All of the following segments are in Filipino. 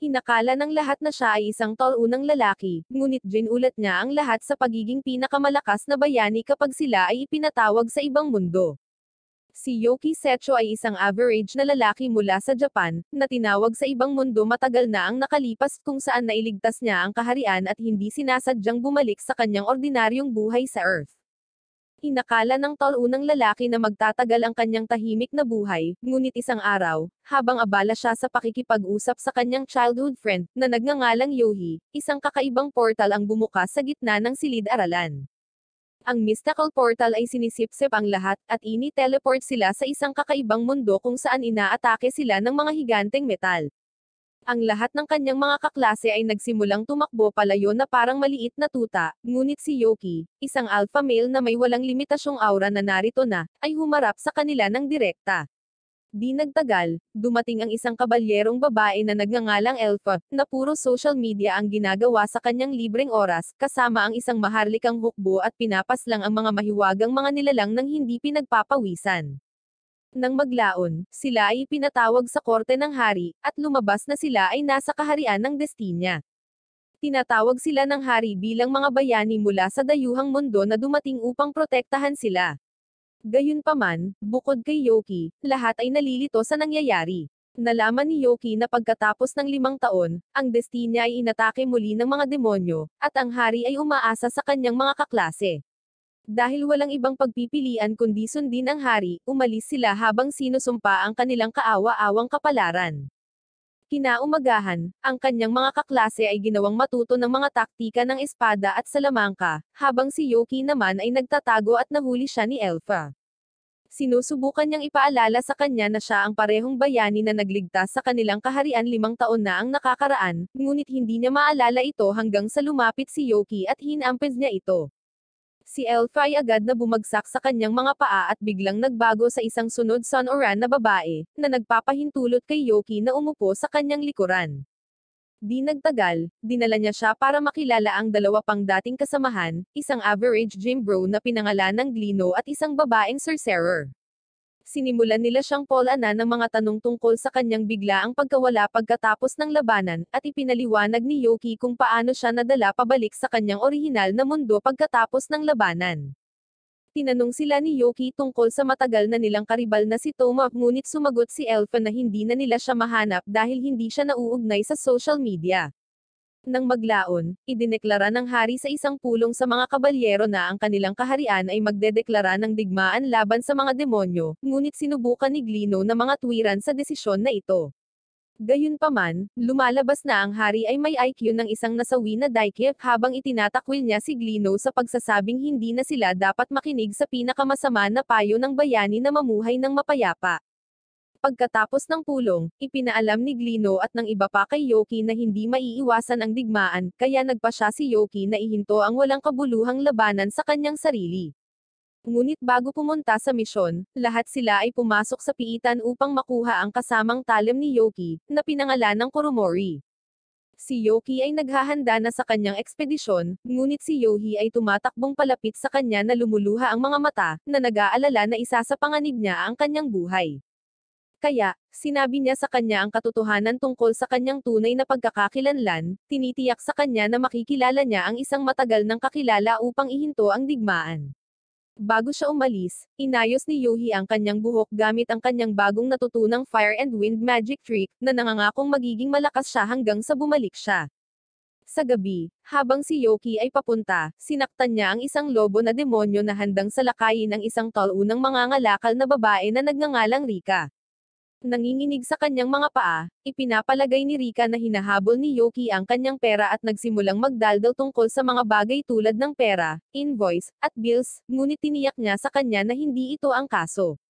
Inakala ng lahat na siya ay isang taunang lalaki, ngunit ginulat niya ang lahat sa pagiging pinakamalakas na bayani kapag sila ay ipinatawag sa ibang mundo. Si Yoki Secho ay isang average na lalaki mula sa Japan, na tinawag sa ibang mundo matagal na ang nakalipas kung saan nailigtas niya ang kaharian at hindi sinasadyang bumalik sa kanyang ordinaryong buhay sa Earth. Inakala ng taunang lalaki na magtatagal ang kanyang tahimik na buhay, ngunit isang araw, habang abala siya sa pakikipag-usap sa kanyang childhood friend, na nagngangalang Yohi, isang kakaibang portal ang bumukas sa gitna ng silid-aralan. Ang mystical portal ay sinisipsip ang lahat, at ini-teleport sila sa isang kakaibang mundo kung saan inaatake sila ng mga higanteng metal. Ang lahat ng kanyang mga kaklase ay nagsimulang tumakbo palayo na parang maliit na tuta, ngunit si Yoki, isang alpha male na may walang limitasyong aura na narito na, ay humarap sa kanila ng direkta. Di nagtagal, dumating ang isang kabalyerong babae na nagngangalang Elfa, na puro social media ang ginagawa sa kanyang libreng oras, kasama ang isang maharlikang hukbo at pinapaslang ang mga mahiwagang mga nilalang ng hindi pinagpapawisan. Nang maglaon, sila ay pinatawag sa korte ng hari, at lumabas na sila ay nasa kaharian ng Destinia. Tinatawag sila ng hari bilang mga bayani mula sa dayuhang mundo na dumating upang protektahan sila. Gayunpaman, bukod kay Yoki, lahat ay nalilito sa nangyayari. Nalaman ni Yoki na pagkatapos ng 5 taon, ang Destinia ay inatake muli ng mga demonyo, at ang hari ay umaasa sa kanyang mga kaklase. Dahil walang ibang pagpipilian kundi sundin ang hari, umalis sila habang sinusumpa ang kanilang kaawa-awang kapalaran. Kinaumagahan, ang kanyang mga kaklase ay ginawang matuto ng mga taktika ng espada at salamangka, habang si Yoki naman ay nagtatago at nahuli siya ni Elfa. Sinusubukan niyang ipaalala sa kanya na siya ang parehong bayani na nagligtas sa kanilang kaharian 5 taon na ang nakakaraan, ngunit hindi niya maalala ito hanggang sa lumapit si Yoki at hinampes niya ito. Si Elfa ay agad na bumagsak sa kanyang mga paa at biglang nagbago sa isang sunod Sonoran na babae, na nagpapahintulot kay Yoki na umupo sa kanyang likuran. Di nagtagal, dinala niya siya para makilala ang dalawa pang dating kasamahan, isang average gym bro na pinangalan ng Glino at isang babaeng sorcerer. Sinimulan nila siyang polanan ng mga tanong tungkol sa kanyang biglaang pagkawala pagkatapos ng labanan, at ipinaliwanag ni Yoki kung paano siya nadala pabalik sa kanyang orihinal na mundo pagkatapos ng labanan. Tinanong sila ni Yoki tungkol sa matagal na nilang karibal na si Toma, ngunit sumagot si Elfa na hindi na nila siya mahanap dahil hindi siya nauugnay sa social media. Nang maglaon, idineklara ng hari sa isang pulong sa mga kabalyero na ang kanilang kaharian ay magdedeklara ng digmaan laban sa mga demonyo, ngunit sinubukan ni Glino na mga tuwiran sa desisyon na ito. Gayunpaman, lumalabas na ang hari ay may IQ ng isang nasawi na daikip habang itinatakwil niya si Glino sa pagsasabing hindi na sila dapat makinig sa pinakamasama na payo ng bayani na mamuhay ng mapayapa. Pagkatapos ng pulong, ipinaalam ni Glino at ng iba pa kay Yoki na hindi maiiwasan ang digmaan, kaya nagpa siya si Yoki na ihinto ang walang kabuluhang labanan sa kanyang sarili. Ngunit bago pumunta sa misyon, lahat sila ay pumasok sa piitan upang makuha ang kasamang talim ni Yoki, na pinangalan ng Kurumori. Si Yoki ay naghahanda na sa kanyang ekspedisyon, ngunit si Yohi ay tumatakbong palapit sa kanya na lumuluha ang mga mata, na nag-aalala na isa sa panganib niya ang kanyang buhay. Kaya, sinabi niya sa kanya ang katotohanan tungkol sa kanyang tunay na pagkakakilanlan, tinitiyak sa kanya na makikilala niya ang isang matagal ng kakilala upang ihinto ang digmaan. Bago siya umalis, inayos ni Yohi ang kanyang buhok gamit ang kanyang bagong natutunang Fire and Wind magic trick, na nangangakong magiging malakas siya hanggang sa bumalik siya. Sa gabi, habang si Yoki ay papunta, sinaktan niya ang isang lobo na demonyo na handang salakayin ang isang taunang mangangalakal na babae na nagngangalang Rika. Nanginginig sa kanyang mga paa, ipinapalagay ni Rika na hinahabol ni Yoki ang kanyang pera at nagsimulang magdaldal tungkol sa mga bagay tulad ng pera, invoice, at bills, ngunit tiniyak niya sa kanya na hindi ito ang kaso.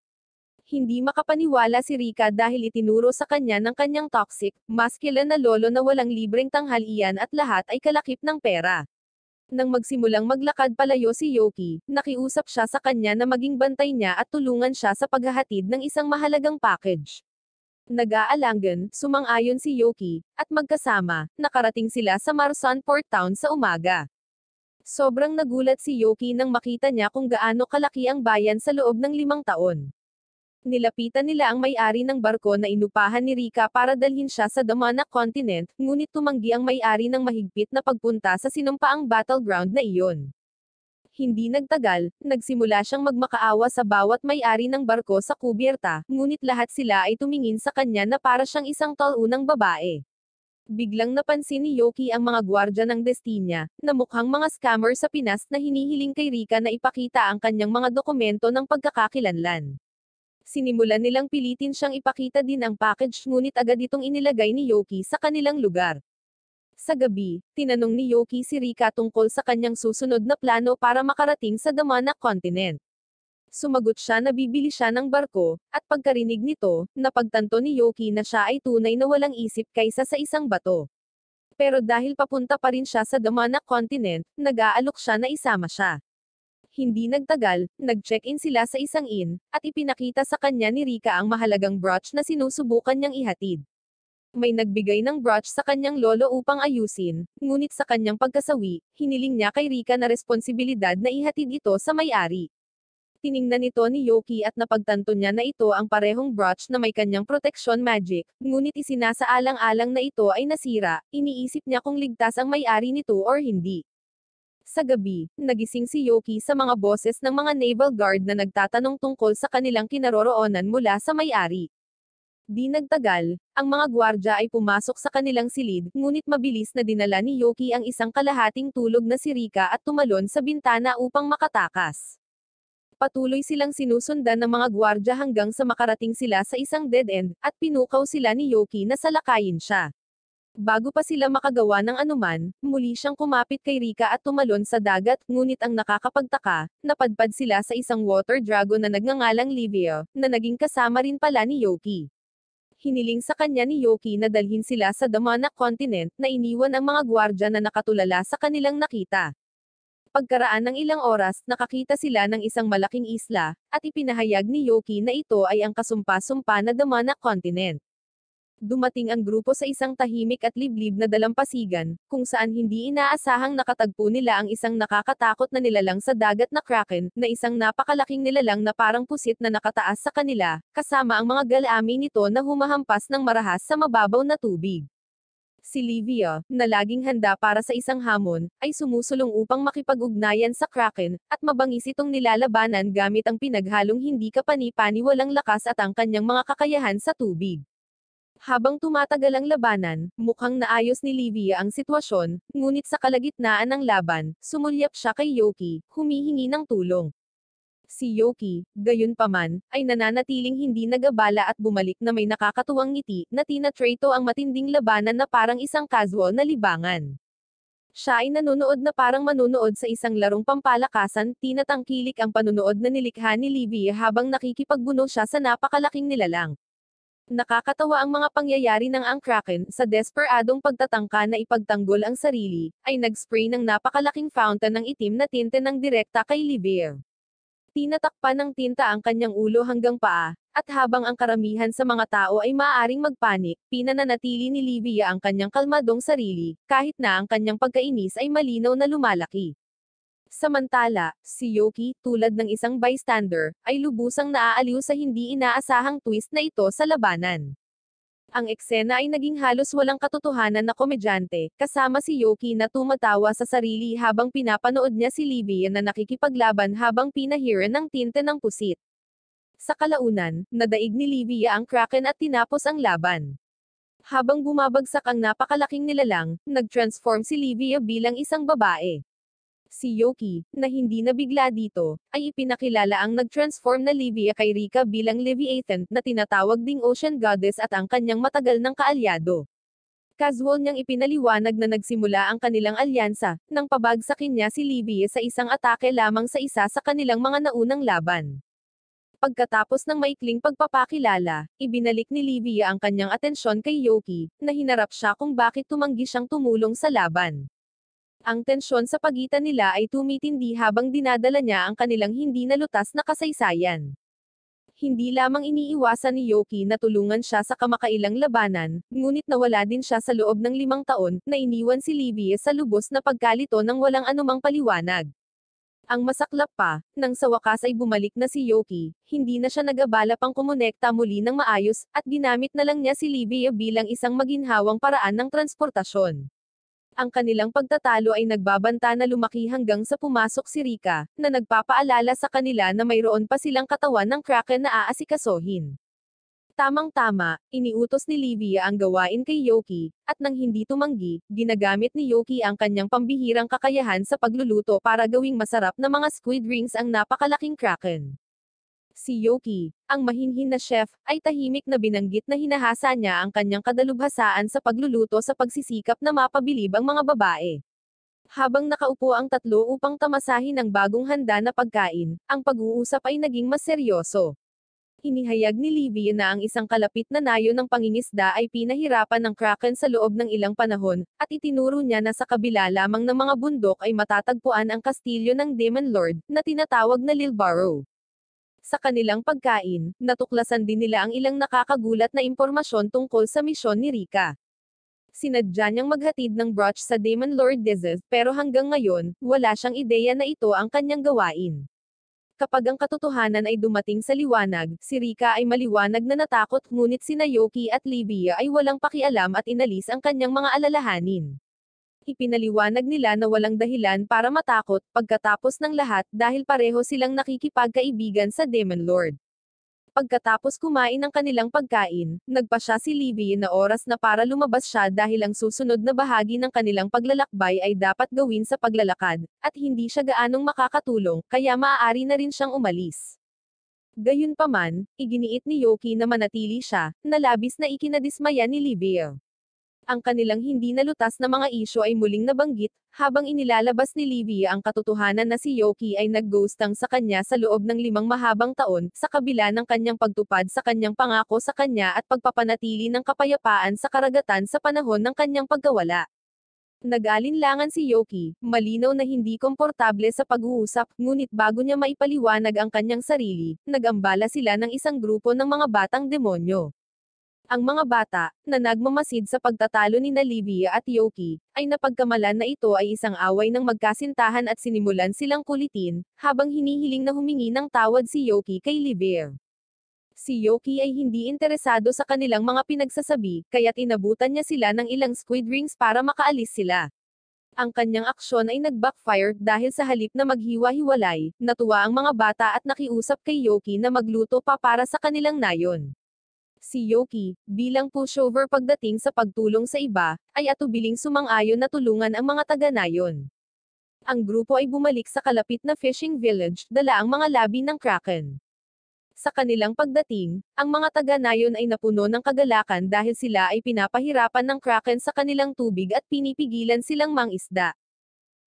Hindi makapaniwala si Rika dahil itinuro sa kanya ng kanyang toxic, masculine na lolo na walang libreng tanghalian at lahat ay kalakip ng pera. Nang magsimulang maglakad palayo si Yoki, nakiusap siya sa kanya na maging bantay niya at tulungan siya sa paghahatid ng isang mahalagang package. Nag-aalangan, sumang-ayon si Yoki, at magkasama, nakarating sila sa Marsan Port Town sa umaga. Sobrang nagulat si Yoki nang makita niya kung gaano kalaki ang bayan sa loob ng 5 taon. Nilapitan nila ang may-ari ng barko na inupahan ni Rika para dalhin siya sa Damanak Continent, ngunit tumanggi ang may-ari ng mahigpit na pagpunta sa sinumpaang battleground na iyon. Hindi nagtagal, nagsimula siyang magmakaawa sa bawat may-ari ng barko sa kubyerta, ngunit lahat sila ay tumingin sa kanya na para siyang isang talunang babae. Biglang napansin ni Yoki ang mga gwardya ng Destinia, na mukhang mga scammer sa Pinas na hinihiling kay Rika na ipakita ang kanyang mga dokumento ng pagkakakilanlan. Sinimulan nilang pilitin siyang ipakita din ang package ngunit agad itong inilagay ni Yoki sa kanilang lugar. Sa gabi, tinanong ni Yoki si Rika tungkol sa kanyang susunod na plano para makarating sa Damanak Continent. Sumagot siya na bibili siya ng barko, at pagkarinig nito, napagtanto ni Yoki na siya ay tunay na walang isip kaysa sa isang bato. Pero dahil papunta pa rin siya sa Damanak Continent, nag-aalok siya na isama siya. Hindi nagtagal, nag-check-in sila sa isang inn, at ipinakita sa kanya ni Rika ang mahalagang brooch na sinusubukan niyang ihatid. May nagbigay ng brooch sa kanyang lolo upang ayusin, ngunit sa kanyang pagkasawi, hiniling niya kay Rika na responsibilidad na ihatid ito sa may-ari. Tiningnan ito ni Yoki at napagtanto niya na ito ang parehong brooch na may kanyang protection magic, ngunit isinasaalang-alang na ito ay nasira, iniisip niya kung ligtas ang may-ari nito or hindi. Sa gabi, nagising si Yoki sa mga boses ng mga naval guard na nagtatanong tungkol sa kanilang kinaroroonan mula sa may-ari. Di nagtagal, ang mga gwardya ay pumasok sa kanilang silid, ngunit mabilis na dinala ni Yoki ang isang kalahating tulog na si Rika at tumalon sa bintana upang makatakas. Patuloy silang sinusundan ng mga gwardya hanggang sa makarating sila sa isang dead end, at pinukaw sila ni Yoki na salakayin siya. Bago pa sila makagawa ng anuman, muli siyang kumapit kay Rika at tumalon sa dagat, ngunit ang nakakapagtaka, napadpad sila sa isang water dragon na nagngangalang Livia, na naging kasama rin pala ni Yoki. Hiniling sa kanya ni Yoki na dalhin sila sa Damanak Continent, na iniwan ang mga gwardya na nakatulala sa kanilang nakita. Pagkaraan ng ilang oras, nakakita sila ng isang malaking isla, at ipinahayag ni Yoki na ito ay ang kasumpa-sumpa na Damanak Continent. Dumating ang grupo sa isang tahimik at liblib na dalampasigan, kung saan hindi inaasahang nakatagpo nila ang isang nakakatakot na nilalang sa dagat na kraken, na isang napakalaking nilalang na parang pusit na nakataas sa kanila, kasama ang mga galami nito na humahampas ng marahas sa mababaw na tubig. Si Livia, na laging handa para sa isang hamon, ay sumusulong upang makipag-ugnayan sa kraken, at mabangis itong nilalabanan gamit ang pinaghalong hindi kapani-paniwalang lakas at ang kanyang mga kakayahan sa tubig. Habang tumatagal ang labanan, mukhang naayos ni Livia ang sitwasyon, ngunit sa kalagitnaan ng laban, sumulyap siya kay Yoki, humihingi ng tulong. Si Yoki, gayunpaman, ay nananatiling hindi nagabala at bumalik na may nakakatuwang ngiti, na tinatrato ang matinding labanan na parang isang casual na libangan. Siya ay nanonood na parang manunood sa isang larong pampalakasan, tinatangkilik ang panunood na nilikha ni Livia habang nakikipagbuno siya sa napakalaking nilalang. Nakakatawa ang mga pangyayari ng ang Kraken, sa desperadong pagtatangka na ipagtanggol ang sarili, ay nag-spray ng napakalaking fountain ng itim na tinte ng direkta kay Livia. Tinatakpan ng tinta ang kanyang ulo hanggang paa, at habang ang karamihan sa mga tao ay maaaring magpanik, pinananatili ni Livia ang kanyang kalmadong sarili, kahit na ang kanyang pagkainis ay malinaw na lumalaki. Samantala, si Yoki, tulad ng isang bystander, ay lubusang naaaliw sa hindi inaasahang twist na ito sa labanan. Ang eksena ay naging halos walang katotohanan na komedyante, kasama si Yoki na tumatawa sa sarili habang pinapanood niya si Livia na nakikipaglaban habang pinahiran ng tinte ng pusit. Sa kalaunan, nadaig ni Livia ang kraken at tinapos ang laban. Habang bumabagsak ang napakalaking nilalang, nag-transform si Livia bilang isang babae. Si Yoki, na hindi nabigla dito, ay ipinakilala ang nag-transform na Livia kay Rika bilang Leviathan, na tinatawag ding Ocean Goddess at ang kanyang matagal ng kaalyado. Casual niyang ipinaliwanag na nagsimula ang kanilang alyansa, nang pabagsakin niya si Livia sa isang atake lamang sa isa sa kanilang mga naunang laban. Pagkatapos ng maikling pagpapakilala, ibinalik ni Livia ang kanyang atensyon kay Yoki, na hinarap siya kung bakit tumanggi siyang tumulong sa laban. Ang tensyon sa pagitan nila ay tumitindi habang dinadala niya ang kanilang hindi nalutas na kasaysayan. Hindi lamang iniiwasan ni Yoki na tulungan siya sa kamakailang labanan, ngunit nawala din siya sa loob ng 5 taon, na iniwan si Livia sa lubos na pagkalito ng walang anumang paliwanag. Ang masaklap pa, nang sa wakas ay bumalik na si Yoki, hindi na siya nag-abala pang kumonekta muli ng maayos, at ginamit na lang niya si Livia bilang isang maginhawang paraan ng transportasyon. Ang kanilang pagtatalo ay nagbabanta na lumaki hanggang sa pumasok si Rika, na nagpapaalala sa kanila na mayroon pa silang katawan ng Kraken na aasikasuhin. Tamang-tama, iniutos ni Livia ang gawain kay Yoki, at nang hindi tumanggi, ginagamit ni Yoki ang kanyang pambihirang kakayahan sa pagluluto para gawing masarap na mga squid rings ang napakalaking Kraken. Si Yoki, ang mahinhin na chef, ay tahimik na binanggit na hinahasa niya ang kanyang kadalubhasaan sa pagluluto sa pagsisikap na mapabilib ang mga babae. Habang nakaupo ang tatlo upang tamasahin ang bagong handa na pagkain, ang pag-uusap ay naging mas seryoso. Inihayag ni Livia na ang isang kalapit na nayo ng pangingisda ay pinahirapan ng Kraken sa loob ng ilang panahon, at itinuro niya na sa kabila lamang ng mga bundok ay matatagpuan ang kastilyo ng Demon Lord, na tinatawag na Lilbaro. Sa kanilang pagkain, natuklasan din nila ang ilang nakakagulat na impormasyon tungkol sa misyon ni Rika. Sinadya niyang maghatid ng brooch sa Demon Lord Dizes, pero hanggang ngayon, wala siyang ideya na ito ang kanyang gawain. Kapag ang katotohanan ay dumating sa liwanag, si Rika ay maliwanag na natakot, ngunit sina Yoki at Livia ay walang pakialam at inalis ang kanyang mga alalahanin. Ipinaliwanag nila na walang dahilan para matakot, pagkatapos ng lahat, dahil pareho silang nakikipagkaibigan sa Demon Lord. Pagkatapos kumain ng kanilang pagkain, nagpa siya si Livia na oras na para lumabas siya dahil ang susunod na bahagi ng kanilang paglalakbay ay dapat gawin sa paglalakad, at hindi siya gaanong makakatulong, kaya maaari na rin siyang umalis. Gayunpaman, iginiit ni Yoki na manatili siya, na labis na ikinadismaya ni Livia. Ang kanilang hindi nalutas na mga isyu ay muling nabanggit, habang inilalabas ni Livia ang katotohanan na si Yoki ay nag-ghostang sa kanya sa loob ng 5 mahabang taon, sa kabila ng kanyang pagtupad sa kanyang pangako sa kanya at pagpapanatili ng kapayapaan sa karagatan sa panahon ng kanyang pagkawala. Nag-alinlangan si Yoki, malinaw na hindi komportable sa pag-uusap, ngunit bago niya maipaliwanag ang kanyang sarili, nag-ambala sila ng isang grupo ng mga batang demonyo. Ang mga bata, na nagmamasid sa pagtatalo ni Livia at Yoki, ay napagkamalan na ito ay isang away ng magkasintahan at sinimulan silang kulitin, habang hinihiling na humingi ng tawad si Yoki kay Livia. Si Yoki ay hindi interesado sa kanilang mga pinagsasabi, kaya't inabutan niya sila ng ilang squid rings para makaalis sila. Ang kanyang aksyon ay nag-backfire dahil sa halip na maghiwa-hiwalay, natuwa ang mga bata at nakiusap kay Yoki na magluto pa para sa kanilang nayon. Si Yoki, bilang pushover pagdating sa pagtulong sa iba, ay atubiling sumang-ayon na tulungan ang mga taga-nayon. Ang grupo ay bumalik sa kalapit na fishing village, dala ang mga labi ng Kraken. Sa kanilang pagdating, ang mga taga-nayon ay napuno ng kagalakan dahil sila ay pinapahirapan ng Kraken sa kanilang tubig at pinipigilan silang mangisda.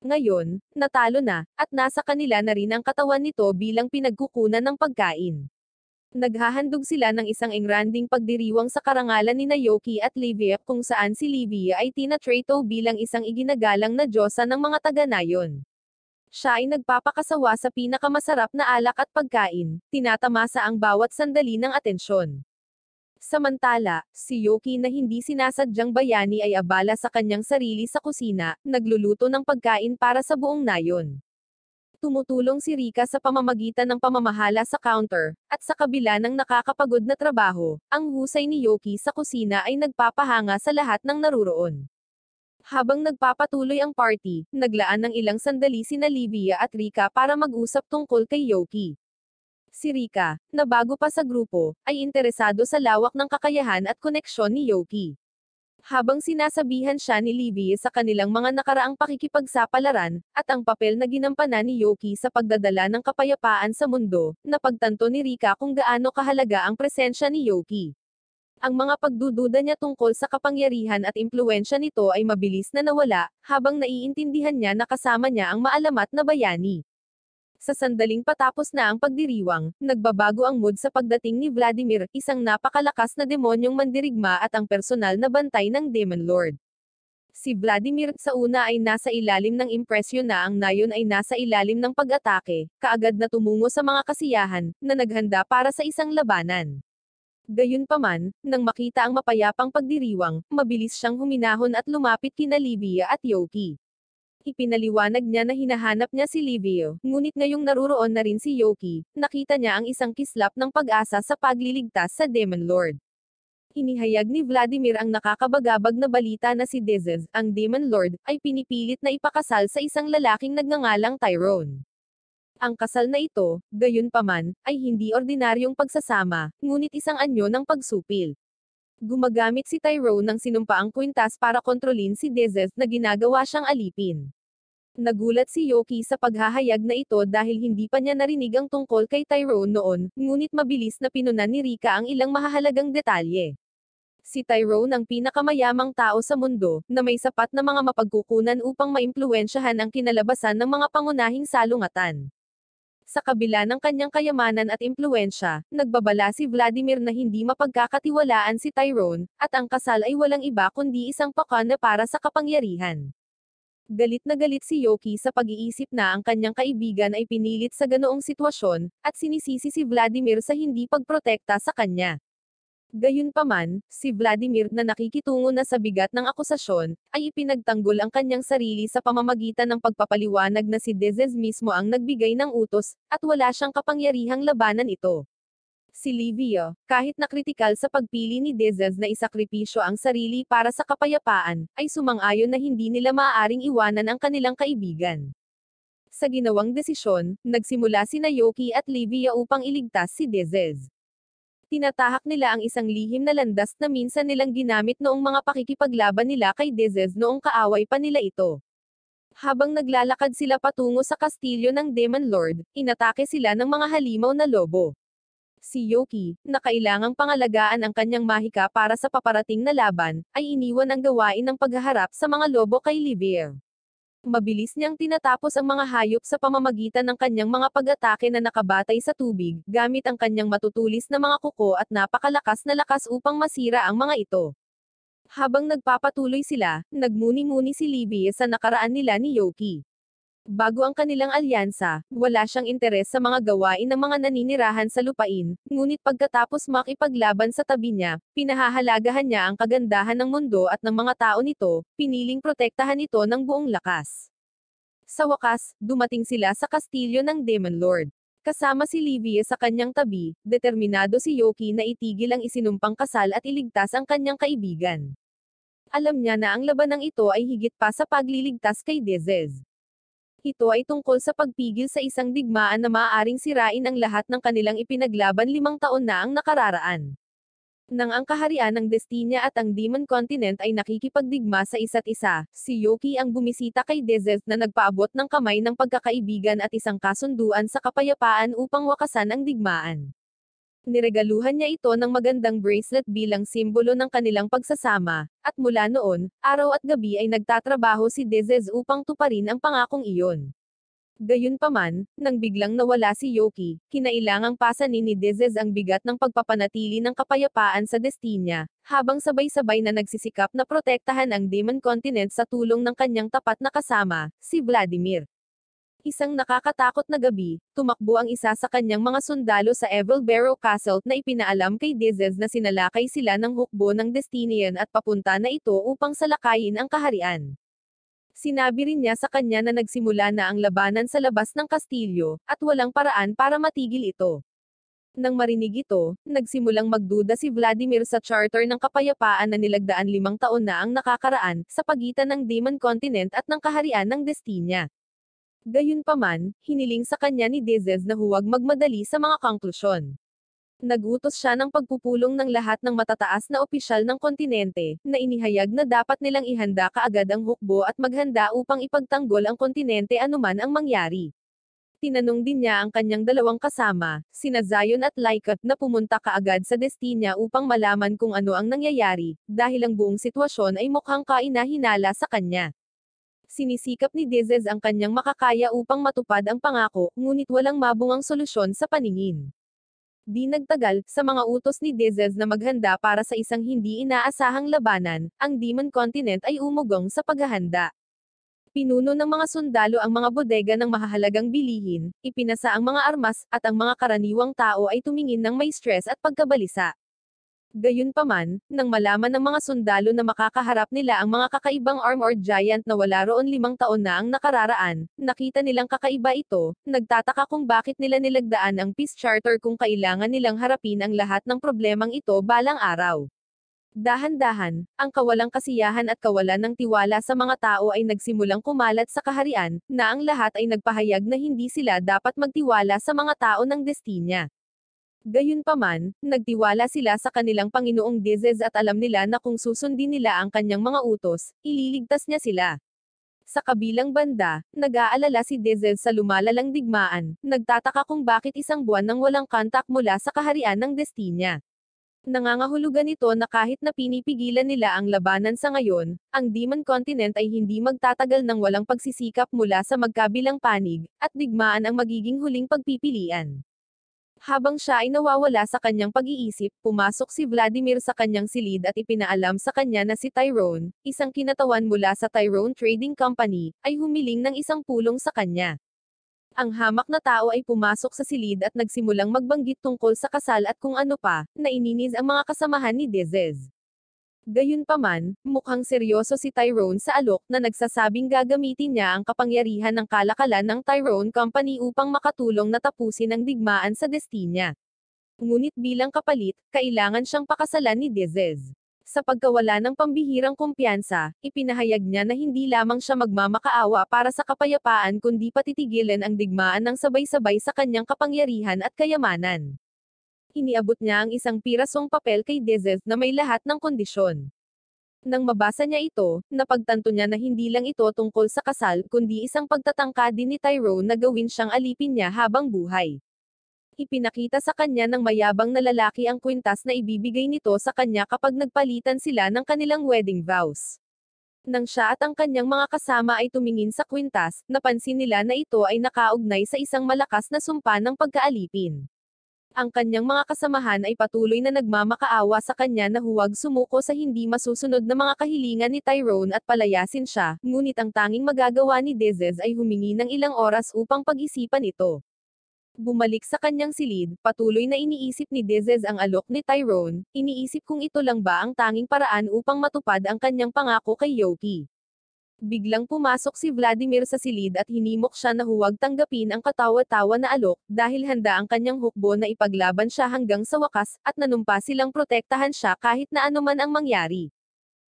Ngayon, natalo na, at nasa kanila na rin ang katawan nito bilang pinagkukunan ng pagkain. Naghahandog sila ng isang engranding pagdiriwang sa karangalan ni Yoki at Livia, kung saan si Livia ay tinatrato bilang isang iginagalang na diyosa ng mga taga-nayon. Siya ay nagpapakasawa sa pinakamasarap na alak at pagkain, tinatamasa ang bawat sandali ng atensyon. Samantala, si Yoki na hindi sinasadyang bayani ay abala sa kanyang sarili sa kusina, nagluluto ng pagkain para sa buong nayon. Tumutulong si Rika sa pamamagitan ng pamamahala sa counter, at sa kabila ng nakakapagod na trabaho, ang husay ni Yoki sa kusina ay nagpapahanga sa lahat ng naruroon. Habang nagpapatuloy ang party, naglaan ng ilang sandali sina Livia at Rika para mag-usap tungkol kay Yoki. Si Rika, na bago pa sa grupo, ay interesado sa lawak ng kakayahan at koneksyon ni Yoki. Habang sinasabihan siya ni Livia sa kanilang mga nakaraang pakikipagsapalaran, at ang papel na ginampanan ni Yoki sa pagdadala ng kapayapaan sa mundo, napagtanto ni Rika kung gaano kahalaga ang presensya ni Yoki. Ang mga pagdududa niya tungkol sa kapangyarihan at impluwensya nito ay mabilis na nawala, habang naiintindihan niya na kasama niya ang maalamat na bayani. Sa sandaling patapos na ang pagdiriwang, nagbabago ang mood sa pagdating ni Vladimir, isang napakalakas na demonyong mandirigma at ang personal na bantay ng Demon Lord. Si Vladimir, sa una ay nasa ilalim ng impresyon na ang nayon ay nasa ilalim ng pag-atake, kaagad na tumungo sa mga kasiyahan, na naghanda para sa isang labanan. Gayunpaman, nang makita ang mapayapang pagdiriwang, mabilis siyang huminahon at lumapit kina Livia at Yoki. Ipinaliwanag niya na hinahanap niya si Livio, ngunit ngayong naruroon na rin si Yoki, nakita niya ang isang kislap ng pag-asa sa pagliligtas sa Demon Lord. Inihayag ni Vladimir ang nakakabagabag na balita na si Dezes, ang Demon Lord, ay pinipilit na ipakasal sa isang lalaking nagngangalang Tyrone. Ang kasal na ito, gayunpaman, ay hindi ordinaryong pagsasama, ngunit isang anyo ng pagsupil. Gumagamit si Tyrone ng sinumpaang kwintas para kontrolin si Dezes na ginagawa siyang alipin. Nagulat si Yoki sa paghahayag na ito dahil hindi pa niya narinig ang tungkol kay Tyrone noon, ngunit mabilis na pinunan ni Rika ang ilang mahahalagang detalye. Si Tyrone ang pinakamayamang tao sa mundo, na may sapat na mga mapagkukunan upang maimpluwensyahan ang kinalabasan ng mga pangunahing salungatan. Sa kabila ng kanyang kayamanan at impluwensya, nagbabala si Vladimir na hindi mapagkakatiwalaan si Tyrone, at ang kasal ay walang iba kundi isang pakana para sa kapangyarihan. Galit na galit si Yoki sa pag-iisip na ang kanyang kaibigan ay pinilit sa ganoong sitwasyon, at sinisisi si Vladimir sa hindi pagprotekta sa kanya. Gayunpaman, si Vladimir na nakikitungo na sa bigat ng akusasyon, ay ipinagtanggol ang kanyang sarili sa pamamagitan ng pagpapaliwanag na si Dezes mismo ang nagbigay ng utos, at wala siyang kapangyarihang labanan ito. Si Livio, kahit na kritikal sa pagpili ni Dezes na isakripisyo ang sarili para sa kapayapaan, ay sumang-ayon na hindi nila maaaring iwanan ang kanilang kaibigan. Sa ginawang desisyon, nagsimula sina Yoki at Livia upang iligtas si Dezes. Tinatahak nila ang isang lihim na landas na minsan nilang ginamit noong mga pakikipaglaban nila kay Dezes noong kaaway pa nila ito. Habang naglalakad sila patungo sa kastilyo ng Demon Lord, inatake sila ng mga halimaw na lobo. Si Yoki, na kailangang pangalagaan ang kanyang mahika para sa paparating na laban, ay iniwan ang gawain ng paghaharap sa mga lobo kay Livia. Mabilis niyang tinatapos ang mga hayop sa pamamagitan ng kanyang mga pag-atake na nakabatay sa tubig, gamit ang kanyang matutulis na mga kuko at napakalakas na lakas upang masira ang mga ito. Habang nagpapatuloy sila, nagmuni-muni si Livia sa nakaraan nila ni Yoki. Bago ang kanilang alyansa, wala siyang interes sa mga gawain ng mga naninirahan sa lupain, ngunit pagkatapos makipaglaban sa tabi niya, pinahahalagahan niya ang kagandahan ng mundo at ng mga tao nito, piniling protektahan ito ng buong lakas. Sa wakas, dumating sila sa kastilyo ng Demon Lord. Kasama si Livia sa kanyang tabi, determinado si Yoki na itigil ang isinumpang kasal at iligtas ang kanyang kaibigan. Alam niya na ang labanang ito ay higit pa sa pagliligtas kay Dezes. Ito ay tungkol sa pagpigil sa isang digmaan na maaaring sirain ang lahat ng kanilang ipinaglaban 5 taon na ang nakararaan. Nang ang kaharian ng Destinia at ang Demon Continent ay nakikipagdigma sa isa't isa, si Yoki ang bumisita kay Dezes na nagpaabot ng kamay ng pagkakaibigan at isang kasunduan sa kapayapaan upang wakasan ang digmaan. Niregaluhan niya ito ng magandang bracelet bilang simbolo ng kanilang pagsasama, at mula noon, araw at gabi ay nagtatrabaho si Dezes upang tuparin ang pangakong iyon. Gayunpaman, nang biglang nawala si Yoki, kinailangang pasanin ni Dezes ang bigat ng pagpapanatili ng kapayapaan sa Destinia, habang sabay-sabay na nagsisikap na protektahan ang Demon Continent sa tulong ng kanyang tapat na kasama, si Vladimir. Isang nakakatakot na gabi, tumakbo ang isa sa kanyang mga sundalo sa Evil Barrow Castle na ipinaalam kay Dezes na sinalakay sila ng hukbo ng Destinian at papunta na ito upang salakayin ang kaharian. Sinabi rin niya sa kanya na nagsimula na ang labanan sa labas ng kastilyo, at walang paraan para matigil ito. Nang marinig ito, nagsimulang magduda si Vladimir sa charter ng kapayapaan na nilagdaan 5 taon na ang nakakaraan, sa pagitan ng Demon Continent at ng kaharian ng Destinia. Gayunpaman, hiniling sa kanya ni Dezes na huwag magmadali sa mga konklusyon. Nagutos siya ng pagpupulong ng lahat ng matataas na opisyal ng kontinente, na inihayag na dapat nilang ihanda kaagad ang hukbo at maghanda upang ipagtanggol ang kontinente anuman ang mangyari. Tinanong din niya ang kanyang dalawang kasama, sina Zion at Lycott, na pumunta kaagad sa Destinia upang malaman kung ano ang nangyayari, dahil ang buong sitwasyon ay mukhang kainahinala sa kanya. Sinisikap ni Dezes ang kanyang makakaya upang matupad ang pangako, ngunit walang mabungang solusyon sa paningin. Di nagtagal, sa mga utos ni Dezes na maghanda para sa isang hindi inaasahang labanan, ang Demon Continent ay umugong sa paghahanda. Pinuno ng mga sundalo ang mga bodega ng mahahalagang bilihin, ipinasa ang mga armas, at ang mga karaniwang tao ay tumingin ng may stress at pagkabalisa. Gayunpaman, nang malaman ng mga sundalo na makakaharap nila ang mga kakaibang armored giant na wala roon 5 taon na ang nakararaan, nakita nilang kakaiba ito, nagtataka kung bakit nila nilagdaan ang peace charter kung kailangan nilang harapin ang lahat ng problemang ito balang araw. Dahan-dahan, ang kawalang kasiyahan at kawalan ng tiwala sa mga tao ay nagsimulang kumalat sa kaharian, na ang lahat ay nagpahayag na hindi sila dapat magtiwala sa mga tao ng destinya. Gayunpaman, nagtiwala sila sa kanilang Panginoong Dizes at alam nila na kung susundin nila ang kanyang mga utos, ililigtas niya sila. Sa kabilang banda, nag-aalala si Dizes sa lumalalang digmaan, nagtataka kung bakit isang buwan nang walang kontak mula sa kaharian ng destinya. Nangangahulugan ito na kahit na pinipigilan nila ang labanan sa ngayon, ang Demon Continent ay hindi magtatagal ng walang pagsisikap mula sa magkabilang panig, at digmaan ang magiging huling pagpipilian. Habang siya ay nawawala sa kanyang pag-iisip, pumasok si Vladimir sa kanyang silid at ipinaalam sa kanya na si Tyrone, isang kinatawan mula sa Tyrone Trading Company, ay humiling ng isang pulong sa kanya. Ang hamak na tao ay pumasok sa silid at nagsimulang magbanggit tungkol sa kasal at kung ano pa, na ininis ang mga kasamahan ni Dizes. Gayunpaman, mukhang seryoso si Tyrone sa alok na nagsasabing gagamitin niya ang kapangyarihan ng kalakalan ng Tyrone Company upang makatulong na tapusin ang digmaan sa destinya. Ngunit bilang kapalit, kailangan siyang pakasalan ni Dizes. Sa pagkawala ng pambihirang kumpiyansa, ipinahayag niya na hindi lamang siya magmamakaawa para sa kapayapaan kundi patitigilan ang digmaan ng sabay-sabay sa kanyang kapangyarihan at kayamanan. Iniabot niya ang isang pirasong papel kay Dizes na may lahat ng kondisyon. Nang mabasa niya ito, napagtanto niya na hindi lang ito tungkol sa kasal kundi isang pagtatangka din ni Tyrone na gawin siyang alipin niya habang buhay. Ipinakita sa kanya ng mayabang na lalaki ang kwintas na ibibigay nito sa kanya kapag nagpalitan sila ng kanilang wedding vows. Nang siya at ang kanyang mga kasama ay tumingin sa kwintas, napansin nila na ito ay nakaugnay sa isang malakas na sumpa ng pagkaalipin. Ang kanyang mga kasamahan ay patuloy na nagmamakaawa sa kanya na huwag sumuko sa hindi masusunod na mga kahilingan ni Tyrone at palayasin siya, ngunit ang tanging magagawa ni Dizes ay humingi ng ilang oras upang pag-isipan ito. Bumalik sa kanyang silid, patuloy na iniisip ni Dizes ang alok ni Tyrone, iniisip kung ito lang ba ang tanging paraan upang matupad ang kanyang pangako kay Yoki. Biglang pumasok si Vladimir sa silid at hinimok siya na huwag tanggapin ang katawa-tawa na alok, dahil handa ang kanyang hukbo na ipaglaban siya hanggang sa wakas, at nanumpa silang protektahan siya kahit na anuman ang mangyari.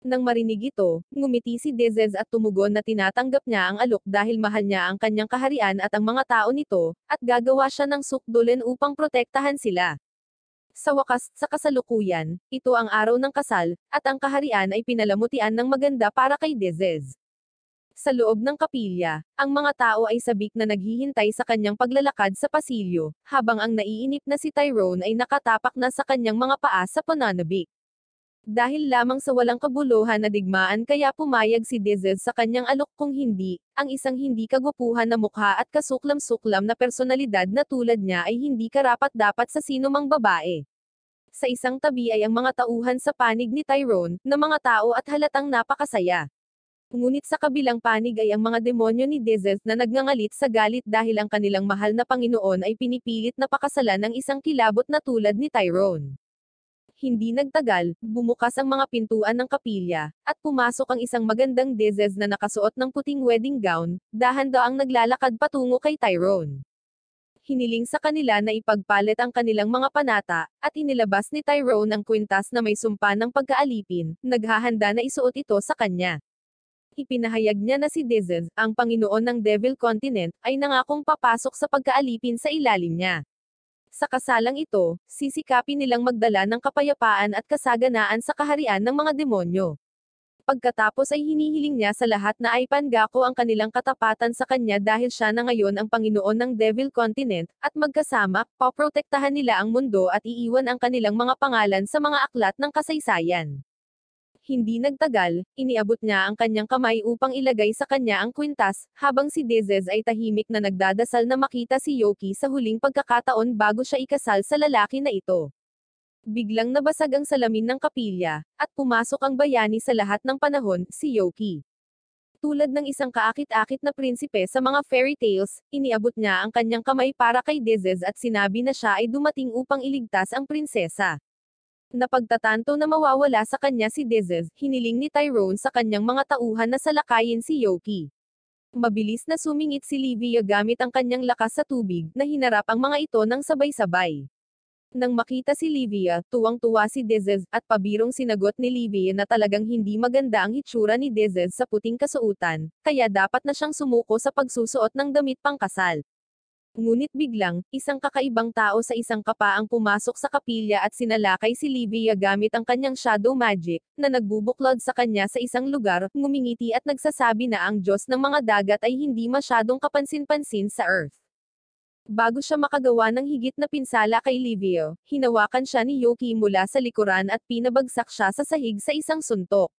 Nang marinig ito, ngumiti si Dizes at tumugon na tinatanggap niya ang alok dahil mahal niya ang kanyang kaharian at ang mga tao nito, at gagawa siya ng sukdulan upang protektahan sila. Sa wakas, sa kasalukuyan, ito ang araw ng kasal, at ang kaharian ay pinalamutian ng maganda para kay Dizes. Sa loob ng kapilya, ang mga tao ay sabik na naghihintay sa kanyang paglalakad sa pasilyo, habang ang naiinip na si Tyrone ay nakatapak na sa kanyang mga paa sa pananabik. Dahil lamang sa walang kabuluhan na digmaan kaya pumayag si Dizes sa kanyang alok kung hindi, ang isang hindi kagwapuhan na mukha at kasuklam-suklam na personalidad na tulad niya ay hindi karapat-dapat sa sinumang babae. Sa isang tabi ay ang mga tauhan sa panig ni Tyrone, na mga tao at halatang napakasaya. Ngunit sa kabilang panig ay ang mga demonyo ni Dizes na nagngangalit sa galit dahil ang kanilang mahal na Panginoon ay pinipilit na pakasalan ng isang kilabot na tulad ni Tyrone. Hindi nagtagal, bumukas ang mga pintuan ng kapilya, at pumasok ang isang magandang Dizes na nakasuot ng puting wedding gown, dahan-daang naglalakad patungo kay Tyrone. Hiniling sa kanila na ipagpalit ang kanilang mga panata, at inilabas ni Tyrone ang kwintas na may sumpa ng pagkaalipin, naghahanda na isuot ito sa kanya. Ipinahayag niya na si Dizes, ang Panginoon ng Devil Continent, ay nangakong papasok sa pagkaalipin sa ilalim niya. Sa kasalang ito, sisikapin nilang magdala ng kapayapaan at kasaganaan sa kaharian ng mga demonyo. Pagkatapos ay hinihiling niya sa lahat na ay pangako ang kanilang katapatan sa kanya dahil siya na ngayon ang Panginoon ng Devil Continent, at magkasama, poprotektahan nila ang mundo at iiwan ang kanilang mga pangalan sa mga aklat ng kasaysayan. Hindi nagtagal, iniabot niya ang kanyang kamay upang ilagay sa kanya ang kwintas, habang si Dizes ay tahimik na nagdadasal na makita si Yoki sa huling pagkakataon bago siya ikasal sa lalaki na ito. Biglang nabasag ang salamin ng kapilya, at pumasok ang bayani sa lahat ng panahon, si Yoki. Tulad ng isang kaakit-akit na prinsipe sa mga fairy tales, iniabot niya ang kanyang kamay para kay Dizes at sinabi na siya ay dumating upang iligtas ang prinsesa. Napagtatanto na mawawala sa kanya si Dezes, hiniling ni Tyrone sa kanyang mga tauhan na salakayin si Yoki. Mabilis na sumingit si Livia gamit ang kanyang lakas sa tubig, na hinarap ang mga ito ng sabay-sabay. Nang makita si Livia, tuwang-tuwa si Dezes, at pabirong sinagot ni Livia na talagang hindi maganda ang hitsura ni Dezes sa puting kasuutan, kaya dapat na siyang sumuko sa pagsusuot ng damit pangkasal. Ngunit biglang, isang kakaibang tao sa isang kapa ang pumasok sa kapilya at sinalakay si Livia gamit ang kanyang shadow magic, na nagbubuklod sa kanya sa isang lugar, ngumingiti at nagsasabi na ang Diyos ng mga dagat ay hindi masyadong kapansin-pansin sa Earth. Bago siya makagawa ng higit na pinsala kay Livia, hinawakan siya ni Yoki mula sa likuran at pinabagsak siya sa sahig sa isang suntok.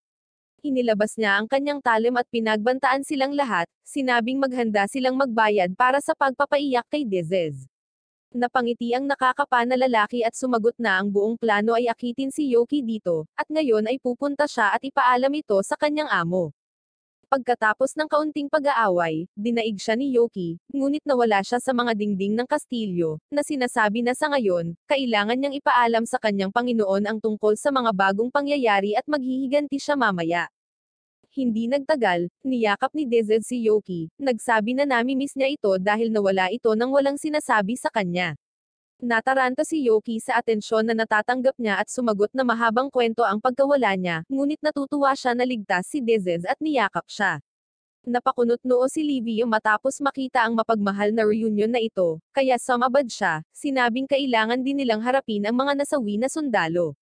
Inilabas niya ang kanyang talim at pinagbantaan silang lahat, sinabing maghanda silang magbayad para sa pagpapaiyak kay Dezes. Napangiti ang nakakapa na lalaki at sumagot na ang buong plano ay akitin si Yoki dito, at ngayon ay pupunta siya at ipaalam ito sa kanyang amo. Pagkatapos ng kaunting pag-aaway, dinaig siya ni Yoki, ngunit nawala siya sa mga dingding ng kastilyo, na sinasabi na sa ngayon, kailangan niyang ipaalam sa kanyang Panginoon ang tungkol sa mga bagong pangyayari at maghihiganti siya mamaya. Hindi nagtagal, niyakap ni Dezed si Yoki, nagsabi na namimiss niya ito dahil nawala ito nang walang sinasabi sa kanya. Nataranta si Yoki sa atensyon na natatanggap niya at sumagot na mahabang kwento ang pagkawala niya, ngunit natutuwa siya na ligtas si Dezes at niyakap siya. Napakunot noo si Livia matapos makita ang mapagmahal na reunion na ito, kaya sumabad siya, sinabing kailangan din nilang harapin ang mga nasawi na sundalo.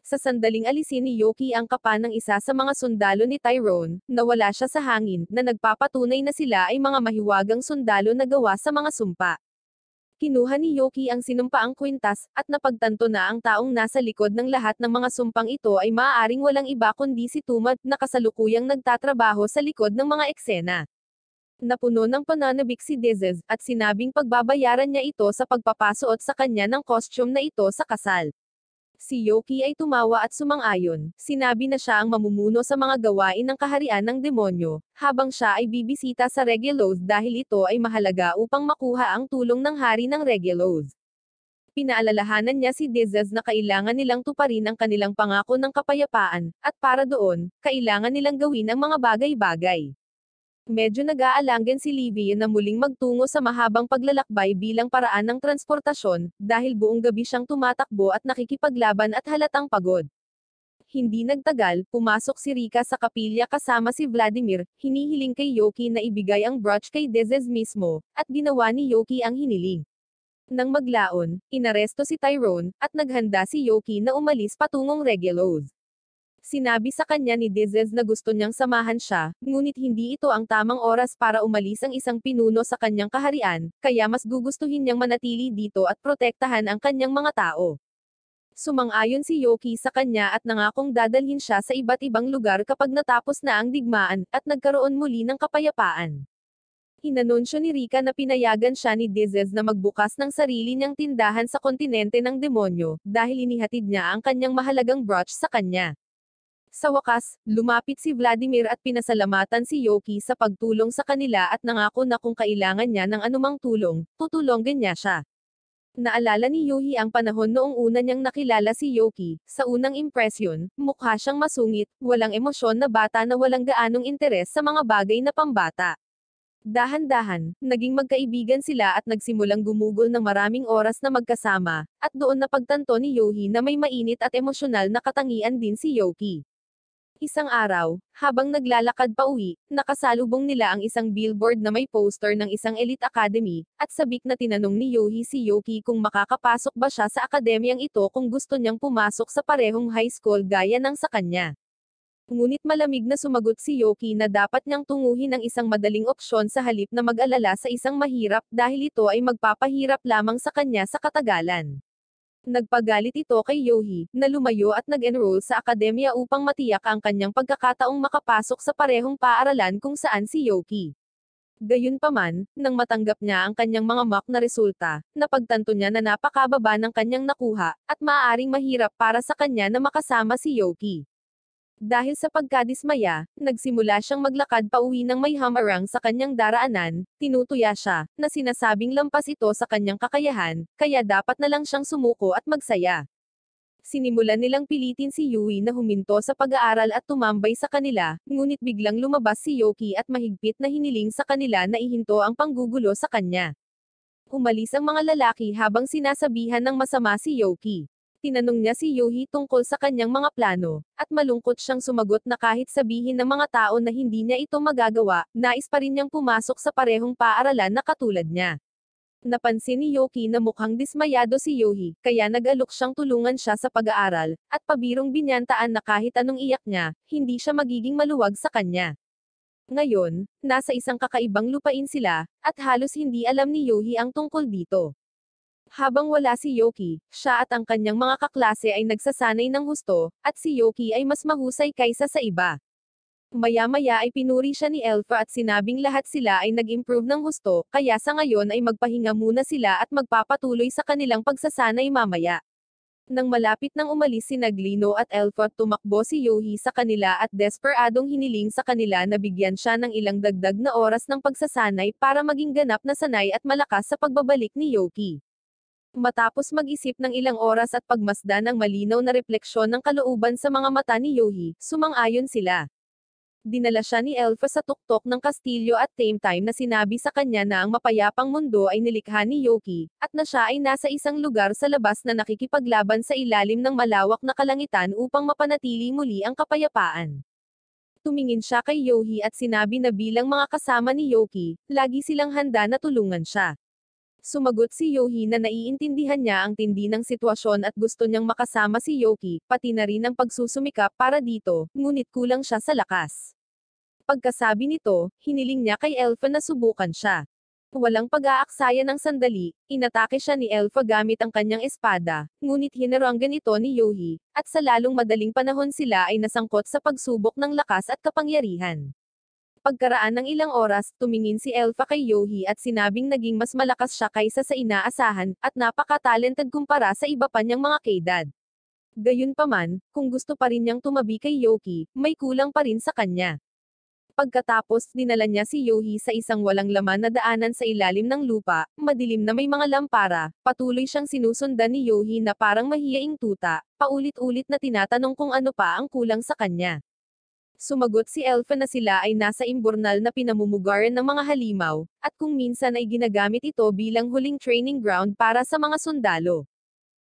Sa sandaling alisin ni Yoki ang kapa ng isa sa mga sundalo ni Tyrone, nawala siya sa hangin, na nagpapatunay na sila ay mga mahiwagang sundalo na gawa sa mga sumpa. Kinuha ni Yoki ang sinumpaang kwintas, at napagtanto na ang taong nasa likod ng lahat ng mga sumpang ito ay maaaring walang iba kundi si Tumad, na kasalukuyang nagtatrabaho sa likod ng mga eksena. Napuno ng pananabik si Dezes, at sinabing pagbabayaran niya ito sa pagpapasuot sa kanya ng costume na ito sa kasal. Si Yoki ay tumawa at sumang-ayon, sinabi na siya ang mamumuno sa mga gawain ng kaharian ng demonyo, habang siya ay bibisita sa Regelos dahil ito ay mahalaga upang makuha ang tulong ng hari ng Regelos. Pinaalalahanan niya si Dezes na kailangan nilang tuparin ang kanilang pangako ng kapayapaan, at para doon, kailangan nilang gawin ang mga bagay-bagay. Medyo nag-aalangan si Livia na muling magtungo sa mahabang paglalakbay bilang paraan ng transportasyon, dahil buong gabi siyang tumatakbo at nakikipaglaban at halatang pagod. Hindi nagtagal, pumasok si Rika sa kapilya kasama si Vladimir, hinihiling kay Yoki na ibigay ang brooch kay Dezes mismo, at ginawa ni Yoki ang hiniling. Nang maglaon, inaresto si Tyrone, at naghanda si Yoki na umalis patungong Regelos. Sinabi sa kanya ni Dezes na gusto niyang samahan siya, ngunit hindi ito ang tamang oras para umalis ang isang pinuno sa kanyang kaharian, kaya mas gugustuhin niyang manatili dito at protektahan ang kanyang mga tao. Sumang-ayon si Yoki sa kanya at nangakong dadalhin siya sa iba't ibang lugar kapag natapos na ang digmaan, at nagkaroon muli ng kapayapaan. Inanunsyo ni Rika na pinayagan siya ni Dezes na magbukas ng sarili niyang tindahan sa kontinente ng demonyo, dahil inihatid niya ang kanyang mahalagang brooch sa kanya. Sa wakas, lumapit si Vladimir at pinasalamatan si Yoki sa pagtulong sa kanila at nangako na kung kailangan niya ng anumang tulong, tutulungan niya siya. Naalala ni Yuhi ang panahon noong una niyang nakilala si Yoki, sa unang impresyon, mukha siyang masungit, walang emosyon na bata na walang gaanong interes sa mga bagay na pambata. Dahan-dahan, naging magkaibigan sila at nagsimulang gumugol ng maraming oras na magkasama, at doon napagtanto ni Yohi na may mainit at emosyonal na katangian din si Yoki. Isang araw, habang naglalakad pa uwi, nakasalubong nila ang isang billboard na may poster ng isang elite academy, at sabik na tinanong ni Yohi si Yoki kung makakapasok ba siya sa akademyang ito kung gusto niyang pumasok sa parehong high school gaya ng sa kanya. Ngunit malamig na sumagot si Yoki na dapat niyang tunguhin ang isang madaling opsyon sa halip na mag-alala sa isang mahirap dahil ito ay magpapahirap lamang sa kanya sa katagalan. Nagpagalit ito kay Yohi, na lumayo at nag-enroll sa akademya upang matiyak ang kanyang pagkakataong makapasok sa parehong paaralan kung saan si Yoki. Gayunpaman, nang matanggap niya ang kanyang mga mock na resulta, napagtanto niya na napakababa ng kanyang nakuha, at maaaring mahirap para sa kanya na makasama si Yoki. Dahil sa pagkadismaya, nagsimula siyang maglakad pauwi ng may hamarang sa kanyang daraanan, tinutuya siya, na sinasabing lampas ito sa kanyang kakayahan, kaya dapat na lang siyang sumuko at magsaya. Sinimulan nilang pilitin si Yui na huminto sa pag-aaral at tumambay sa kanila, ngunit biglang lumabas si Yoki at mahigpit na hiniling sa kanila na ihinto ang panggugulo sa kanya. Umalis ang mga lalaki habang sinasabihan ng masama si Yoki. Tinanong niya si Yohi tungkol sa kanyang mga plano, at malungkot siyang sumagot na kahit sabihin ng mga tao na hindi niya ito magagawa, nais pa rin niyang pumasok sa parehong paaralan na katulad niya. Napansin ni Yoki na mukhang dismayado si Yohi, kaya nag-alok siyang tulungan siya sa pag-aaral, at pabirong binyantaan na kahit anong iyak niya, hindi siya magiging maluwag sa kanya. Ngayon, nasa isang kakaibang lupain sila, at halos hindi alam ni Yohi ang tungkol dito. Habang wala si Yoki, siya at ang kanyang mga kaklase ay nagsasanay ng husto, at si Yoki ay mas mahusay kaysa sa iba. Maya-maya ay pinuri siya ni Elfa at sinabing lahat sila ay nag-improve ng husto, kaya sa ngayon ay magpahinga muna sila at magpapatuloy sa kanilang pagsasanay mamaya. Nang malapit nang umalis si Naglino at Elfa, tumakbo si Yohi sa kanila at desperadong hiniling sa kanila na bigyan siya ng ilang dagdag na oras ng pagsasanay para maging ganap na sanay at malakas sa pagbabalik ni Yoki. Matapos mag-isip ng ilang oras at pagmasdan ng malinaw na refleksyon ng kalooban sa mga mata ni Yohi, sumang-ayon sila. Dinala siya ni Elfa sa tuktok ng kastilyo at same time na sinabi sa kanya na ang mapayapang mundo ay nilikha ni Yoki, at na siya ay nasa isang lugar sa labas na nakikipaglaban sa ilalim ng malawak na kalangitan upang mapanatili muli ang kapayapaan. Tumingin siya kay Yohi at sinabi na bilang mga kasama ni Yoki, lagi silang handa na tulungan siya. Sumagot si Yohi na naiintindihan niya ang tindi ng sitwasyon at gusto niyang makasama si Yoki, pati na rin ang pagsusumikap para dito, ngunit kulang siya sa lakas. Pagkasabi nito, hiniling niya kay Elfa na subukan siya. Walang pag-aaksaya ng sandali, inatake siya ni Elfa gamit ang kanyang espada, ngunit hinaranggan ito ni Yohi, at sa lalong madaling panahon sila ay nasangkot sa pagsubok ng lakas at kapangyarihan. Pagkaraan ng ilang oras, tumingin si Elfa kay Yohi at sinabing naging mas malakas siya kaysa sa inaasahan, at napaka-talented kumpara sa iba pa niyang mga kaedad. Gayunpaman, kung gusto pa rin niyang tumabi kay Yoki, may kulang pa rin sa kanya. Pagkatapos, dinala niya si Yohi sa isang walang laman na daanan sa ilalim ng lupa, madilim na may mga lampara, patuloy siyang sinusundan ni Yohi na parang mahiyaing tuta, paulit-ulit na tinatanong kung ano pa ang kulang sa kanya. Sumagot si Elfa na sila ay nasa imburnal na pinamumugaran ng mga halimaw, at kung minsan ay ginagamit ito bilang huling training ground para sa mga sundalo.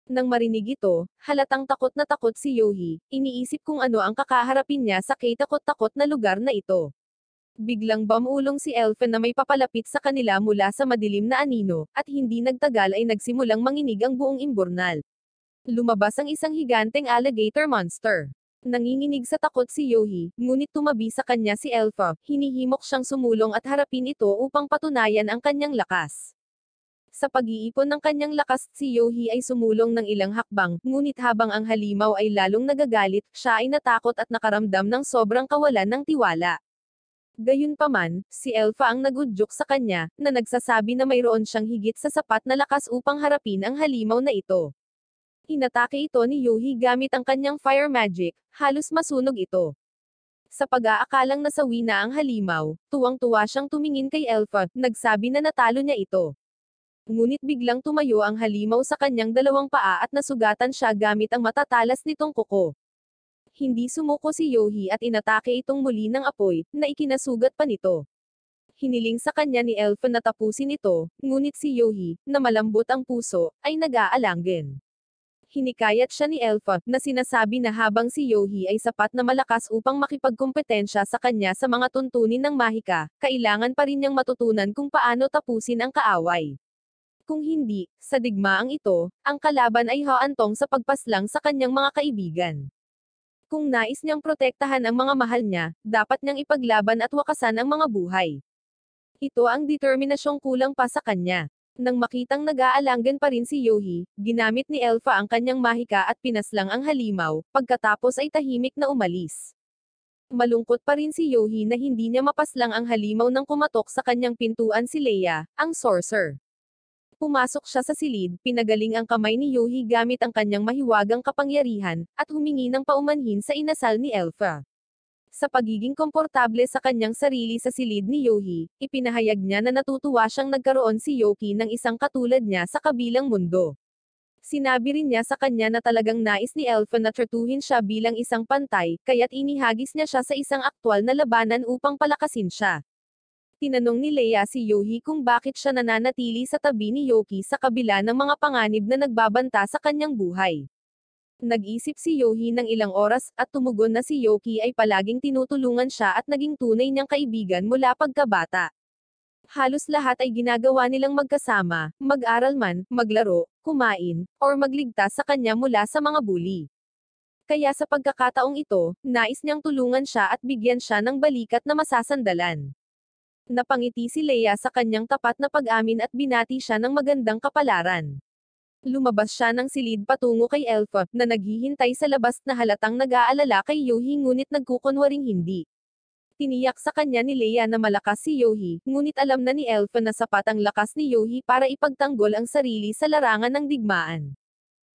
Nang marinig ito, halatang takot na takot si Yohi, iniisip kung ano ang kakaharapin niya sa takot-takot na lugar na ito. Biglang bumulong si Elfa na may papalapit sa kanila mula sa madilim na anino, at hindi nagtagal ay nagsimulang manginig ang buong imburnal. Lumabas ang isang higanteng alligator monster. Nanginginig sa takot si Yohi, ngunit tumabi sa kanya si Elfa, hinihimok siyang sumulong at harapin ito upang patunayan ang kanyang lakas. Sa pag-iipon ng kanyang lakas, si Yohi ay sumulong ng ilang hakbang, ngunit habang ang halimaw ay lalong nagagalit, siya ay natakot at nakaramdam ng sobrang kawalan ng tiwala. Gayunpaman, si Elfa ang nagudyok sa kanya, na nagsasabi na mayroon siyang higit sa sapat na lakas upang harapin ang halimaw na ito. Inatake ito ni Yohi gamit ang kanyang fire magic, halos masunog ito. Sa pag-aakalang nasawi na ang halimaw, tuwang-tuwa siyang tumingin kay Elfa, nagsabi na natalo niya ito. Ngunit biglang tumayo ang halimaw sa kanyang dalawang paa at nasugatan siya gamit ang matatalas nitong kuko. Hindi sumuko si Yohi at inatake itong muli ng apoy, na ikinasugat pa nito. Hiniling sa kanya ni Elfa na tapusin ito, ngunit si Yohi, na malambot ang puso, ay nag-aalanggen. Hinikayat siya ni Elfa, na sinasabi na habang si Yohi ay sapat na malakas upang makipagkompetensya sa kanya sa mga tuntunin ng mahika, kailangan pa rin niyang matutunan kung paano tapusin ang kaaway. Kung hindi, sa digmaang ito, ang kalaban ay haantong sa pagpaslang sa kanyang mga kaibigan. Kung nais niyang protektahan ang mga mahal niya, dapat niyang ipaglaban at wakasan ang mga buhay. Ito ang determinasyong kulang pa sa kanya. Nang makitang nag-aalanggan pa rin si Yohi, ginamit ni Elfa ang kanyang mahika at pinaslang ang halimaw, pagkatapos ay tahimik na umalis. Malungkot pa rin si Yohi na hindi niya mapaslang ang halimaw nang kumatok sa kanyang pintuan si Leia, ang sorcerer. Pumasok siya sa silid, pinagaling ang kamay ni Yohi gamit ang kanyang mahiwagang kapangyarihan, at humingi ng paumanhin sa inasal ni Elfa. Sa pagiging komportable sa kanyang sarili sa silid ni Yohi, ipinahayag niya na natutuwa siyang nagkaroon si Yoki ng isang katulad niya sa kabilang mundo. Sinabi rin niya sa kanya na talagang nais ni Elfa na tratuhin siya bilang isang pantay, kaya't inihagis niya siya sa isang aktwal na labanan upang palakasin siya. Tinanong ni Leia si Yohi kung bakit siya nananatili sa tabi ni Yoki sa kabila ng mga panganib na nagbabanta sa kanyang buhay. Nag-isip si Yohi ng ilang oras at tumugon na si Yoki ay palaging tinutulungan siya at naging tunay niyang kaibigan mula pagkabata. Halos lahat ay ginagawa nilang magkasama, mag-aral man, maglaro, kumain, or magligtas sa kanya mula sa mga bully. Kaya sa pagkakataong ito, nais niyang tulungan siya at bigyan siya ng balikat na masasandalan. Napangiti si Leia sa kanyang tapat na pag-amin at binati siya ng magandang kapalaran. Lumabas siya ng silid patungo kay Elfa, na naghihintay sa labas na halatang nag-aalala kay Yohi ngunit nagkukunwaring hindi. Tiniyak sa kanya ni Leia na malakas si Yohi, ngunit alam na ni Elfa na sapat ang lakas ni Yohi para ipagtanggol ang sarili sa larangan ng digmaan.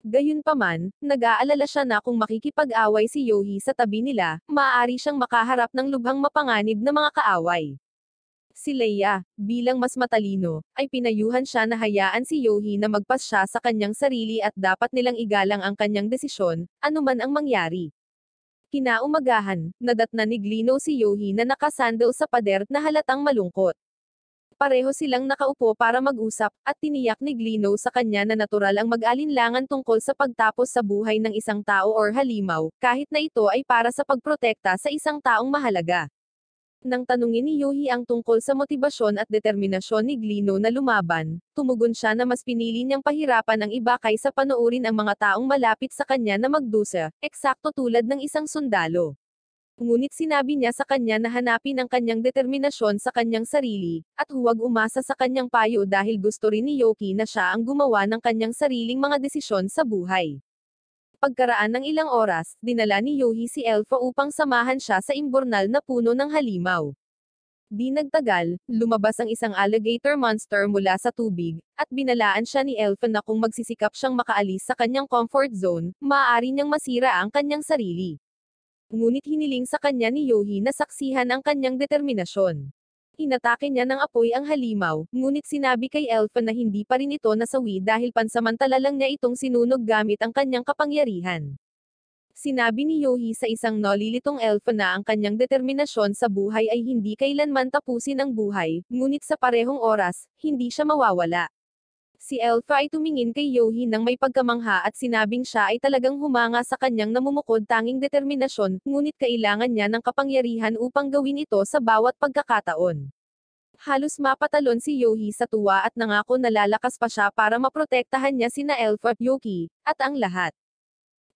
Gayunpaman, nag-aalala siya na kung makikipag-away si Yohi sa tabi nila, maaari siyang makaharap ng lubhang mapanganib na mga kaaway. Si Leia, bilang mas matalino, ay pinayuhan siya na hayaan si Yohi na magpasya sa kanyang sarili at dapat nilang igalang ang kanyang desisyon, anuman ang mangyari. Kinaumagahan, nadatnan ni Glino si Yohi na nakasandal sa pader na halatang malungkot. Pareho silang nakaupo para mag-usap, at tiniyak ni Glino sa kanya na natural ang mag-alinlangan tungkol sa pagtapos sa buhay ng isang tao or halimaw, kahit na ito ay para sa pagprotekta sa isang taong mahalaga. Nang tanungin ni Yohi ang tungkol sa motibasyon at determinasyon ni Glino na lumaban, tumugon siya na mas pinili niyang pahirapan ang iba kaysa panoorin ang mga taong malapit sa kanya na magdusa, eksakto tulad ng isang sundalo. Ngunit sinabi niya sa kanya na hanapin ang kanyang determinasyon sa kanyang sarili, at huwag umasa sa kanyang payo dahil gusto rin ni Yoki na siya ang gumawa ng kanyang sariling mga desisyon sa buhay. Pagkaraan ng ilang oras, dinala ni Yohi si Elfa upang samahan siya sa imbornal na puno ng halimaw. Di nagtagal, lumabas ang isang alligator monster mula sa tubig, at binalaan siya ni Elfa na kung magsisikap siyang makaalis sa kanyang comfort zone, maaari niyang masira ang kanyang sarili. Ngunit hiniling sa kanya ni Yohi na saksihan ang kanyang determinasyon. Inatake niya ng apoy ang halimaw, ngunit sinabi kay Elfa na hindi pa rin ito nasawi dahil pansamantala lang niya itong sinunog gamit ang kanyang kapangyarihan. Sinabi ni Yohi sa isang nalilitong Elfa na ang kanyang determinasyon sa buhay ay hindi kailanman tapusin ang buhay, ngunit sa parehong oras, hindi siya mawawala. Si Elfa ay tumingin kay Yohi nang may pagkamangha at sinabing siya ay talagang humanga sa kanyang namumukod tanging determinasyon, ngunit kailangan niya ng kapangyarihan upang gawin ito sa bawat pagkakataon. Halos mapatalon si Yohi sa tuwa at nangako na lalakas pa siya para maprotektahan niya sina Elfa, Yoki, at ang lahat.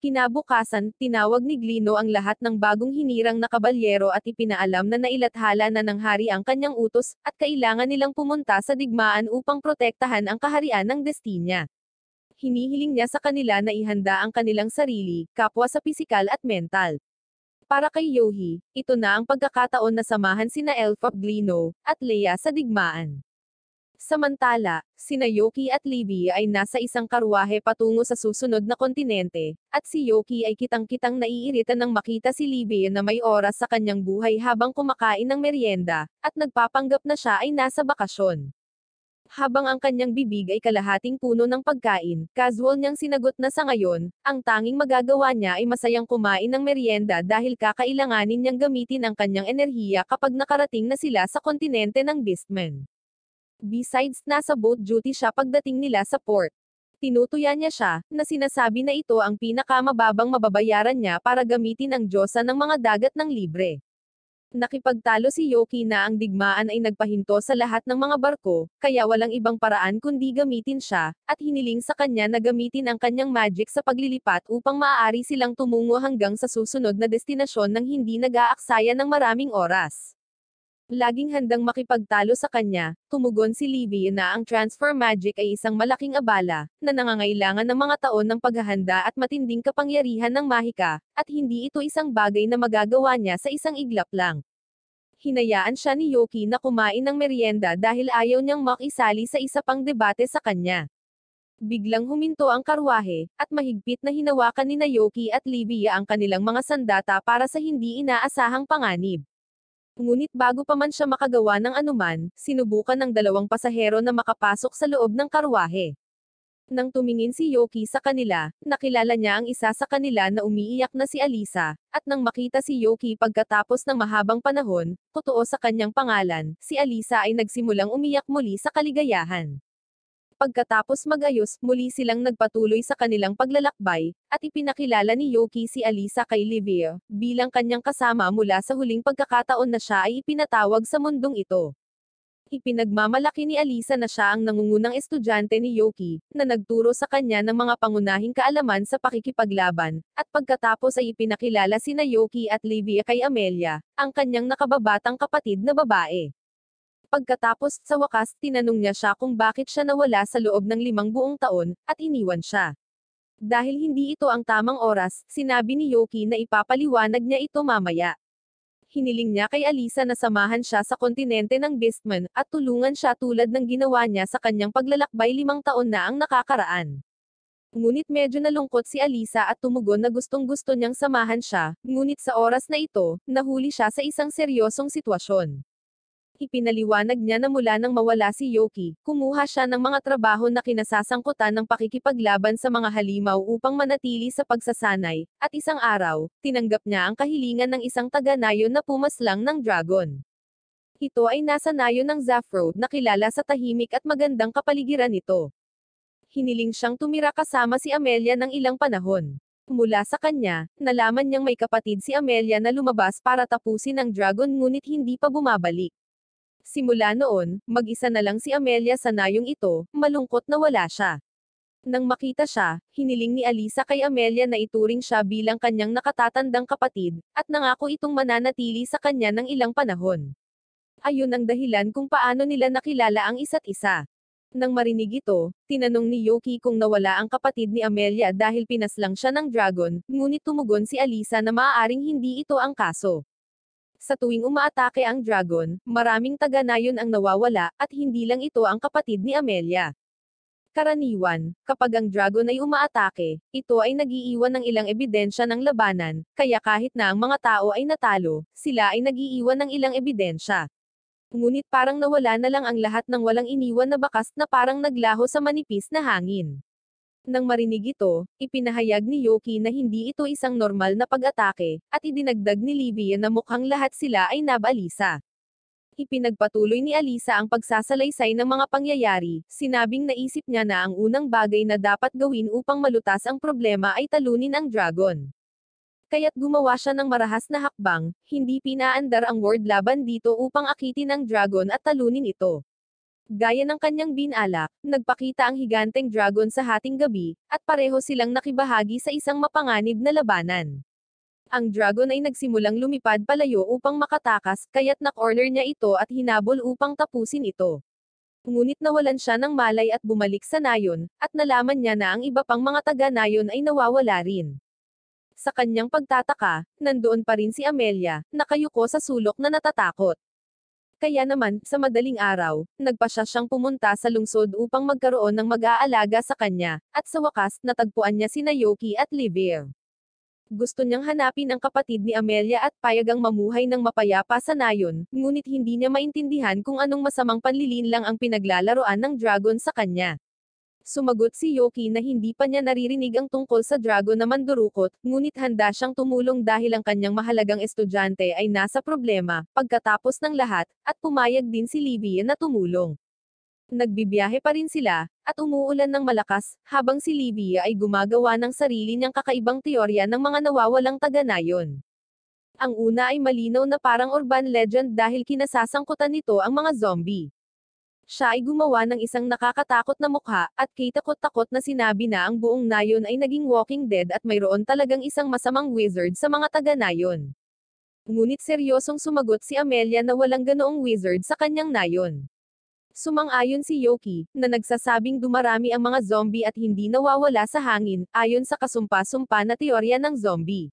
Kinabukasan, tinawag ni Glino ang lahat ng bagong hinirang na kabalyero at ipinaalam na nailathala na ng hari ang kanyang utos, at kailangan nilang pumunta sa digmaan upang protektahan ang kaharian ng Destinia. Hinihiling niya sa kanila na ihanda ang kanilang sarili, kapwa sa pisikal at mental. Para kay Yohi, ito na ang pagkakataon na samahan sina Elfa, Glino, at Leia sa digmaan. Samantala, sina Yoki at Libby ay nasa isang karwahe patungo sa susunod na kontinente, at si Yoki ay kitang-kitang naiirita nang makita si Libby na may oras sa kanyang buhay habang kumakain ng merienda, at nagpapanggap na siya ay nasa bakasyon. Habang ang kanyang bibig ay kalahating puno ng pagkain, casual niyang sinagot na sa ngayon, ang tanging magagawa niya ay masayang kumain ng merienda dahil kakailanganin niyang gamitin ang kanyang enerhiya kapag nakarating na sila sa kontinente ng Beastmen. Besides, nasa boat duty siya pagdating nila sa port. Tinutuya niya siya, na sinasabi na ito ang pinakamababang mababayaran niya para gamitin ang Diyosa ng mga dagat ng libre. Nakipagtalo si Yoki na ang digmaan ay nagpahinto sa lahat ng mga barko, kaya walang ibang paraan kundi gamitin siya, at hiniling sa kanya na gamitin ang kanyang magic sa paglilipat upang maaari silang tumungo hanggang sa susunod na destinasyon nang hindi nag-aaksaya ng maraming oras. Laging handang makipagtalo sa kanya, tumugon si Libby na ang transfer magic ay isang malaking abala, na nangangailangan ng mga taon ng paghahanda at matinding kapangyarihan ng mahika, at hindi ito isang bagay na magagawa niya sa isang iglap lang. Hinayaan siya ni Yoki na kumain ng merienda dahil ayaw niyang makisali sa isa pang debate sa kanya. Biglang huminto ang karwahe, at mahigpit na hinawakan ni Yoki at Libby ang kanilang mga sandata para sa hindi inaasahang panganib. Ngunit bago pa man siya makagawa ng anuman, sinubukan ng dalawang pasahero na makapasok sa loob ng karwahe. Nang tumingin si Yoki sa kanila, nakilala niya ang isa sa kanila na umiiyak na si Alisa, at nang makita si Yoki pagkatapos ng mahabang panahon, totoo sa kanyang pangalan, si Alisa ay nagsimulang umiyak muli sa kaligayahan. Pagkatapos mag-ayos, muli silang nagpatuloy sa kanilang paglalakbay, at ipinakilala ni Yoki si Alisa kay Livia, bilang kanyang kasama mula sa huling pagkakataon na siya ay ipinatawag sa mundong ito. Ipinagmamalaki ni Alisa na siya ang nangungunang estudyante ni Yoki, na nagturo sa kanya ng mga pangunahing kaalaman sa pakikipaglaban, at pagkatapos ay ipinakilala sina Yoki at Livia kay Amelia, ang kanyang nakababatang kapatid na babae. Pagkatapos, sa wakas, tinanong niya siya kung bakit siya nawala sa loob ng 5 buong taon, at iniwan siya. Dahil hindi ito ang tamang oras, sinabi ni Yoki na ipapaliwanag niya ito mamaya. Hiniling niya kay Alisa na samahan siya sa kontinente ng Beastman, at tulungan siya tulad ng ginawa niya sa kanyang paglalakbay 5 taon na ang nakakaraan. Ngunit medyo nalungkot si Alisa at tumugon na gustong-gusto niyang samahan siya, ngunit sa oras na ito, nahuli siya sa isang seryosong sitwasyon. Ipinaliwanag niya na mula nang mawala si Yoki, kumuha siya ng mga trabaho na kinasasangkutan ng pakikipaglaban sa mga halimaw upang manatili sa pagsasanay, at isang araw, tinanggap niya ang kahilingan ng isang taga-nayon na pumaslang ng dragon. Ito ay nasa nayon ng Zafro, na kilala sa tahimik at magandang kapaligiran nito. Hiniling siyang tumira kasama si Amelia ng ilang panahon. Mula sa kanya, nalaman niyang may kapatid si Amelia na lumabas para tapusin ang dragon ngunit hindi pa bumabalik. Simula noon, mag-isa na lang si Amelia sa nayong ito, malungkot na wala siya. Nang makita siya, hiniling ni Alisa kay Amelia na ituring siya bilang kanyang nakatatandang kapatid, at nangako itong mananatili sa kanya ng ilang panahon. Ayun ang dahilan kung paano nila nakilala ang isa't isa. Nang marinig ito, tinanong ni Yoki kung nawala ang kapatid ni Amelia dahil pinaslang siya ng dragon, ngunit tumugon si Alisa na maaaring hindi ito ang kaso. Sa tuwing umaatake ang dragon, maraming taga-nayon ang nawawala, at hindi lang ito ang kapatid ni Amelia. Karaniwan, kapag ang dragon ay umaatake, ito ay nag-iiwan ng ilang ebidensya ng labanan, kaya kahit na ang mga tao ay natalo, sila ay nag-iiwan ng ilang ebidensya. Ngunit parang nawala na lang ang lahat ng walang iniwan na bakas na parang naglaho sa manipis na hangin. Nang marinig ito, ipinahayag ni Yoki na hindi ito isang normal na pag-atake, at idinagdag ni Livia na mukhang lahat sila ay nabalisa. Ipinagpatuloy ni Alisa ang pagsasalaysay ng mga pangyayari, sinabing naisip niya na ang unang bagay na dapat gawin upang malutas ang problema ay talunin ang dragon. Kaya't gumawa siya ng marahas na hakbang, hindi pinaandar ang word laban dito upang akitin ang dragon at talunin ito. Gaya ng kanyang binalak, nagpakita ang higanteng dragon sa hating gabi, at pareho silang nakibahagi sa isang mapanganib na labanan. Ang dragon ay nagsimulang lumipad palayo upang makatakas, kaya't nak-order niya ito at hinabol upang tapusin ito. Ngunit nawalan siya ng malay at bumalik sa nayon, at nalaman niya na ang iba pang mga taga-nayon ay nawawala rin. Sa kanyang pagtataka, nandoon pa rin si Amelia, nakayuko sa sulok na natatakot. Kaya naman, sa madaling araw, nagpa siyang pumunta sa lungsod upang magkaroon ng mag-aalaga sa kanya, at sa wakas, natagpuan niya sina Yoki at Livia. Gusto niyang hanapin ang kapatid ni Amelia at payagang mamuhay ng mapayapa sa nayon, ngunit hindi niya maintindihan kung anong masamang panlilin lang ang pinaglalaroan ng dragon sa kanya. Sumagot si Yoki na hindi pa niya naririnig ang tungkol sa dragon na mandurukot, ngunit handa siyang tumulong dahil ang kanyang mahalagang estudyante ay nasa problema, pagkatapos ng lahat, at pumayag din si Livia na tumulong. Nagbibiyahe pa rin sila, at umuulan ng malakas, habang si Livia ay gumagawa ng sarili niyang kakaibang teorya ng mga nawawalang taga-nayon. Ang una ay malinaw na parang urban legend dahil kinasasangkutan nito ang mga zombie. Siya ay gumawa ng isang nakakatakot na mukha, at kay takot-takot na sinabi na ang buong nayon ay naging Walking Dead at mayroon talagang isang masamang wizard sa mga taga-nayon. Ngunit seryosong sumagot si Amelia na walang ganoong wizard sa kanyang nayon. Sumang-ayon si Yoki, na nagsasabing dumarami ang mga zombie at hindi nawawala sa hangin, ayon sa kasumpa-sumpa na teorya ng zombie.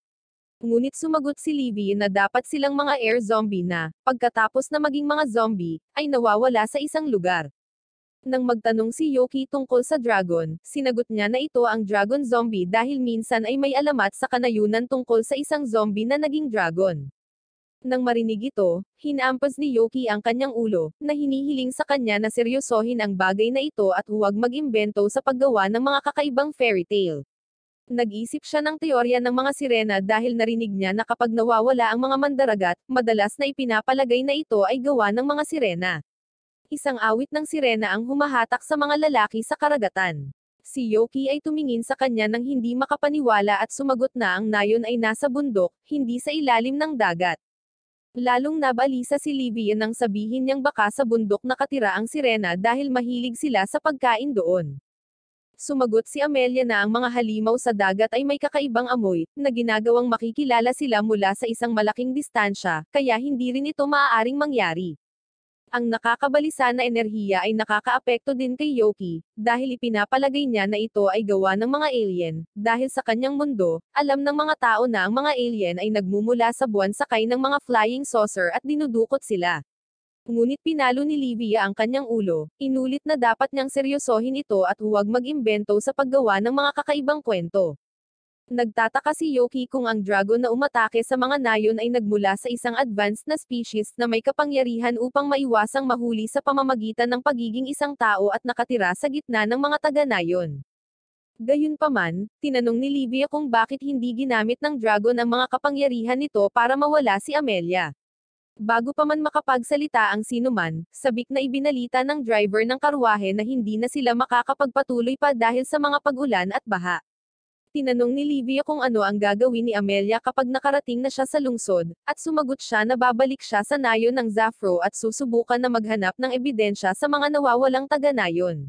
Ngunit sumagot si Livia na dapat silang mga air zombie na, pagkatapos na maging mga zombie, ay nawawala sa isang lugar. Nang magtanong si Yoki tungkol sa dragon, sinagot niya na ito ang dragon zombie dahil minsan ay may alamat sa kanayunan tungkol sa isang zombie na naging dragon. Nang marinig ito, hinampas ni Yoki ang kanyang ulo, na hinihiling sa kanya na seryosohin ang bagay na ito at huwag mag-imbento sa paggawa ng mga kakaibang fairy tale. Nag-isip siya ng teorya ng mga sirena dahil narinig niya na kapag nawawala ang mga mandaragat, madalas na ipinapalagay na ito ay gawa ng mga sirena. Isang awit ng sirena ang humahatak sa mga lalaki sa karagatan. Si Yoki ay tumingin sa kanya nang hindi makapaniwala at sumagot na ang nayon ay nasa bundok, hindi sa ilalim ng dagat. Lalong nabalisa si Livia nang sabihin niyang baka sa bundok nakatira ang sirena dahil mahilig sila sa pagkain doon. Sumagot si Amelia na ang mga halimaw sa dagat ay may kakaibang amoy, na ginagawang makikilala sila mula sa isang malaking distansya, kaya hindi rin ito maaaring mangyari. Ang nakakabalisa na enerhiya ay nakakaapekto din kay Yoki, dahil ipinapalagay niya na ito ay gawa ng mga alien, dahil sa kanyang mundo, alam ng mga tao na ang mga alien ay nagmumula sa buwan sakay ng mga flying saucer at dinudukot sila. Ngunit pinalo ni Livia ang kanyang ulo, inulit na dapat niyang seryosohin ito at huwag mag-imbento sa paggawa ng mga kakaibang kwento. Nagtataka si Yoki kung ang dragon na umatake sa mga nayon ay nagmula sa isang advanced na species na may kapangyarihan upang maiwasang mahuli sa pamamagitan ng pagiging isang tao at nakatira sa gitna ng mga taga-nayon. Gayunpaman, tinanong ni Livia kung bakit hindi ginamit ng dragon ang mga kapangyarihan nito para mawala si Amelia. Bago pa man makapagsalita ang sinuman, sabik na ibinalita ng driver ng karwahe na hindi na sila makakapagpatuloy pa dahil sa mga pag-ulan at baha. Tinanong ni Livia kung ano ang gagawin ni Amelia kapag nakarating na siya sa lungsod, at sumagot siya na babalik siya sa nayon ng Zafro at susubukan na maghanap ng ebidensya sa mga nawawalang taga-nayon.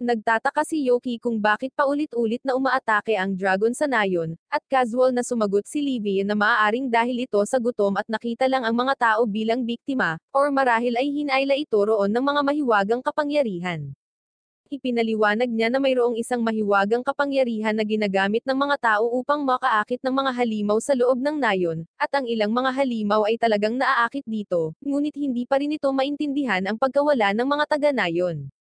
Nagtataka si Yoki kung bakit paulit-ulit na umaatake ang dragon sa nayon, at casual na sumagot si Livia na maaaring dahil ito sa gutom at nakita lang ang mga tao bilang biktima, or marahil ay hinayla ito roon ng mga mahiwagang kapangyarihan. Ipinaliwanag niya na mayroong isang mahiwagang kapangyarihan na ginagamit ng mga tao upang makaakit ng mga halimaw sa loob ng nayon, at ang ilang mga halimaw ay talagang naaakit dito, ngunit hindi pa rin ito maintindihan ang pagkawala ng mga taga-nayon.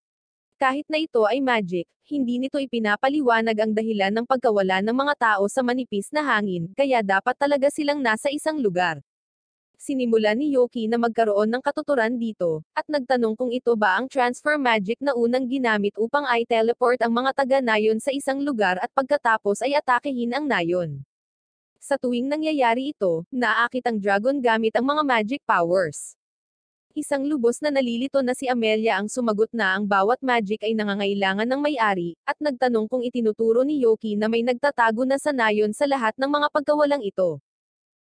Kahit na ito ay magic, hindi nito ipinapaliwanag ang dahilan ng pagkawala ng mga tao sa manipis na hangin, kaya dapat talaga silang nasa isang lugar. Sinimula ni Yoki na magkaroon ng katuturan dito, at nagtanong kung ito ba ang transfer magic na unang ginamit upang i-teleport ang mga taga-nayon sa isang lugar at pagkatapos ay atakehin ang nayon. Sa tuwing nangyayari ito, naaakit ang dragon gamit ang mga magic powers. Isang lubos na nalilito na si Amelia ang sumagot na ang bawat magic ay nangangailangan ng may-ari, at nagtanong kung itinuturo ni Yoki na may nagtatago na sa nayon sa lahat ng mga pagkawalang ito.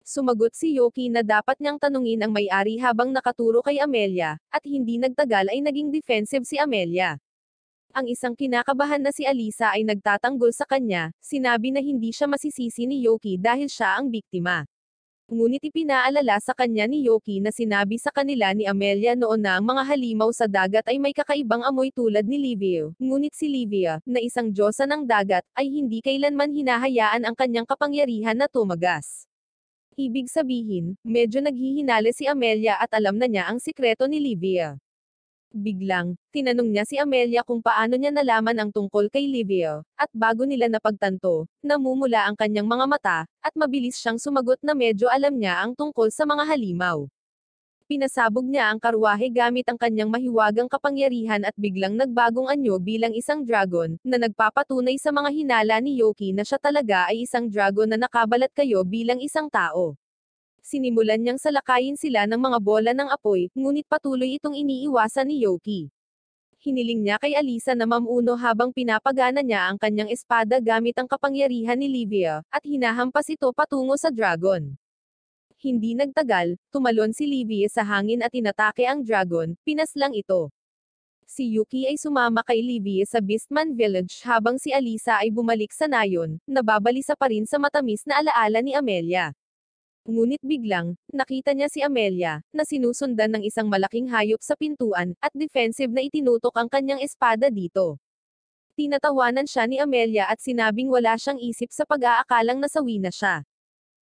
Sumagot si Yoki na dapat niyang tanungin ang may-ari habang nakaturo kay Amelia, at hindi nagtagal ay naging defensive si Amelia. Ang isang kinakabahan na si Alisa ay nagtatanggol sa kanya, sinabi na hindi siya masisisi ni Yoki dahil siya ang biktima. Ngunit ipinaalala sa kanya ni Yoki na sinabi sa kanila ni Amelia noon na ang mga halimaw sa dagat ay may kakaibang amoy tulad ni Livia, ngunit si Livia, na isang diyosa ng dagat, ay hindi kailanman hinahayaan ang kanyang kapangyarihan na tumagas. Ibig sabihin, medyo naghihinala si Amelia at alam na niya ang sikreto ni Livia. Biglang, tinanong niya si Amelia kung paano niya nalaman ang tungkol kay Livia, at bago nila napagtanto, namumula ang kanyang mga mata, at mabilis siyang sumagot na medyo alam niya ang tungkol sa mga halimaw. Pinasabog niya ang karwahe gamit ang kanyang mahiwagang kapangyarihan at biglang nagbagong anyo bilang isang dragon, na nagpapatunay sa mga hinala ni Yoki na siya talaga ay isang dragon na nakabalat kayo bilang isang tao. Sinimulan niyang salakayin sila ng mga bola ng apoy, ngunit patuloy itong iniiwasan ni Yoki. Hiniling niya kay Alisa na mamuno habang pinapagana niya ang kanyang espada gamit ang kapangyarihan ni Livia, at hinahampas ito patungo sa dragon. Hindi nagtagal, tumalon si Livia sa hangin at inatake ang dragon, pinaslang ito. Si Yuki ay sumama kay Livia sa Beastman Village habang si Alisa ay bumalik sa nayon, nababalisa pa rin sa matamis na alaala ni Amelia. Ngunit biglang, nakita niya si Amelia, na sinusundan ng isang malaking hayop sa pintuan, at defensive na itinutok ang kanyang espada dito. Tinatawanan siya ni Amelia at sinabing wala siyang isip sa pag-aakalang nasawi na siya.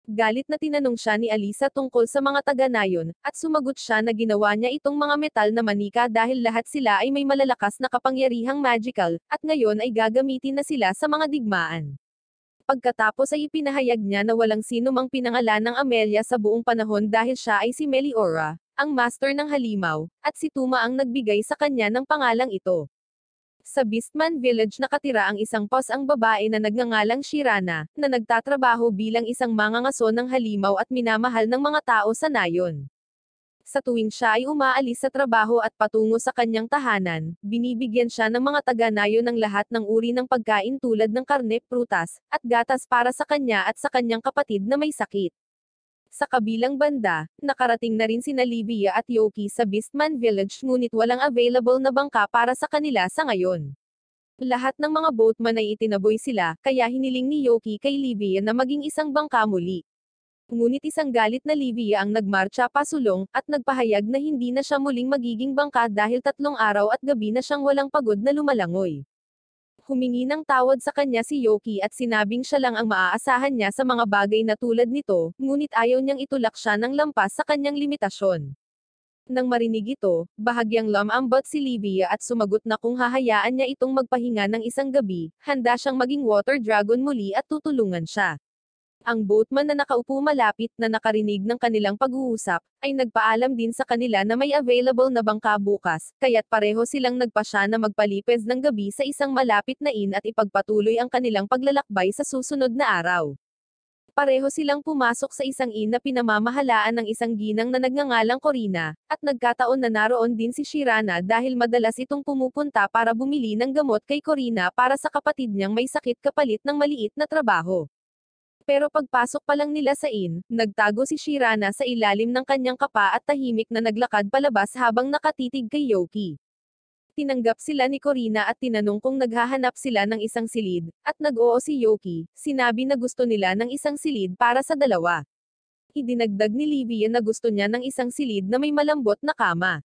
Galit na tinanong siya ni Alisa tungkol sa mga taga-nayon, at sumagot siya na ginawa niya itong mga metal na manika dahil lahat sila ay may malalakas na kapangyarihang magical, at ngayon ay gagamitin na sila sa mga digmaan. Pagkatapos ay ipinahayag niya na walang sino mang pinangalan ng Amelia sa buong panahon dahil siya ay si Meliora, ang master ng halimaw, at si Tuma ang nagbigay sa kanya ng pangalang ito. Sa Beastman Village nakatira ang isang ang babae na nagngangalang Shirana, na nagtatrabaho bilang isang mangangaso ng halimaw at minamahal ng mga tao sa nayon. Sa tuwing siya ay umaalis sa trabaho at patungo sa kanyang tahanan, binibigyan siya ng mga taga-nayo ng lahat ng uri ng pagkain tulad ng karne, prutas, at gatas para sa kanya at sa kanyang kapatid na may sakit. Sa kabilang banda, nakarating na rin sina Livia at Yoki sa Beastman Village ngunit walang available na bangka para sa kanila sa ngayon. Lahat ng mga boatman ay itinaboy sila, kaya hiniling ni Yoki kay Livia na maging isang bangka muli. Ngunit isang galit na Livia ang nagmarcha pasulong, at nagpahayag na hindi na siya muling magiging bangka dahil 3 araw at gabi na siyang walang pagod na lumalangoy. Humingi ng tawad sa kanya si Yoki at sinabing siya lang ang maaasahan niya sa mga bagay na tulad nito, ngunit ayaw niyang itulak siya ng lampas sa kanyang limitasyon. Nang marinig ito, bahagyang lumambot si Livia at sumagot na kung hahayaan niya itong magpahinga ng isang gabi, handa siyang maging water dragon muli at tutulungan siya. Ang boatman na nakaupo malapit na nakarinig ng kanilang pag-uusap, ay nagpaalam din sa kanila na may available na bangka bukas, kaya't pareho silang nagpasya na magpalipez ng gabi sa isang malapit na inn at ipagpatuloy ang kanilang paglalakbay sa susunod na araw. Pareho silang pumasok sa isang inn na pinamamahalaan ng isang ginang na nagngangalang Corina, at nagkataon na naroon din si Shirana dahil madalas itong pumupunta para bumili ng gamot kay Corina para sa kapatid niyang may sakit kapalit ng maliit na trabaho. Pero pagpasok pa lang nila sa inn, nagtago si Shirana sa ilalim ng kanyang kapa at tahimik na naglakad palabas habang nakatitig kay Yoki. Tinanggap sila ni Corina at tinanong kung naghahanap sila ng isang silid, at nag-oo si Yoki, sinabi na gusto nila ng isang silid para sa dalawa. Idinagdag ni Livia na gusto niya ng isang silid na may malambot na kama.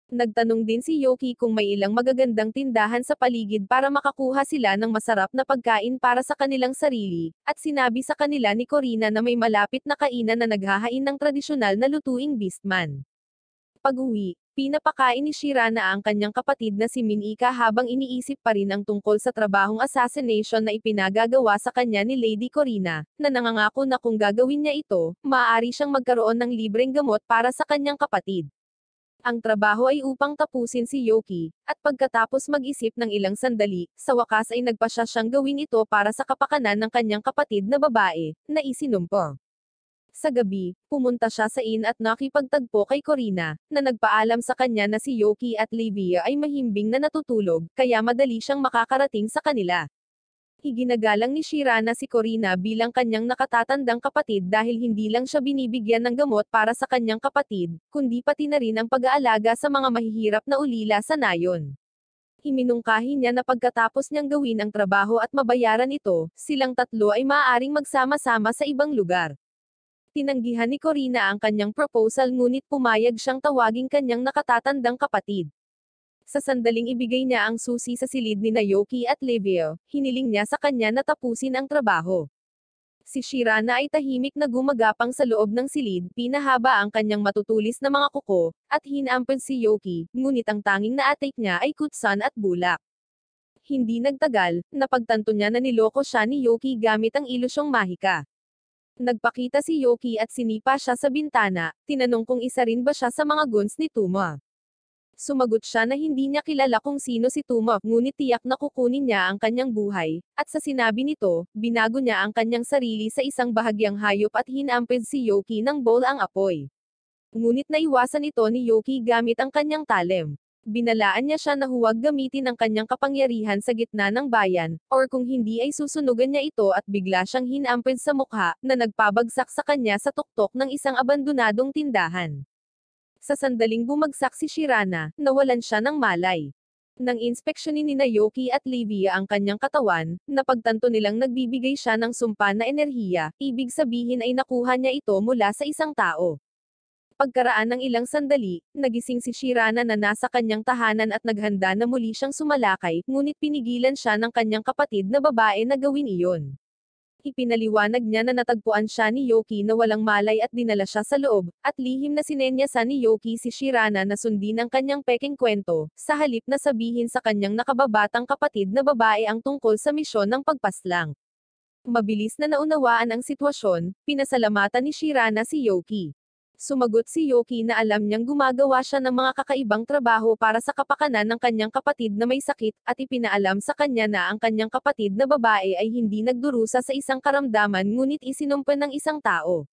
Nagtanong din si Yoki kung may ilang magagandang tindahan sa paligid para makakuha sila ng masarap na pagkain para sa kanilang sarili, at sinabi sa kanila ni Corina na may malapit na kainan na naghahain ng tradisyonal na lutuing beastman. Pag-uwi, pinapakain ni Shirana ang kanyang kapatid na si Minika habang iniisip pa rin ang tungkol sa trabahong assassination na ipinagagawa sa kanya ni Lady Corina, na nangangako na kung gagawin niya ito, maaari siyang magkaroon ng libreng gamot para sa kanyang kapatid. Ang trabaho ay upang tapusin si Yoki, at pagkatapos mag-isip ng ilang sandali, sa wakas ay nagpasya siyang gawin ito para sa kapakanan ng kanyang kapatid na babae, na isinumpo. Sa gabi, pumunta siya sa inn at nakipagtagpo kay Corina, na nagpaalam sa kanya na si Yoki at Livia ay mahimbing na natutulog, kaya madali siyang makakarating sa kanila. Iginagalang ni Shirana si Corina bilang kanyang nakatatandang kapatid dahil hindi lang siya binibigyan ng gamot para sa kanyang kapatid, kundi pati na rin ang pag-aalaga sa mga mahihirap na ulila sa nayon. Iminungkahi niya na pagkatapos niyang gawin ang trabaho at mabayaran ito, silang tatlo ay maaaring magsama-sama sa ibang lugar. Tinanggihan ni Corina ang kanyang proposal ngunit pumayag siyang tawaging kanyang nakatatandang kapatid. Sa sandaling ibigay niya ang susi sa silid ni Yoki at Livia, hiniling niya sa kanya na tapusin ang trabaho. Si Shirana ay tahimik na gumagapang sa loob ng silid, pinahaba ang kanyang matutulis na mga kuko, at hinampad si Yoki, ngunit ang tanging na-atake niya ay kutsan at bulak. Hindi nagtagal, napagtanto niya na niloko siya ni Yoki gamit ang ilusyong mahika. Nagpakita si Yoki at sinipa siya sa bintana, tinanong kung isa rin ba siya sa mga goons ni Tuma. Sumagot siya na hindi niya kilala kung sino si Tuma, ngunit tiyak na kukunin niya ang kanyang buhay, at sa sinabi nito, binago niya ang kanyang sarili sa isang bahagyang hayop at hinamped si Yoki ng bowl ang apoy. Ngunit naiwasan ito ni Yoki gamit ang kanyang talem. Binalaan niya siya na huwag gamitin ang kanyang kapangyarihan sa gitna ng bayan, or kung hindi ay susunugan niya ito at bigla siyang hinamped sa mukha, na nagpabagsak sa kanya sa tuktok ng isang abandonadong tindahan. Sa sandaling bumagsak si Shirana, nawalan siya ng malay. Nang inspeksyonin ni Yoki at Livia ang kanyang katawan, napagtanto nilang nagbibigay siya ng sumpa na enerhiya, ibig sabihin ay nakuha niya ito mula sa isang tao. Pagkaraan ng ilang sandali, nagising si Shirana na nasa kanyang tahanan at naghanda na muli siyang sumalakay, ngunit pinigilan siya ng kanyang kapatid na babae na gawin iyon. Ipinaliwanag niya na natagpuan siya ni Yoki na walang malay at dinala siya sa loob, at lihim na sinenyasan ni Yoki si Shirana na sundin ang kanyang peking kwento, sa halip na sabihin sa kanyang nakababatang kapatid na babae ang tungkol sa misyon ng pagpaslang. Mabilis na naunawaan ang sitwasyon, pinasalamatan ni Shirana si Yoki. Sumagot si Yoki na alam niyang gumagawa siya ng mga kakaibang trabaho para sa kapakanan ng kanyang kapatid na may sakit, at ipinaalam sa kanya na ang kanyang kapatid na babae ay hindi nagdurusa sa isang karamdaman ngunit isinumpan ng isang tao.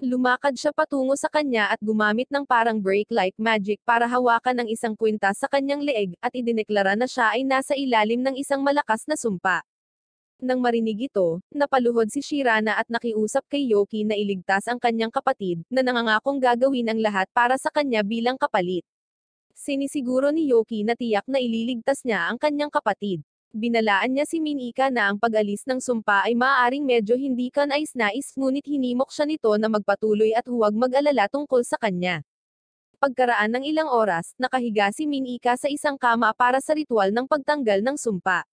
Lumakad siya patungo sa kanya at gumamit ng parang break-like magic para hawakan ang isang kwintas sa kanyang leeg, at idineklara na siya ay nasa ilalim ng isang malakas na sumpa. Nang marinig ito, napaluhod si Shirana at nakiusap kay Yoki na iligtas ang kanyang kapatid, na nangangakong gagawin ang lahat para sa kanya bilang kapalit. Sinisiguro ni Yoki na tiyak na ililigtas niya ang kanyang kapatid. Binalaan niya si Minika na ang pag-alis ng sumpa ay maaaring medyo hindi kanais-nais ngunit hinimok siya nito na magpatuloy at huwag mag-alala tungkol sa kanya. Pagkaraan ng ilang oras, nakahiga si Minika sa isang kama para sa ritual ng pagtanggal ng sumpa.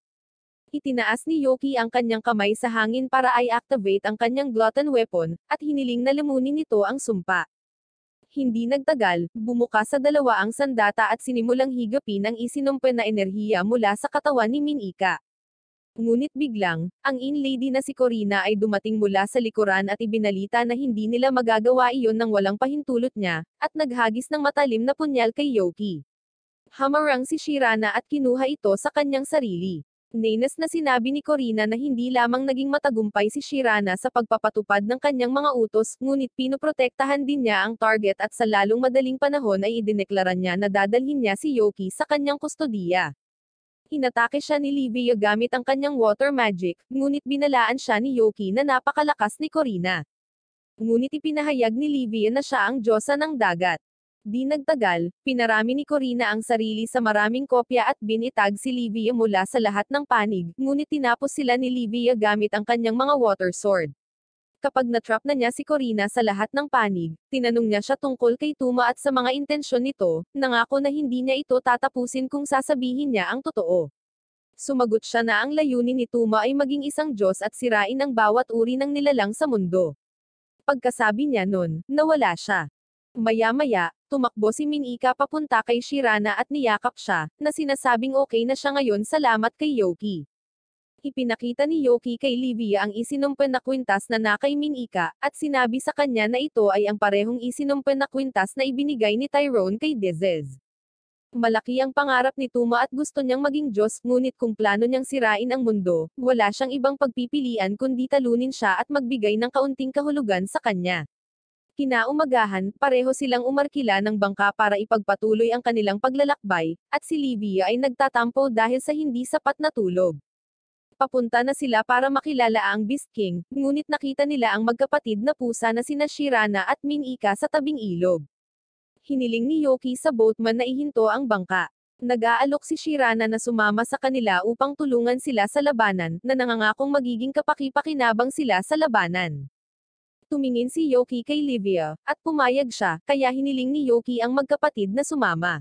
Itinaas ni Yoki ang kanyang kamay sa hangin para i-activate ang kanyang glutton weapon, at hiniling na lamunin nito ang sumpa. Hindi nagtagal, bumuka sa dalawa ang sandata at sinimulang higapin ang isinumpan na enerhiya mula sa katawan ni Minika. Ngunit biglang, ang in-lady na si Corina ay dumating mula sa likuran at ibinalita na hindi nila magagawa iyon nang walang pahintulot niya, at naghagis ng matalim na punyal kay Yoki. Hamarang si Shirana at kinuha ito sa kanyang sarili. Nainas na sinabi ni Corina na hindi lamang naging matagumpay si Shirana sa pagpapatupad ng kanyang mga utos, ngunit pinoprotektahan din niya ang target at sa lalong madaling panahon ay idineklara niya na dadalhin niya si Yoki sa kanyang kustodiya. Inatake siya ni Livia gamit ang kanyang water magic, ngunit binalaan siya ni Yoki na napakalakas ni Corina. Ngunit ipinahayag ni Livia na siya ang diyosa ng dagat. Di nagtagal, pinarami ni Corina ang sarili sa maraming kopya at binitag si Livia mula sa lahat ng panig, ngunit tinapos sila ni Livia gamit ang kanyang mga water sword. Kapag natrap na niya si Corina sa lahat ng panig, tinanong niya siya tungkol kay Tuma at sa mga intensyon nito, nangako na hindi niya ito tatapusin kung sasabihin niya ang totoo. Sumagot siya na ang layunin ni Tuma ay maging isang Diyos at sirain ang bawat uri ng nilalang sa mundo. Pagkasabi niya nun, nawala siya. Maya-maya, tumakbo si Minika papunta kay Shirana at niyakap siya, na sinasabing okay na siya ngayon salamat kay Yoki. Ipinakita ni Yoki kay Livia ang isinumpan na kwintas na kay Minika, at sinabi sa kanya na ito ay ang parehong isinumpan na kwintas na ibinigay ni Tyrone kay Dezez. Malaki ang pangarap ni Tuma at gusto niyang maging Diyos, ngunit kung plano niyang sirain ang mundo, wala siyang ibang pagpipilian kundi talunin siya at magbigay ng kaunting kahulugan sa kanya. Kinaumagahan, pareho silang umarkila ng bangka para ipagpatuloy ang kanilang paglalakbay, at si Livia ay nagtatampo dahil sa hindi sapat na tulog. Papunta na sila para makilala ang Beast King, ngunit nakita nila ang magkapatid na pusa na sina Shirana at Minika sa tabing ilog. Hiniling ni Yoki sa boatman na ihinto ang bangka. Nag-aalok si Shirana na sumama sa kanila upang tulungan sila sa labanan, na nangangakong magiging kapaki-pakinabang sila sa labanan. Tumingin si Yoki kay Livia, at pumayag siya, kaya hiniling ni Yoki ang magkapatid na sumama.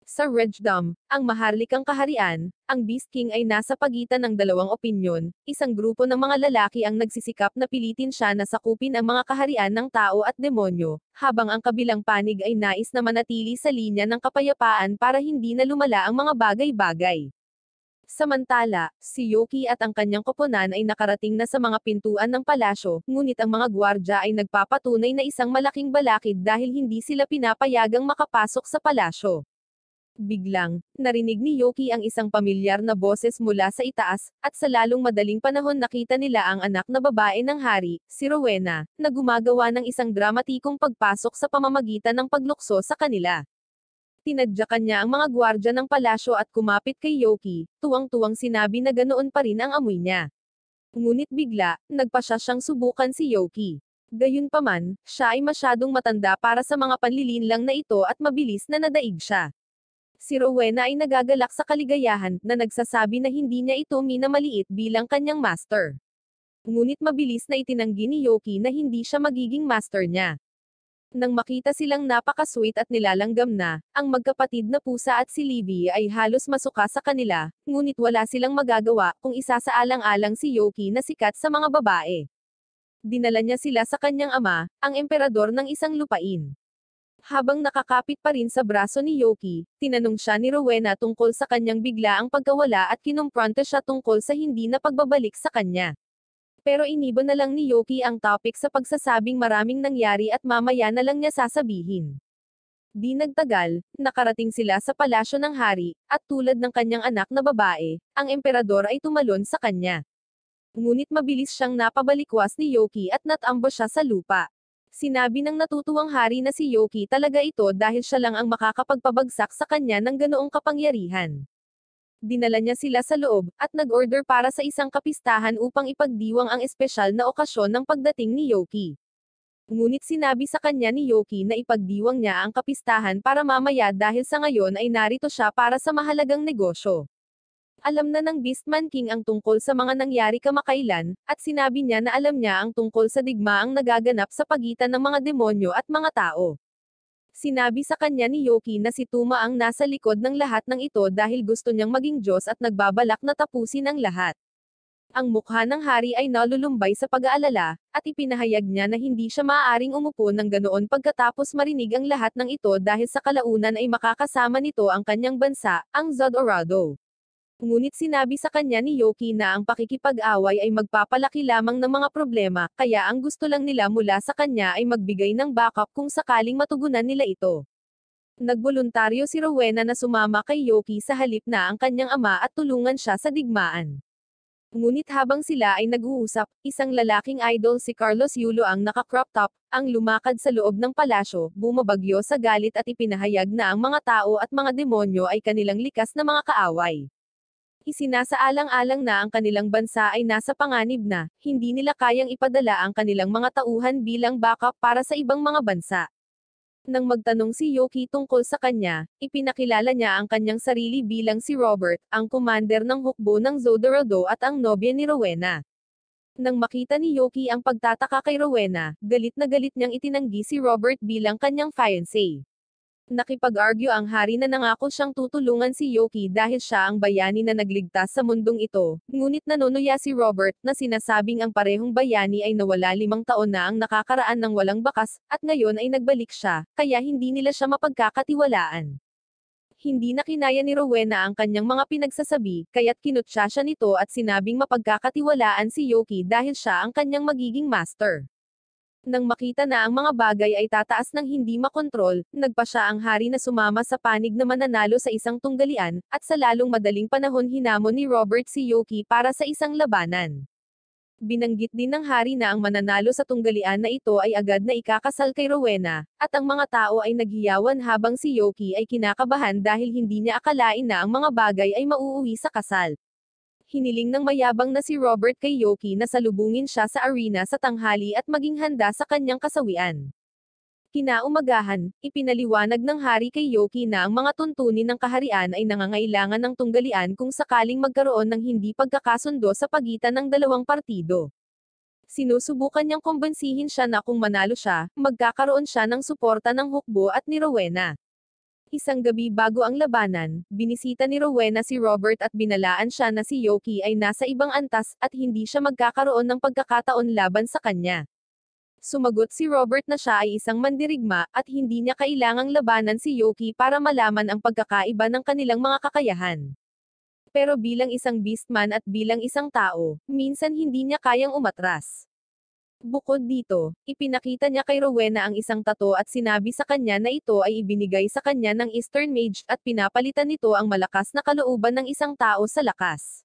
Sa Rejdom, ang maharlikang kaharian, ang Beast King ay nasa pagitan ng dalawang opinyon, isang grupo ng mga lalaki ang nagsisikap na pilitin siya na sakupin ang mga kaharian ng tao at demonyo, habang ang kabilang panig ay nais na manatili sa linya ng kapayapaan para hindi na lumala ang mga bagay-bagay. Samantala, si Yoki at ang kanyang koponan ay nakarating na sa mga pintuan ng palasyo, ngunit ang mga gwardya ay nagpapatunay na isang malaking balakid dahil hindi sila pinapayagang makapasok sa palasyo. Biglang, narinig ni Yoki ang isang pamilyar na boses mula sa itaas, at sa lalong madaling panahon nakita nila ang anak na babae ng hari, si Rowena, na gumagawa ng isang dramatikong pagpasok sa pamamagitan ng paglukso sa kanila. Tinadyakan niya ang mga gwardya ng palasyo at kumapit kay Yoki, tuwang-tuwang sinabi na ganoon pa rin ang amoy niya. Ngunit bigla, nagpasya siyang subukan si Yoki. Gayunpaman, siya ay masyadong matanda para sa mga panlilinlang na ito at mabilis na nadaig siya. Si Rowena ay nagagalak sa kaligayahan, na nagsasabi na hindi niya ito minamaliit bilang kanyang master. Ngunit mabilis na itinanggi ni Yoki na hindi siya magiging master niya. Nang makita silang napaka-sweet at nilalanggam na, ang magkapatid na pusa at si Livy ay halos masuka sa kanila, ngunit wala silang magagawa kung isasaalang-alang si Yoki na sikat sa mga babae. Dinala niya sila sa kanyang ama, ang emperador ng isang lupain. Habang nakakapit pa rin sa braso ni Yoki, tinanong siya ni Rowena tungkol sa kanyang biglaang pagkawala at kinumpronta siya tungkol sa hindi na pagbabalik sa kanya. Pero iniba na lang ni Yoki ang topic sa pagsasabing maraming nangyari at mamaya na lang niya sasabihin. Di nagtagal, nakarating sila sa palasyo ng hari, at tulad ng kanyang anak na babae, ang emperador ay tumalon sa kanya. Ngunit mabilis siyang napabalikwas ni Yoki at natambo siya sa lupa. Sinabi ng natutuwang hari na si Yoki talaga ito dahil siya lang ang makakapagpabagsak sa kanya ng ganoong kapangyarihan. Dinala niya sila sa loob, at nag-order para sa isang kapistahan upang ipagdiwang ang espesyal na okasyon ng pagdating ni Yoki. Ngunit sinabi sa kanya ni Yoki na ipagdiwang niya ang kapistahan para mamaya dahil sa ngayon ay narito siya para sa mahalagang negosyo. Alam na ng Beastman King ang tungkol sa mga nangyari kamakailan, at sinabi niya na alam niya ang tungkol sa digmaang nagaganap sa pagitan ng mga demonyo at mga tao. Sinabi sa kanya ni Yoki na si Tuma ang nasa likod ng lahat ng ito dahil gusto niyang maging Diyos at nagbabalak na tapusin ang lahat. Ang mukha ng hari ay nalulumbay sa pag-aalala, at ipinahayag niya na hindi siya maaaring umupo ng ganoon pagkatapos marinig ang lahat ng ito dahil sa kalaunan ay makakasama nito ang kanyang bansa, ang Zodorado. Ngunit sinabi sa kanya ni Yoki na ang pakikipag-away ay magpapalaki lamang ng mga problema, kaya ang gusto lang nila mula sa kanya ay magbigay ng backup kung sakaling matugunan nila ito. Nagboluntaryo si Rowena na sumama kay Yoki sa halip na ang kanyang ama at tulungan siya sa digmaan. Ngunit habang sila ay nag-uusap, isang lalaking idol si Carlos Yulo ang naka-crop top, ang lumakad sa loob ng palasyo, bumabagyo sa galit at ipinahayag na ang mga tao at mga demonyo ay kanilang likas na mga kaaway. Isinasaalang-alang na ang kanilang bansa ay nasa panganib na, hindi nila kayang ipadala ang kanilang mga tauhan bilang backup para sa ibang mga bansa. Nang magtanong si Yoki tungkol sa kanya, ipinakilala niya ang kanyang sarili bilang si Robert, ang commander ng hukbo ng Zodorado at ang nobya ni Rowena. Nang makita ni Yoki ang pagtataka kay Rowena, galit na galit niyang itinanggi si Robert bilang kanyang fiancé. Nakipag-argue ang hari na nangako siyang tutulungan si Yoki dahil siya ang bayani na nagligtas sa mundong ito, ngunit nanunuya si Robert na sinasabing ang parehong bayani ay nawala 5 taon na ang nakakaraan ng walang bakas, at ngayon ay nagbalik siya, kaya hindi nila siya mapagkakatiwalaan. Hindi na kinaya ni Rowena ang kanyang mga pinagsasabi, kaya't kinutya siya nito at sinabing mapagkakatiwalaan si Yoki dahil siya ang kanyang magiging master. Nang makita na ang mga bagay ay tataas ng hindi makontrol, nagpa siya ang hari na sumama sa panig na mananalo sa isang tunggalian, at sa lalong madaling panahon hinamon ni Robert si Yoki para sa isang labanan. Binanggit din ng hari na ang mananalo sa tunggalian na ito ay agad na ikakasal kay Rowena, at ang mga tao ay naghiyawan habang si Yoki ay kinakabahan dahil hindi niya akalain na ang mga bagay ay mauuwi sa kasal. Hiniling ng mayabang na si Robert kay Yoki na salubungin siya sa arena sa tanghali at maging handa sa kanyang kasawian. Kinaumagahan, ipinaliwanag ng hari kay Yoki na ang mga tuntunin ng kaharian ay nangangailangan ng tunggalian kung sakaling magkaroon ng hindi pagkakasundo sa pagitan ng dalawang partido. Sinusubukan niyang kumbensihin siya na kung manalo siya, magkakaroon siya ng suporta ng hukbo at ni Rowena. Isang gabi bago ang labanan, binisita ni Rowena si Robert at binalaan siya na si Yoki ay nasa ibang antas, at hindi siya magkakaroon ng pagkakataon laban sa kanya. Sumagot si Robert na siya ay isang mandirigma, at hindi niya kailangang labanan si Yoki para malaman ang pagkakaiba ng kanilang mga kakayahan. Pero bilang isang beastman at bilang isang tao, minsan hindi niya kayang umatras. Bukod dito, ipinakita niya kay Rowena ang isang tato at sinabi sa kanya na ito ay ibinigay sa kanya ng Eastern Mage at pinapalitan nito ang malakas na kalooban ng isang tao sa lakas.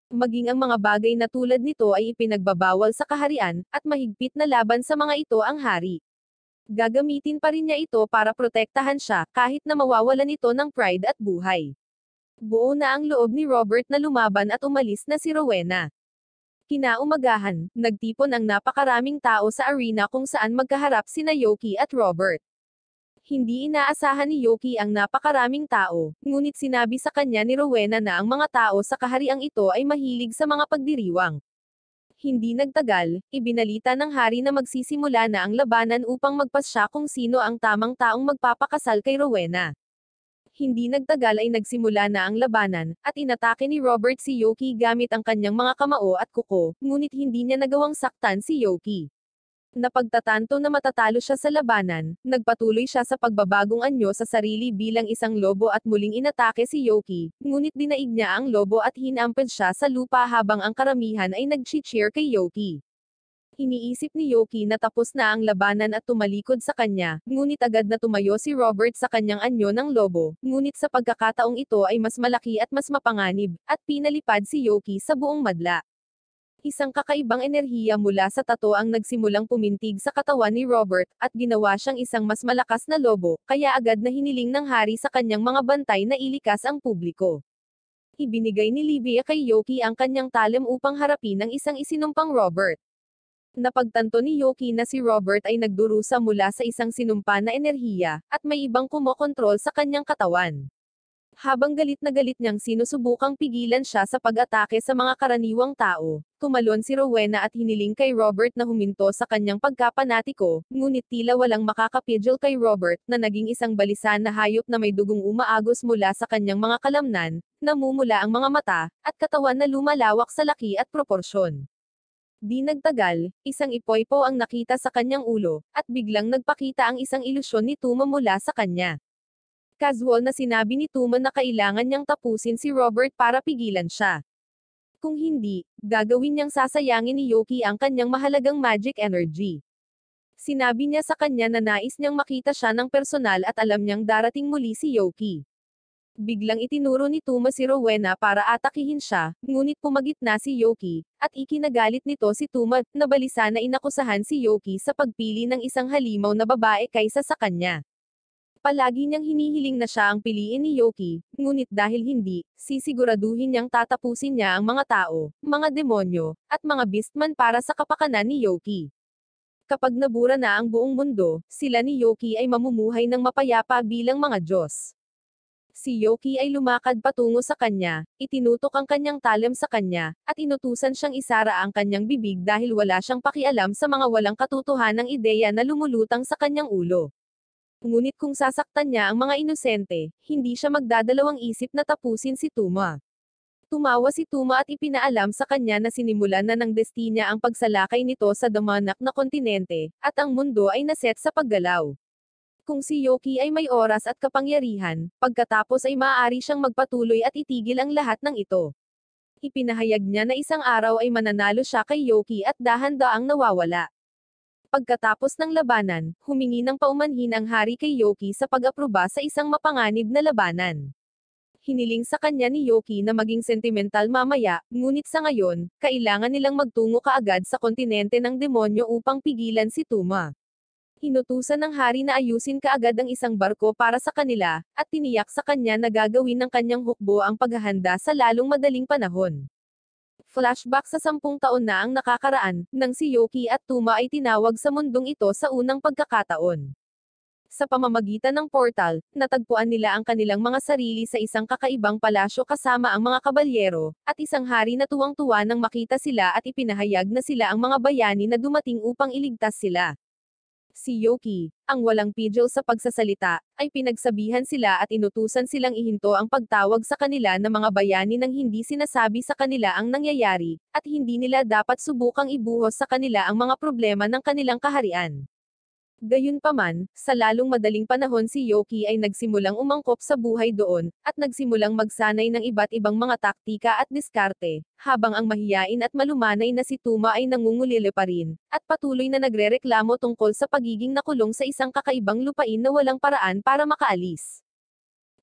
Maging ang mga bagay na tulad nito ay ipinagbabawal sa kaharian, at mahigpit na laban sa mga ito ang hari. Gagamitin pa rin niya ito para protektahan siya, kahit na mawawalan ito ng pride at buhay. Buo na ang loob ni Robert na lumaban at umalis na si Rowena. Kinaumagahan, nagtipon ang napakaraming tao sa arena kung saan magkaharap sina Yoki at Robert. Hindi inaasahan ni Yoki ang napakaraming tao, ngunit sinabi sa kanya ni Rowena na ang mga tao sa kahariang ito ay mahilig sa mga pagdiriwang. Hindi nagtagal, ibinalita ng hari na magsisimula na ang labanan upang magpasya kung sino ang tamang taong magpapakasal kay Rowena. Hindi nagtagal ay nagsimula na ang labanan, at inatake ni Robert si Yoki gamit ang kanyang mga kamao at kuko, ngunit hindi niya nagawang saktan si Yoki. Napagtatanto na matatalo siya sa labanan, nagpatuloy siya sa pagbabagong anyo sa sarili bilang isang lobo at muling inatake si Yoki, ngunit dinaig niya ang lobo at hinamped siya sa lupa habang ang karamihan ay nag-cheer kay Yoki. Iniisip ni Yoki na tapos na ang labanan at tumalikod sa kanya, ngunit agad na tumayo si Robert sa kanyang anyo ng lobo, ngunit sa pagkakataong ito ay mas malaki at mas mapanganib, at pinalipad si Yoki sa buong madla. Isang kakaibang enerhiya mula sa tato ang nagsimulang pumintig sa katawan ni Robert, at ginawa siyang isang mas malakas na lobo, kaya agad na hiniling ng hari sa kanyang mga bantay na ilikas ang publiko. Ibinigay ni Livia kay Yoki ang kanyang talem upang harapin ang isang isinumpang Robert. Napagtanto ni Yoki na si Robert ay nagdurusa mula sa isang sinumpa na enerhiya, at may ibang kumokontrol sa kanyang katawan. Habang galit na galit niyang sinusubukang pigilan siya sa pag-atake sa mga karaniwang tao, tumalon si Rowena at hiniling kay Robert na huminto sa kanyang pagkapanatiko, ngunit tila walang makakapigil kay Robert, na naging isang balisan na hayop na may dugong umaagos mula sa kanyang mga kalamnan, namumula ang mga mata, at katawan na lumalawak sa laki at proporsyon. Di nagtagal, isang ipoypo ang nakita sa kanyang ulo, at biglang nagpakita ang isang ilusyon ni Tuma mula sa kanya. Casual na sinabi ni Tuma na kailangan niyang tapusin si Robert para pigilan siya. Kung hindi, gagawin niyang sasayangin ni Yoki ang kanyang mahalagang magic energy. Sinabi niya sa kanya na nais niyang makita siya ng personal at alam niyang darating muli si Yoki. Biglang itinuro ni Tuma si Rowena para atakihin siya, ngunit pumagitna si Yoki, at ikinagalit nito si Tuma, na balisa na inakusahan si Yoki sa pagpili ng isang halimaw na babae kaysa sa kanya. Palagi niyang hinihiling na siya ang piliin ni Yoki, ngunit dahil hindi, sisiguraduhin niyang tatapusin niya ang mga tao, mga demonyo, at mga beastman para sa kapakanan ni Yoki. Kapag nabura na ang buong mundo, sila ni Yoki ay mamumuhay ng mapayapa bilang mga Diyos. Si Yoki ay lumakad patungo sa kanya, itinutok ang kanyang talem sa kanya, at inutusan siyang isara ang kanyang bibig dahil wala siyang pakialam sa mga walang katotohanang ideya na lumulutang sa kanyang ulo. Ngunit kung sasaktan niya ang mga inosente, hindi siya magdadalawang isip na tapusin si Tuma. Tumawa si Tuma at ipinaalam sa kanya na sinimulan na ng destinya ang pagsalakay nito sa damanak na kontinente, at ang mundo ay naset sa paggalaw. Kung si Yoki ay may oras at kapangyarihan, pagkatapos ay maaari siyang magpatuloy at itigil ang lahat ng ito. Ipinahayag niya na isang araw ay mananalo siya kay Yoki at dahan-daang nawawala. Pagkatapos ng labanan, humingi ng paumanhin ang hari kay Yoki sa pag-aproba sa isang mapanganib na labanan. Hiniling sa kanya ni Yoki na maging sentimental mamaya, ngunit sa ngayon, kailangan nilang magtungo kaagad sa kontinente ng demonyo upang pigilan si Tuma. Inutusan ng hari na ayusin kaagad ang isang barko para sa kanila, at tiniyak sa kanya na gagawin ng kanyang hukbo ang paghahanda sa lalong madaling panahon. Flashback sa 10 taon na ang nakakaraan, nang si Yoki at Tuma ay tinawag sa mundong ito sa unang pagkakataon. Sa pamamagitan ng portal, natagpuan nila ang kanilang mga sarili sa isang kakaibang palasyo kasama ang mga kabalyero, at isang hari na tuwang-tuwa nang makita sila at ipinahayag na sila ang mga bayani na dumating upang iligtas sila. Si Yoki, ang walang pigil sa pagsasalita, ay pinagsabihan sila at inutusan silang ihinto ang pagtawag sa kanila ng mga bayani nang hindi sinasabi sa kanila ang nangyayari, at hindi nila dapat subukang ibuhos sa kanila ang mga problema ng kanilang kaharian. Gayunpaman, sa lalong madaling panahon si Yoki ay nagsimulang umangkop sa buhay doon, at nagsimulang magsanay ng iba't ibang mga taktika at diskarte, habang ang mahiyain at malumanay na si Tuma ay nangungulila pa rin, at patuloy na nagrereklamo tungkol sa pagiging nakulong sa isang kakaibang lupain na walang paraan para makaalis.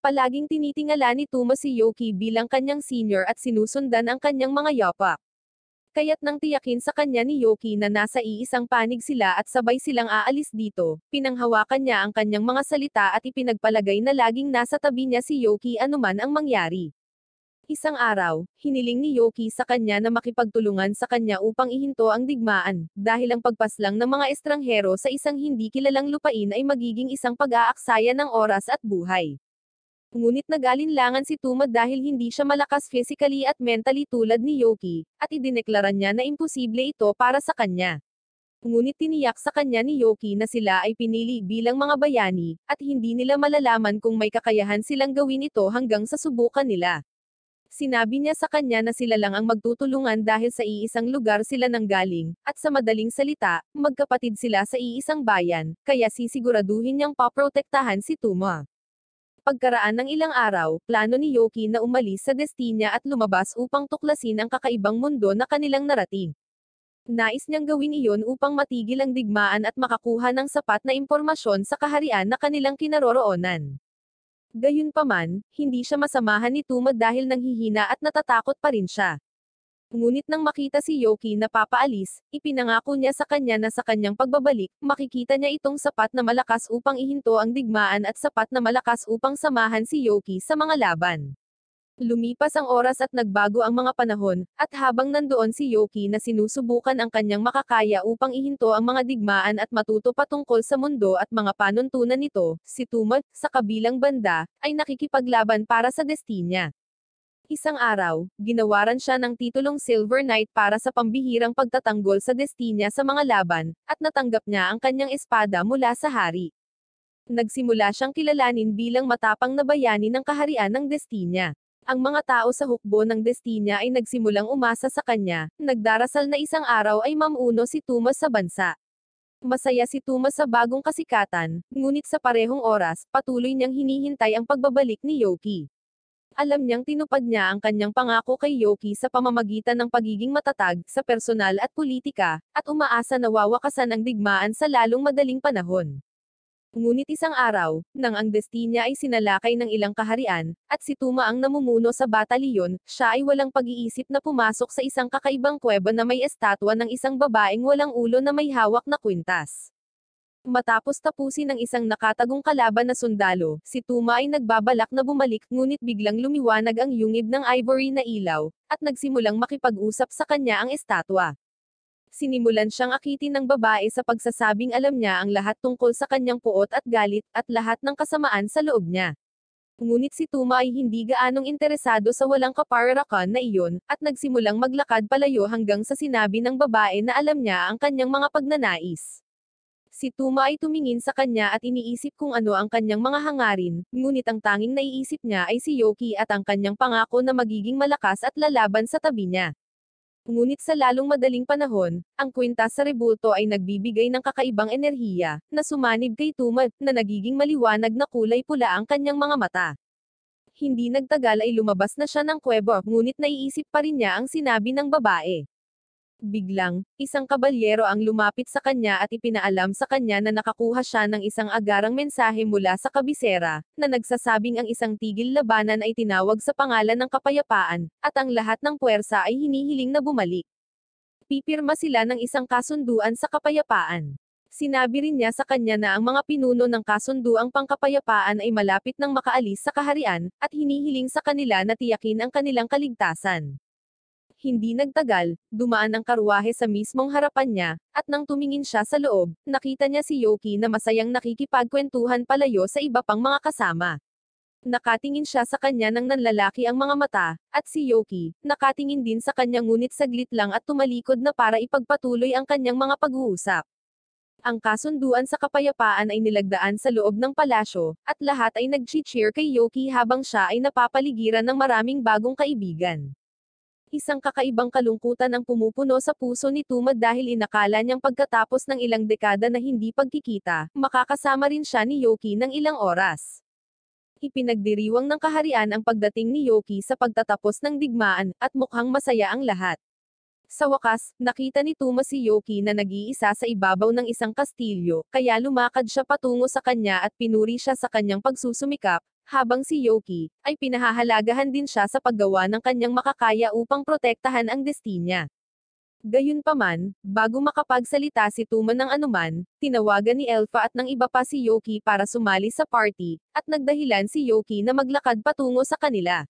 Palaging tinitingala ni Tuma si Yoki bilang kanyang senior at sinusundan ang kanyang mga yapak. Kaya't nang tiyakin sa kanya ni Yoki na nasa iisang panig sila at sabay silang aalis dito, pinanghawakan niya ang kanyang mga salita at ipinagpalagay na laging nasa tabi niya si Yoki anuman ang mangyari. Isang araw, hiniling ni Yoki sa kanya na makipagtulungan sa kanya upang ihinto ang digmaan, dahil ang pagpaslang ng mga estranghero sa isang hindi kilalang lupain ay magiging isang pag-aaksaya ng oras at buhay. Ngunit nag-alinlangan si Tuma dahil hindi siya malakas physically at mentally tulad ni Yoki, at idineklara niya na imposible ito para sa kanya. Ngunit tiniyak sa kanya ni Yoki na sila ay pinili bilang mga bayani, at hindi nila malalaman kung may kakayahan silang gawin ito hanggang sa subukan nila. Sinabi niya sa kanya na sila lang ang magtutulungan dahil sa iisang lugar sila nanggaling, at sa madaling salita, magkapatid sila sa iisang bayan, kaya sisiguraduhin niyang paprotektahan si Tuma. Pagkaraan ng ilang araw, plano ni Yoki na umalis sa Destinia at lumabas upang tuklasin ang kakaibang mundo na kanilang narating. Nais niyang gawin iyon upang matigil ang digmaan at makakuha ng sapat na impormasyon sa kaharian na kanilang kinaroroonan. Gayunpaman, hindi siya masamahan ni Tuma dahil nanghihina at natatakot pa rin siya. Ngunit nang makita si Yoki na papaalis, ipinangako niya sa kanya na sa kanyang pagbabalik, makikita niya itong sapat na malakas upang ihinto ang digmaan at sapat na malakas upang samahan si Yoki sa mga laban. Lumipas ang oras at nagbago ang mga panahon, at habang nandoon si Yoki na sinusubukan ang kanyang makakaya upang ihinto ang mga digmaan at matuto patungkol sa mundo at mga panuntunan nito, si Tuma, sa kabilang banda, ay nakikipaglaban para sa Destinia. Isang araw, ginawaran siya ng titulong Silver Knight para sa pambihirang pagtatanggol sa Destinia sa mga laban, at natanggap niya ang kanyang espada mula sa hari. Nagsimula siyang kilalanin bilang matapang na bayani ng kaharian ng Destinia. Ang mga tao sa hukbo ng Destinia ay nagsimulang umasa sa kanya, nagdarasal na isang araw ay mamuno si Tuma sa bansa. Masaya si Tuma sa bagong kasikatan, ngunit sa parehong oras, patuloy niyang hinihintay ang pagbabalik ni Yoki. Alam niyang tinupad niya ang kanyang pangako kay Yoki sa pamamagitan ng pagiging matatag sa personal at politika, at umaasa na wawakasan ang digmaan sa lalong madaling panahon. Ngunit isang araw, nang ang Destinia ay sinalakay ng ilang kaharian, at si Tuma ang namumuno sa batalyon, siya ay walang pag-iisip na pumasok sa isang kakaibang kuweba na may estatwa ng isang babaeng walang ulo na may hawak na kwintas. Matapos tapusin ang isang nakatagong kalaban na sundalo, si Tuma ay nagbabalak na bumalik ngunit biglang lumiwanag ang yungib ng ivory na ilaw, at nagsimulang makipag-usap sa kanya ang estatwa. Sinimulan siyang akitin ng babae sa pagsasabing alam niya ang lahat tungkol sa kanyang puot at galit, at lahat ng kasamaan sa loob niya. Ngunit si Tuma ay hindi gaanong interesado sa walang kapararakan na iyon, at nagsimulang maglakad palayo hanggang sa sinabi ng babae na alam niya ang kanyang mga pagnanais. Si Tuma ay tumingin sa kanya at iniisip kung ano ang kanyang mga hangarin, ngunit ang tanging naiisip niya ay si Yoki at ang kanyang pangako na magiging malakas at lalaban sa tabi niya. Ngunit sa lalong madaling panahon, ang kwintas sa rebulto ay nagbibigay ng kakaibang enerhiya, na sumanib kay Tuma, na nagiging maliwanag na kulay pula ang kanyang mga mata. Hindi nagtagal ay lumabas na siya ng kuweba, ngunit naiisip pa rin niya ang sinabi ng babae. Biglang, isang kabalyero ang lumapit sa kanya at ipinaalam sa kanya na nakakuha siya ng isang agarang mensahe mula sa kabisera, na nagsasabing ang isang tigil labanan ay tinawag sa pangalan ng kapayapaan, at ang lahat ng puwersa ay hinihiling na bumalik. Pipirma sila ng isang kasunduan sa kapayapaan. Sinabi rin niya sa kanya na ang mga pinuno ng kasunduang pangkapayapaan ay malapit nang makaalis sa kaharian, at hinihiling sa kanila na tiyakin ang kanilang kaligtasan. Hindi nagtagal, dumaan ang karwahe sa mismong harapan niya, at nang tumingin siya sa loob, nakita niya si Yoki na masayang nakikipagkwentuhan palayo sa iba pang mga kasama. Nakatingin siya sa kanya nang nanlalaki ang mga mata, at si Yoki, nakatingin din sa kanya ngunit saglit lang at tumalikod na para ipagpatuloy ang kanyang mga pag-uusap. Ang kasunduan sa kapayapaan ay nilagdaan sa loob ng palasyo, at lahat ay nag-cheer kay Yoki habang siya ay napapaligiran ng maraming bagong kaibigan. Isang kakaibang kalungkutan ang pumupuno sa puso ni Tuma dahil inakala niyang pagkatapos ng ilang dekada na hindi pagkikita, makakasama rin siya ni Yoki ng ilang oras. Ipinagdiriwang ng kaharian ang pagdating ni Yoki sa pagtatapos ng digmaan, at mukhang masaya ang lahat. Sa wakas, nakita ni Tuma si Yoki na nag-iisa sa ibabaw ng isang kastilyo, kaya lumakad siya patungo sa kanya at pinuri siya sa kanyang pagsusumikap, habang si Yoki, ay pinahahalagahan din siya sa paggawa ng kanyang makakaya upang protektahan ang Destinia. Gayunpaman, bago makapagsalita si Tuma ng anuman, tinawagan ni Elfa at ng iba pa si Yoki para sumali sa party, at nagdahilan si Yoki na maglakad patungo sa kanila.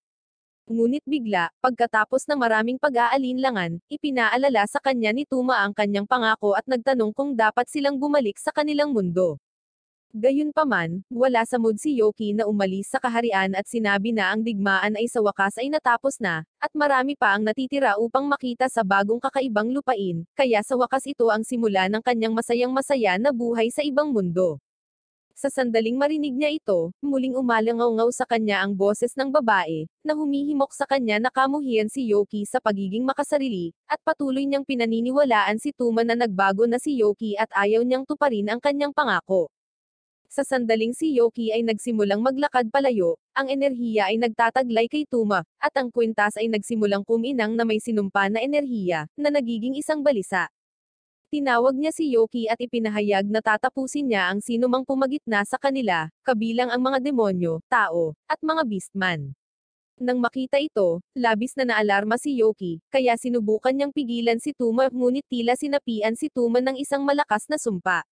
Ngunit bigla, pagkatapos ng maraming pag-aalinlangan, ipinaalala sa kanya ni Tuma ang kanyang pangako at nagtanong kung dapat silang bumalik sa kanilang mundo. Gayunpaman, wala sa mood si Yoki na umalis sa kaharian at sinabi na ang digmaan ay sa wakas ay natapos na, at marami pa ang natitira upang makita sa bagong kakaibang lupain, kaya sa wakas ito ang simula ng kanyang masayang-masaya na buhay sa ibang mundo. Sa sandaling marinig niya ito, muling umalangaw-ngaw sa kanya ang boses ng babae, na humihimok sa kanya na kamuhian si Yoki sa pagiging makasarili, at patuloy niyang pinaniniwalaan si Tuma na nagbago na si Yoki at ayaw niyang tuparin ang kanyang pangako. Sa sandaling si Yoki ay nagsimulang maglakad palayo, ang enerhiya ay nagtataglay kay Tuma, at ang kwintas ay nagsimulang kuminang na may sinumpa na enerhiya, na nagiging isang balisa. Tinawag niya si Yoki at ipinahayag na tatapusin niya ang sinumang pumagitna sa kanila, kabilang ang mga demonyo, tao, at mga beastman. Nang makita ito, labis na naalarma si Yoki, kaya sinubukan niyang pigilan si Tuma ngunit tila sinapian si Tuma ng isang malakas na sumpa.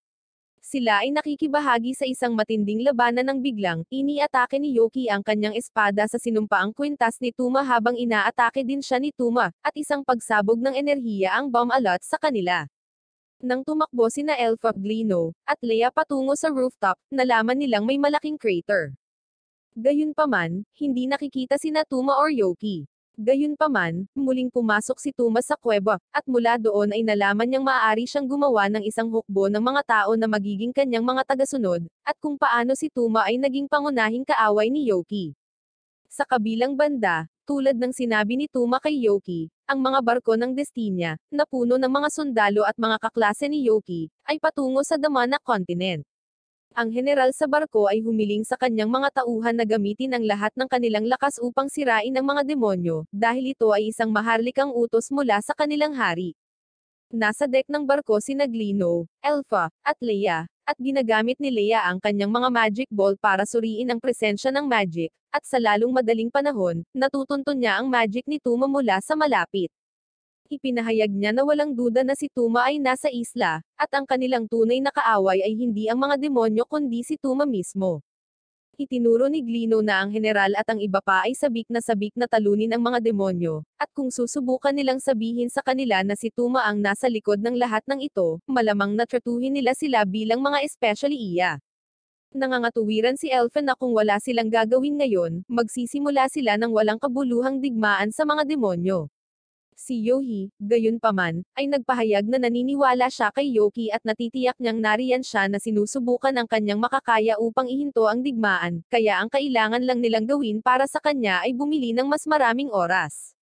Sila ay nakikibahagi sa isang matinding labanan nang biglang, iniatake ni Yoki ang kanyang espada sa sinumpaang kwintas ni Tuma habang inaatake din siya ni Tuma, at isang pagsabog ng enerhiya ang bomb alot sa kanila. Nang tumakbo sina Elfa, Glino, at Leia patungo sa rooftop, nalaman nilang may malaking crater. Gayunpaman, hindi nakikita sina Tuma or Yoki. Gayunpaman, muling pumasok si Tuma sa kuweba, at mula doon ay nalaman niyang maaari siyang gumawa ng isang hukbo ng mga tao na magiging kanyang mga tagasunod, at kung paano si Tuma ay naging pangunahing kaaway ni Yoki. Sa kabilang banda, tulad ng sinabi ni Tuma kay Yoki, ang mga barko ng Destinia, na puno ng mga sundalo at mga kaklase ni Yoki, ay patungo sa Damana Continent. Ang general sa barko ay humiling sa kanyang mga tauhan na gamitin ang lahat ng kanilang lakas upang sirain ang mga demonyo, dahil ito ay isang maharlikang utos mula sa kanilang hari. Nasa deck ng barko sina Glino, Elfa, at Leia, at ginagamit ni Leia ang kanyang mga magic ball para suriin ang presensya ng magic, at sa lalong madaling panahon, natutunton niya ang magic ni Tuma mula sa malapit. Ipinahayag niya na walang duda na si Tuma ay nasa isla, at ang kanilang tunay na kaaway ay hindi ang mga demonyo kundi si Tuma mismo. Itinuro ni Glino na ang general at ang iba pa ay sabik na talunin ang mga demonyo, at kung susubukan nilang sabihin sa kanila na si Tuma ang nasa likod ng lahat ng ito, malamang na tratuhin nila sila bilang mga especially iya. Nangangatuwiran si Elfen na kung wala silang gagawin ngayon, magsisimula sila ng walang kabuluhang digmaan sa mga demonyo. Si Yohi, gayunpaman, ay nagpahayag na naniniwala siya kay Yoki at natitiyak niyang nariyan siya na sinusubukan ang kanyang makakaya upang ihinto ang digmaan, kaya ang kailangan lang nilang gawin para sa kanya ay bumili ng mas maraming oras.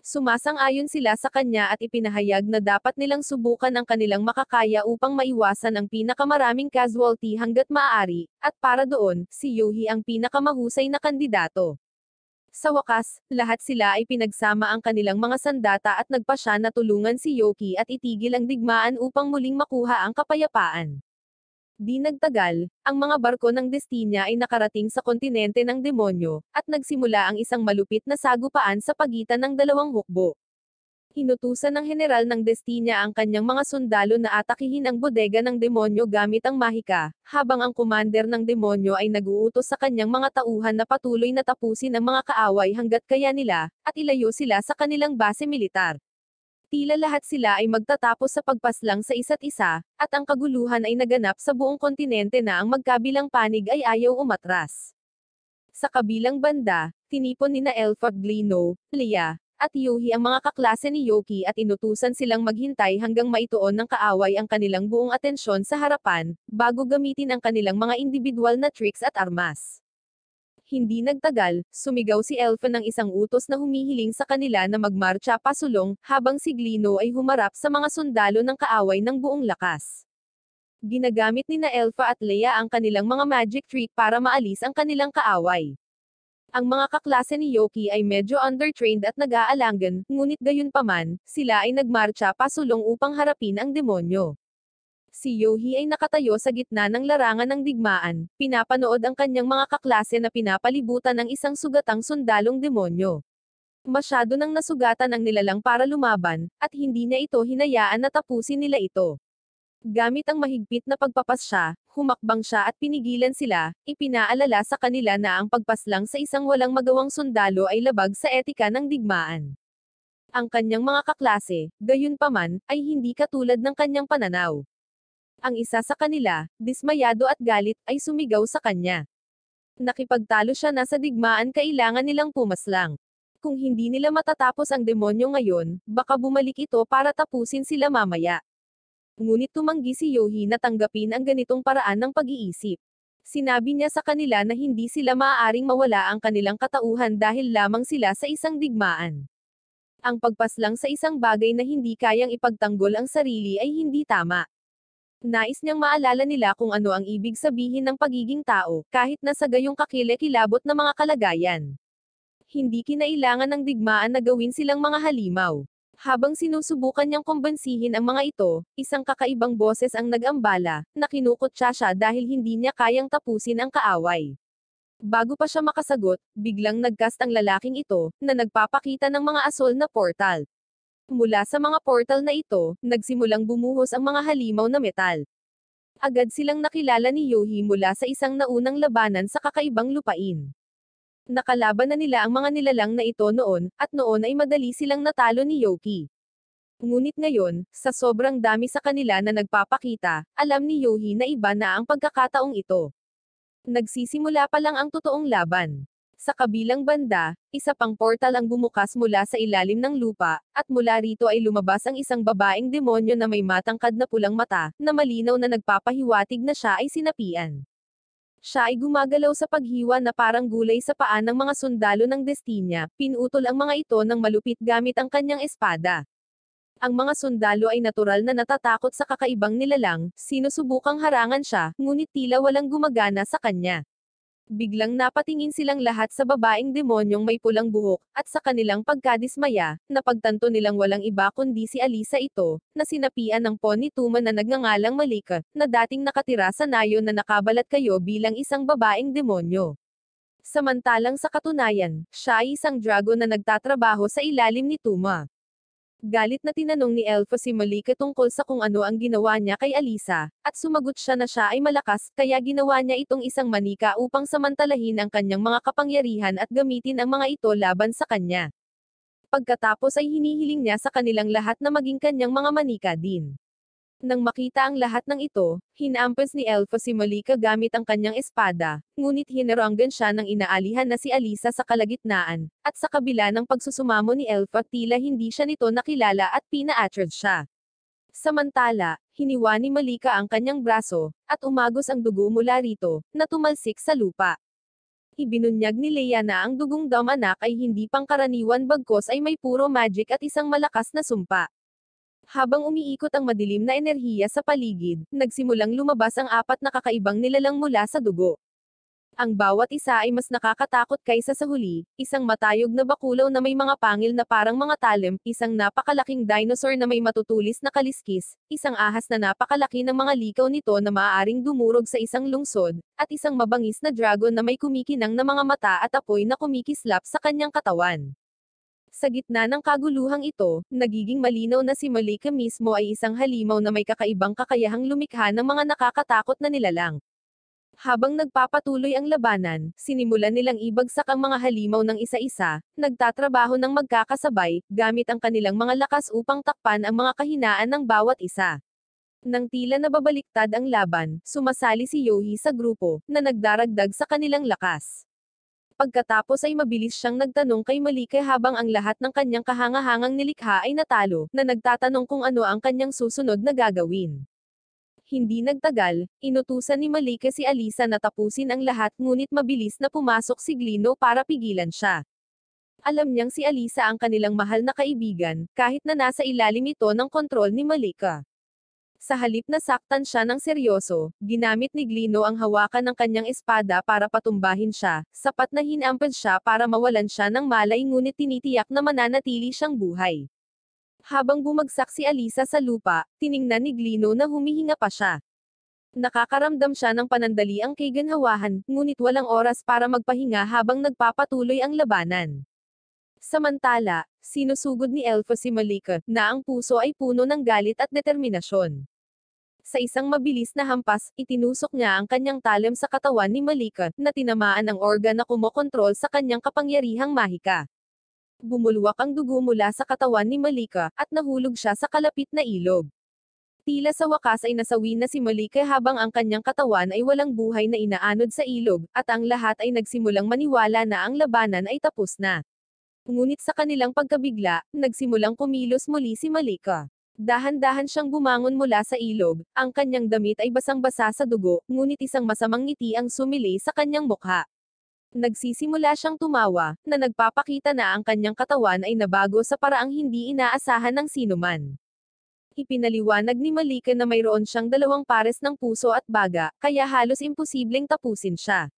Sumasang-ayon sila sa kanya at ipinahayag na dapat nilang subukan ang kanilang makakaya upang maiwasan ang pinakamaraming casualty hanggat maaari, at para doon, si Yohi ang pinakamahusay na kandidato. Sa wakas, lahat sila ay pinagsama ang kanilang mga sandata at nagpasya na tulungan si Yoki at itigil ang digmaan upang muling makuha ang kapayapaan. Di nagtagal, ang mga barko ng Destinia ay nakarating sa kontinente ng demonyo, at nagsimula ang isang malupit na sagupaan sa pagitan ng dalawang hukbo. Inutusan ng general ng Destinia ang kanyang mga sundalo na atakihin ang bodega ng demonyo gamit ang mahika, habang ang commander ng demonyo ay naguutos sa kanyang mga tauhan na patuloy na tapusin ang mga kaaway hanggat kaya nila, at ilayo sila sa kanilang base militar. Tila lahat sila ay magtatapos sa pagpaslang sa isa't isa, at ang kaguluhan ay naganap sa buong kontinente na ang magkabilang panig ay ayaw umatras. Sa kabilang banda, tinipon nina Elfa, Glino, Leia, at Yohi ang mga kaklase ni Yoki at inutusan silang maghintay hanggang maituon ng kaaway ang kanilang buong atensyon sa harapan, bago gamitin ang kanilang mga individual na tricks at armas. Hindi nagtagal, sumigaw si Elfa ng isang utos na humihiling sa kanila na magmarcha pasulong, habang si Glino ay humarap sa mga sundalo ng kaaway ng buong lakas. Ginagamit nina Elfa at Leia ang kanilang mga magic trick para maalis ang kanilang kaaway. Ang mga kaklase ni Yoki ay medyo undertrained at nag-aalangan, ngunit gayunpaman, sila ay nagmarcha pasulong upang harapin ang demonyo. Si Yohi ay nakatayo sa gitna ng larangan ng digmaan, pinapanood ang kanyang mga kaklase na pinapalibutan ng isang sugatang sundalong demonyo. Masyado nang nasugatan ang nilalang para lumaban, at hindi niya ito hinayaan na tapusin nila ito. Gamit ang mahigpit na pagpapasya, humakbang siya at pinigilan sila, ipinaalala sa kanila na ang pagpaslang sa isang walang magawang sundalo ay labag sa etika ng digmaan. Ang kanyang mga kaklase, gayunpaman, ay hindi katulad ng kanyang pananaw. Ang isa sa kanila, dismayado at galit, ay sumigaw sa kanya. Nakipagtalo siya na sa digmaan kailangan nilang pumaslang. Kung hindi nila matatapos ang demonyo ngayon, baka bumalik ito para tapusin sila mamaya. Ngunit tumanggi si Yohi na tanggapin ang ganitong paraan ng pag-iisip. Sinabi niya sa kanila na hindi sila maaaring mawala ang kanilang katauhan dahil lamang sila sa isang digmaan. Ang pagpaslang sa isang bagay na hindi kayang ipagtanggol ang sarili ay hindi tama. Nais niyang maalala nila kung ano ang ibig sabihin ng pagiging tao, kahit na sa gayong kakilakilabot na mga kalagayan. Hindi kinailangan ng digmaan na gawin silang mga halimaw. Habang sinusubukan niyang kumbansihin ang mga ito, isang kakaibang boses ang nag-ambala, na kinukutya siya dahil hindi niya kayang tapusin ang kaaway. Bago pa siya makasagot, biglang nagcast ang lalaking ito, na nagpapakita ng mga asol na portal. Mula sa mga portal na ito, nagsimulang bumuhos ang mga halimaw na metal. Agad silang nakilala ni Yohi mula sa isang naunang labanan sa kakaibang lupain. Nakalaban na nila ang mga nilalang na ito noon, at noon ay madali silang natalo ni Yoki. Ngunit ngayon, sa sobrang dami sa kanila na nagpapakita, alam ni Yohi na iba na ang pagkakataong ito. Nagsisimula pa lang ang totoong laban. Sa kabilang banda, isa pang portal ang bumukas mula sa ilalim ng lupa, at mula rito ay lumabas ang isang babaeng demonyo na may matangkad na pulang mata, na malinaw na nagpapahiwatig na siya ay sinapian. Siya ay gumagalaw sa paghiwa na parang gulay sa paa ng mga sundalo ng Destinia, pinutol ang mga ito ng malupit gamit ang kanyang espada. Ang mga sundalo ay natural na natatakot sa kakaibang nilalang, sinusubukang harangan siya, ngunit tila walang gumagana sa kanya. Biglang napatingin silang lahat sa babaeng demonyong may pulang buhok, at sa kanilang pagkadismaya, napagtanto nilang walang iba kundi si Alisa ito, na sinapian ng Pony Tuman na nagngangalang Malika, na dating nakatira sa nayon na nakabalat kayo bilang isang babaeng demonyo. Samantalang sa katunayan, siya ay isang dragon na nagtatrabaho sa ilalim ni Tuma. Galit na tinanong ni Elfa si Malika tungkol sa kung ano ang ginawa niya kay Alisa, at sumagot siya na siya ay malakas, kaya ginawa niya itong isang manika upang samantalahin ang kanyang mga kapangyarihan at gamitin ang mga ito laban sa kanya. Pagkatapos ay hinihiling niya sa kanilang lahat na maging kanyang mga manika din. Nang makita ang lahat ng ito, hinampas ni Elfa si Malika gamit ang kanyang espada, ngunit hinaranggan siya ng inaalihan na si Alisa sa kalagitnaan, at sa kabila ng pagsusumamo ni Elfa tila hindi siya nito nakilala at pina-attrod siya. Samantala, hiniwa ni Malika ang kanyang braso, at umagos ang dugo mula rito, na tumalsik sa lupa. Ibinunyag ni Leia na ang dugong damanak ay hindi pangkaraniwan bagkos ay may puro magic at isang malakas na sumpa. Habang umiikot ang madilim na enerhiya sa paligid, nagsimulang lumabas ang apat na kakaibang nilalang mula sa dugo. Ang bawat isa ay mas nakakatakot kaysa sa huli, isang matayog na bakulaw na may mga pangil na parang mga talem, isang napakalaking dinosaur na may matutulis na kaliskis, isang ahas na napakalaki ng mga likaw nito na maaaring dumurog sa isang lungsod, at isang mabangis na dragon na may kumikinang na mga mata at apoy na kumikislap sa kanyang katawan. Sa gitna ng kaguluhang ito, nagiging malinaw na si Malika mismo ay isang halimaw na may kakaibang kakayahang lumikha ng mga nakakatakot na nilalang. Habang nagpapatuloy ang labanan, sinimulan nilang ibagsak ang mga halimaw ng isa-isa, nagtatrabaho ng magkakasabay, gamit ang kanilang mga lakas upang takpan ang mga kahinaan ng bawat isa. Nang tila nababaliktad ang laban, sumasali si Yohi sa grupo, na nagdaragdag sa kanilang lakas. Pagkatapos ay mabilis siyang nagtanong kay Malika habang ang lahat ng kanyang kahangahangang nilikha ay natalo, na nagtatanong kung ano ang kanyang susunod na gagawin. Hindi nagtagal, inutusan ni Malika si Alisa na tapusin ang lahat ngunit mabilis na pumasok si Glino para pigilan siya. Alam niyang si Alisa ang kanilang mahal na kaibigan, kahit na nasa ilalim ito ng kontrol ni Malika. Sa halip na saktan siya ng seryoso, ginamit ni Glino ang hawakan ng kanyang espada para patumbahin siya, sapat na hinampas siya para mawalan siya ng malay ngunit tinitiyak na mananatili siyang buhay. Habang bumagsak si Alisa sa lupa, tiningnan ni Glino na humihinga pa siya. Nakakaramdam siya ng panandaliang kaginhawahan, ngunit walang oras para magpahinga habang nagpapatuloy ang labanan. Samantala, sinusugod ni Elfa si Malika, na ang puso ay puno ng galit at determinasyon. Sa isang mabilis na hampas, itinusok niya ang kanyang talem sa katawan ni Malika, na tinamaan ang organ na kumokontrol sa kanyang kapangyarihang mahika. Bumulwak ang dugo mula sa katawan ni Malika, at nahulog siya sa kalapit na ilog. Tila sa wakas ay nasawi na si Malika habang ang kanyang katawan ay walang buhay na inaanod sa ilog, at ang lahat ay nagsimulang maniwala na ang labanan ay tapos na. Ngunit sa kanilang pagkabigla, nagsimulang kumilos muli si Malika. Dahan-dahan siyang bumangon mula sa ilog, ang kanyang damit ay basang-basa sa dugo, ngunit isang masamang ngiti ang sumili sa kanyang mukha. Nagsisimula siyang tumawa, na nagpapakita na ang kanyang katawan ay nabago sa paraang hindi inaasahan ng sinuman. Ipinaliwanag ni Malika na mayroon siyang 2 pares ng puso at baga, kaya halos imposibleng tapusin siya.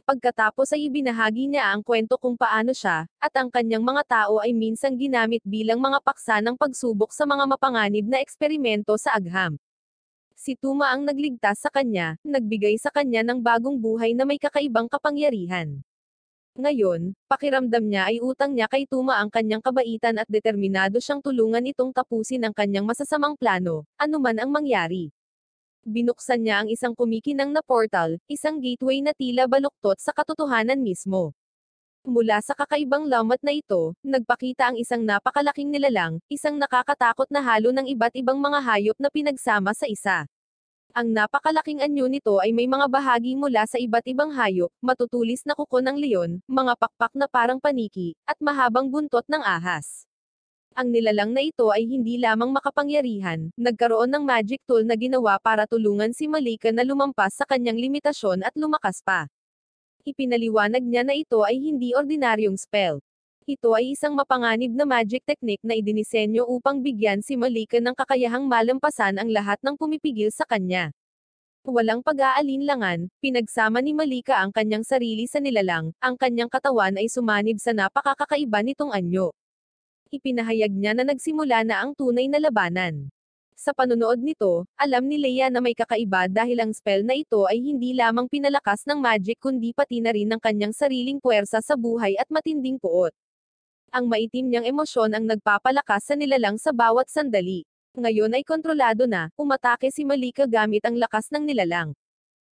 Pagkatapos ay ibinahagi niya ang kwento kung paano siya, at ang kanyang mga tao ay minsang ginamit bilang mga paksa ng pagsubok sa mga mapanganib na eksperimento sa agham. Si Tuma ang nagligtas sa kanya, nagbigay sa kanya ng bagong buhay na may kakaibang kapangyarihan. Ngayon, pakiramdam niya ay utang niya kay Tuma ang kanyang kabaitan at determinado siyang tulungan itong tapusin ang kanyang masasamang plano, anuman ang mangyari. Binuksan niya ang isang kumikinang na portal, isang gateway na tila baluktot sa katotohanan mismo. Mula sa kakaibang lamat na ito, nagpakita ang isang napakalaking nilalang, isang nakakatakot na halo ng iba't ibang mga hayop na pinagsama sa isa. Ang napakalaking anyo nito ay may mga bahagi mula sa iba't ibang hayop, matutulis na kuko ng leon, mga pakpak na parang paniki, at mahabang buntot ng ahas. Ang nilalang na ito ay hindi lamang makapangyarihan, nagkaroon ng magic tool na ginawa para tulungan si Malika na lumampas sa kanyang limitasyon at lumakas pa. Ipinaliwanag niya na ito ay hindi ordinaryong spell. Ito ay isang mapanganib na magic technique na idinisenyo upang bigyan si Malika ng kakayahang malampasan ang lahat ng pumipigil sa kanya. Walang pag-aalinlangan, pinagsama ni Malika ang kanyang sarili sa nilalang, ang kanyang katawan ay sumanib sa napakakaiba nitong anyo. Ipinahayag niya na nagsimula na ang tunay na labanan. Sa panunood nito, alam ni Leia na may kakaiba dahil ang spell na ito ay hindi lamang pinalakas ng magic kundi pati na rin ng kanyang sariling puwersa sa buhay at matinding puot. Ang maitim niyang emosyon ang nagpapalakas sa nilalang sa bawat sandali. Ngayon ay kontrolado na, umatake si Malika gamit ang lakas ng nilalang.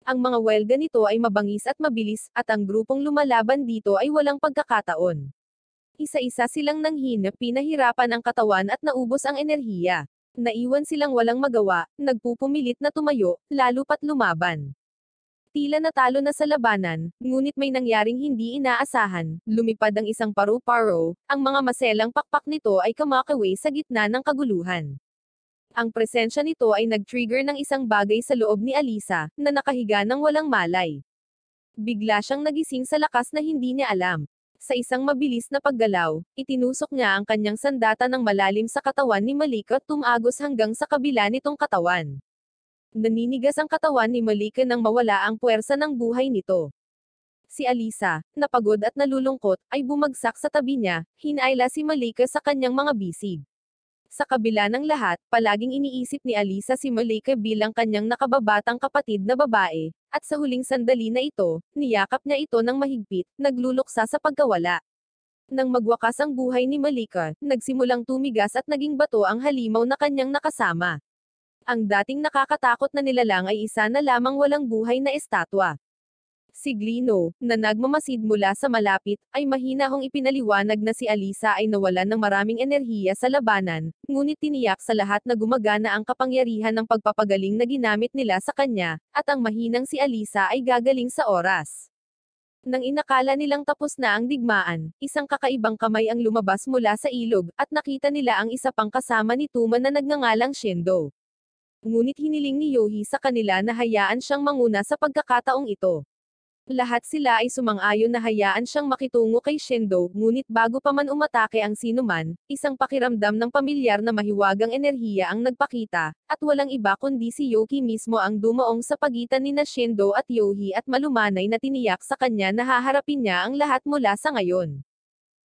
Ang mga welga nito ay mabangis at mabilis, at ang grupong lumalaban dito ay walang pagkakataon. Isa-isa silang nanghinap, pinahirapan ang katawan at naubos ang enerhiya. Naiwan silang walang magawa, nagpupumilit na tumayo, lalo pat lumaban. Tila natalo na sa labanan, ngunit may nangyaring hindi inaasahan, lumipad ang isang paru-paro, ang mga maselang pakpak nito ay kamakaway sa gitna ng kaguluhan. Ang presensya nito ay nag-trigger ng isang bagay sa loob ni Alisa, na nakahiga ng walang malay. Bigla siyang nagising sa lakas na hindi niya alam. Sa isang mabilis na paggalaw, itinusok niya ang kanyang sandata ng malalim sa katawan ni Malika at tumagos hanggang sa kabila nitong katawan. Naninigas ang katawan ni Malika nang mawala ang puwersa ng buhay nito. Si Alisa, napagod at nalulungkot, ay bumagsak sa tabi niya, hinaila si Malika sa kanyang mga bisig. Sa kabila ng lahat, palaging iniisip ni Alisa si Malika bilang kanyang nakababatang kapatid na babae, at sa huling sandali na ito, niyakap niya ito ng mahigpit, nagluluksa sa pagkawala. Nang magwakas ang buhay ni Malika, nagsimulang tumigas at naging bato ang halimaw na kanyang nakasama. Ang dating nakakatakot na nilalang ay isa na lamang walang buhay na estatwa. Si Glino, na nagmamasid mula sa malapit, ay mahinahong ipinaliwanag na si Alisa ay nawalan ng maraming enerhiya sa labanan, ngunit tiniyak sa lahat na gumagana ang kapangyarihan ng pagpapagaling na ginamit nila sa kanya, at ang mahinang si Alisa ay gagaling sa oras. Nang inakala nilang tapos na ang digmaan, isang kakaibang kamay ang lumabas mula sa ilog, at nakita nila ang isa pang kasama ni Tuma na nagngangalang Shindo. Ngunit hiniling ni Yohi sa kanila na hayaan siyang manguna sa pagkakataong ito. Lahat sila ay sumang-ayon na hayaan siyang makitungo kay Shindo, ngunit bago pa man umatake ang sinuman, isang pakiramdam ng pamilyar na mahiwagang enerhiya ang nagpakita, at walang iba kundi si Yoki mismo ang dumaong sa pagitan nina Shindo at Yohi at malumanay na tiniyak sa kanya na haharapin niya ang lahat mula sa ngayon.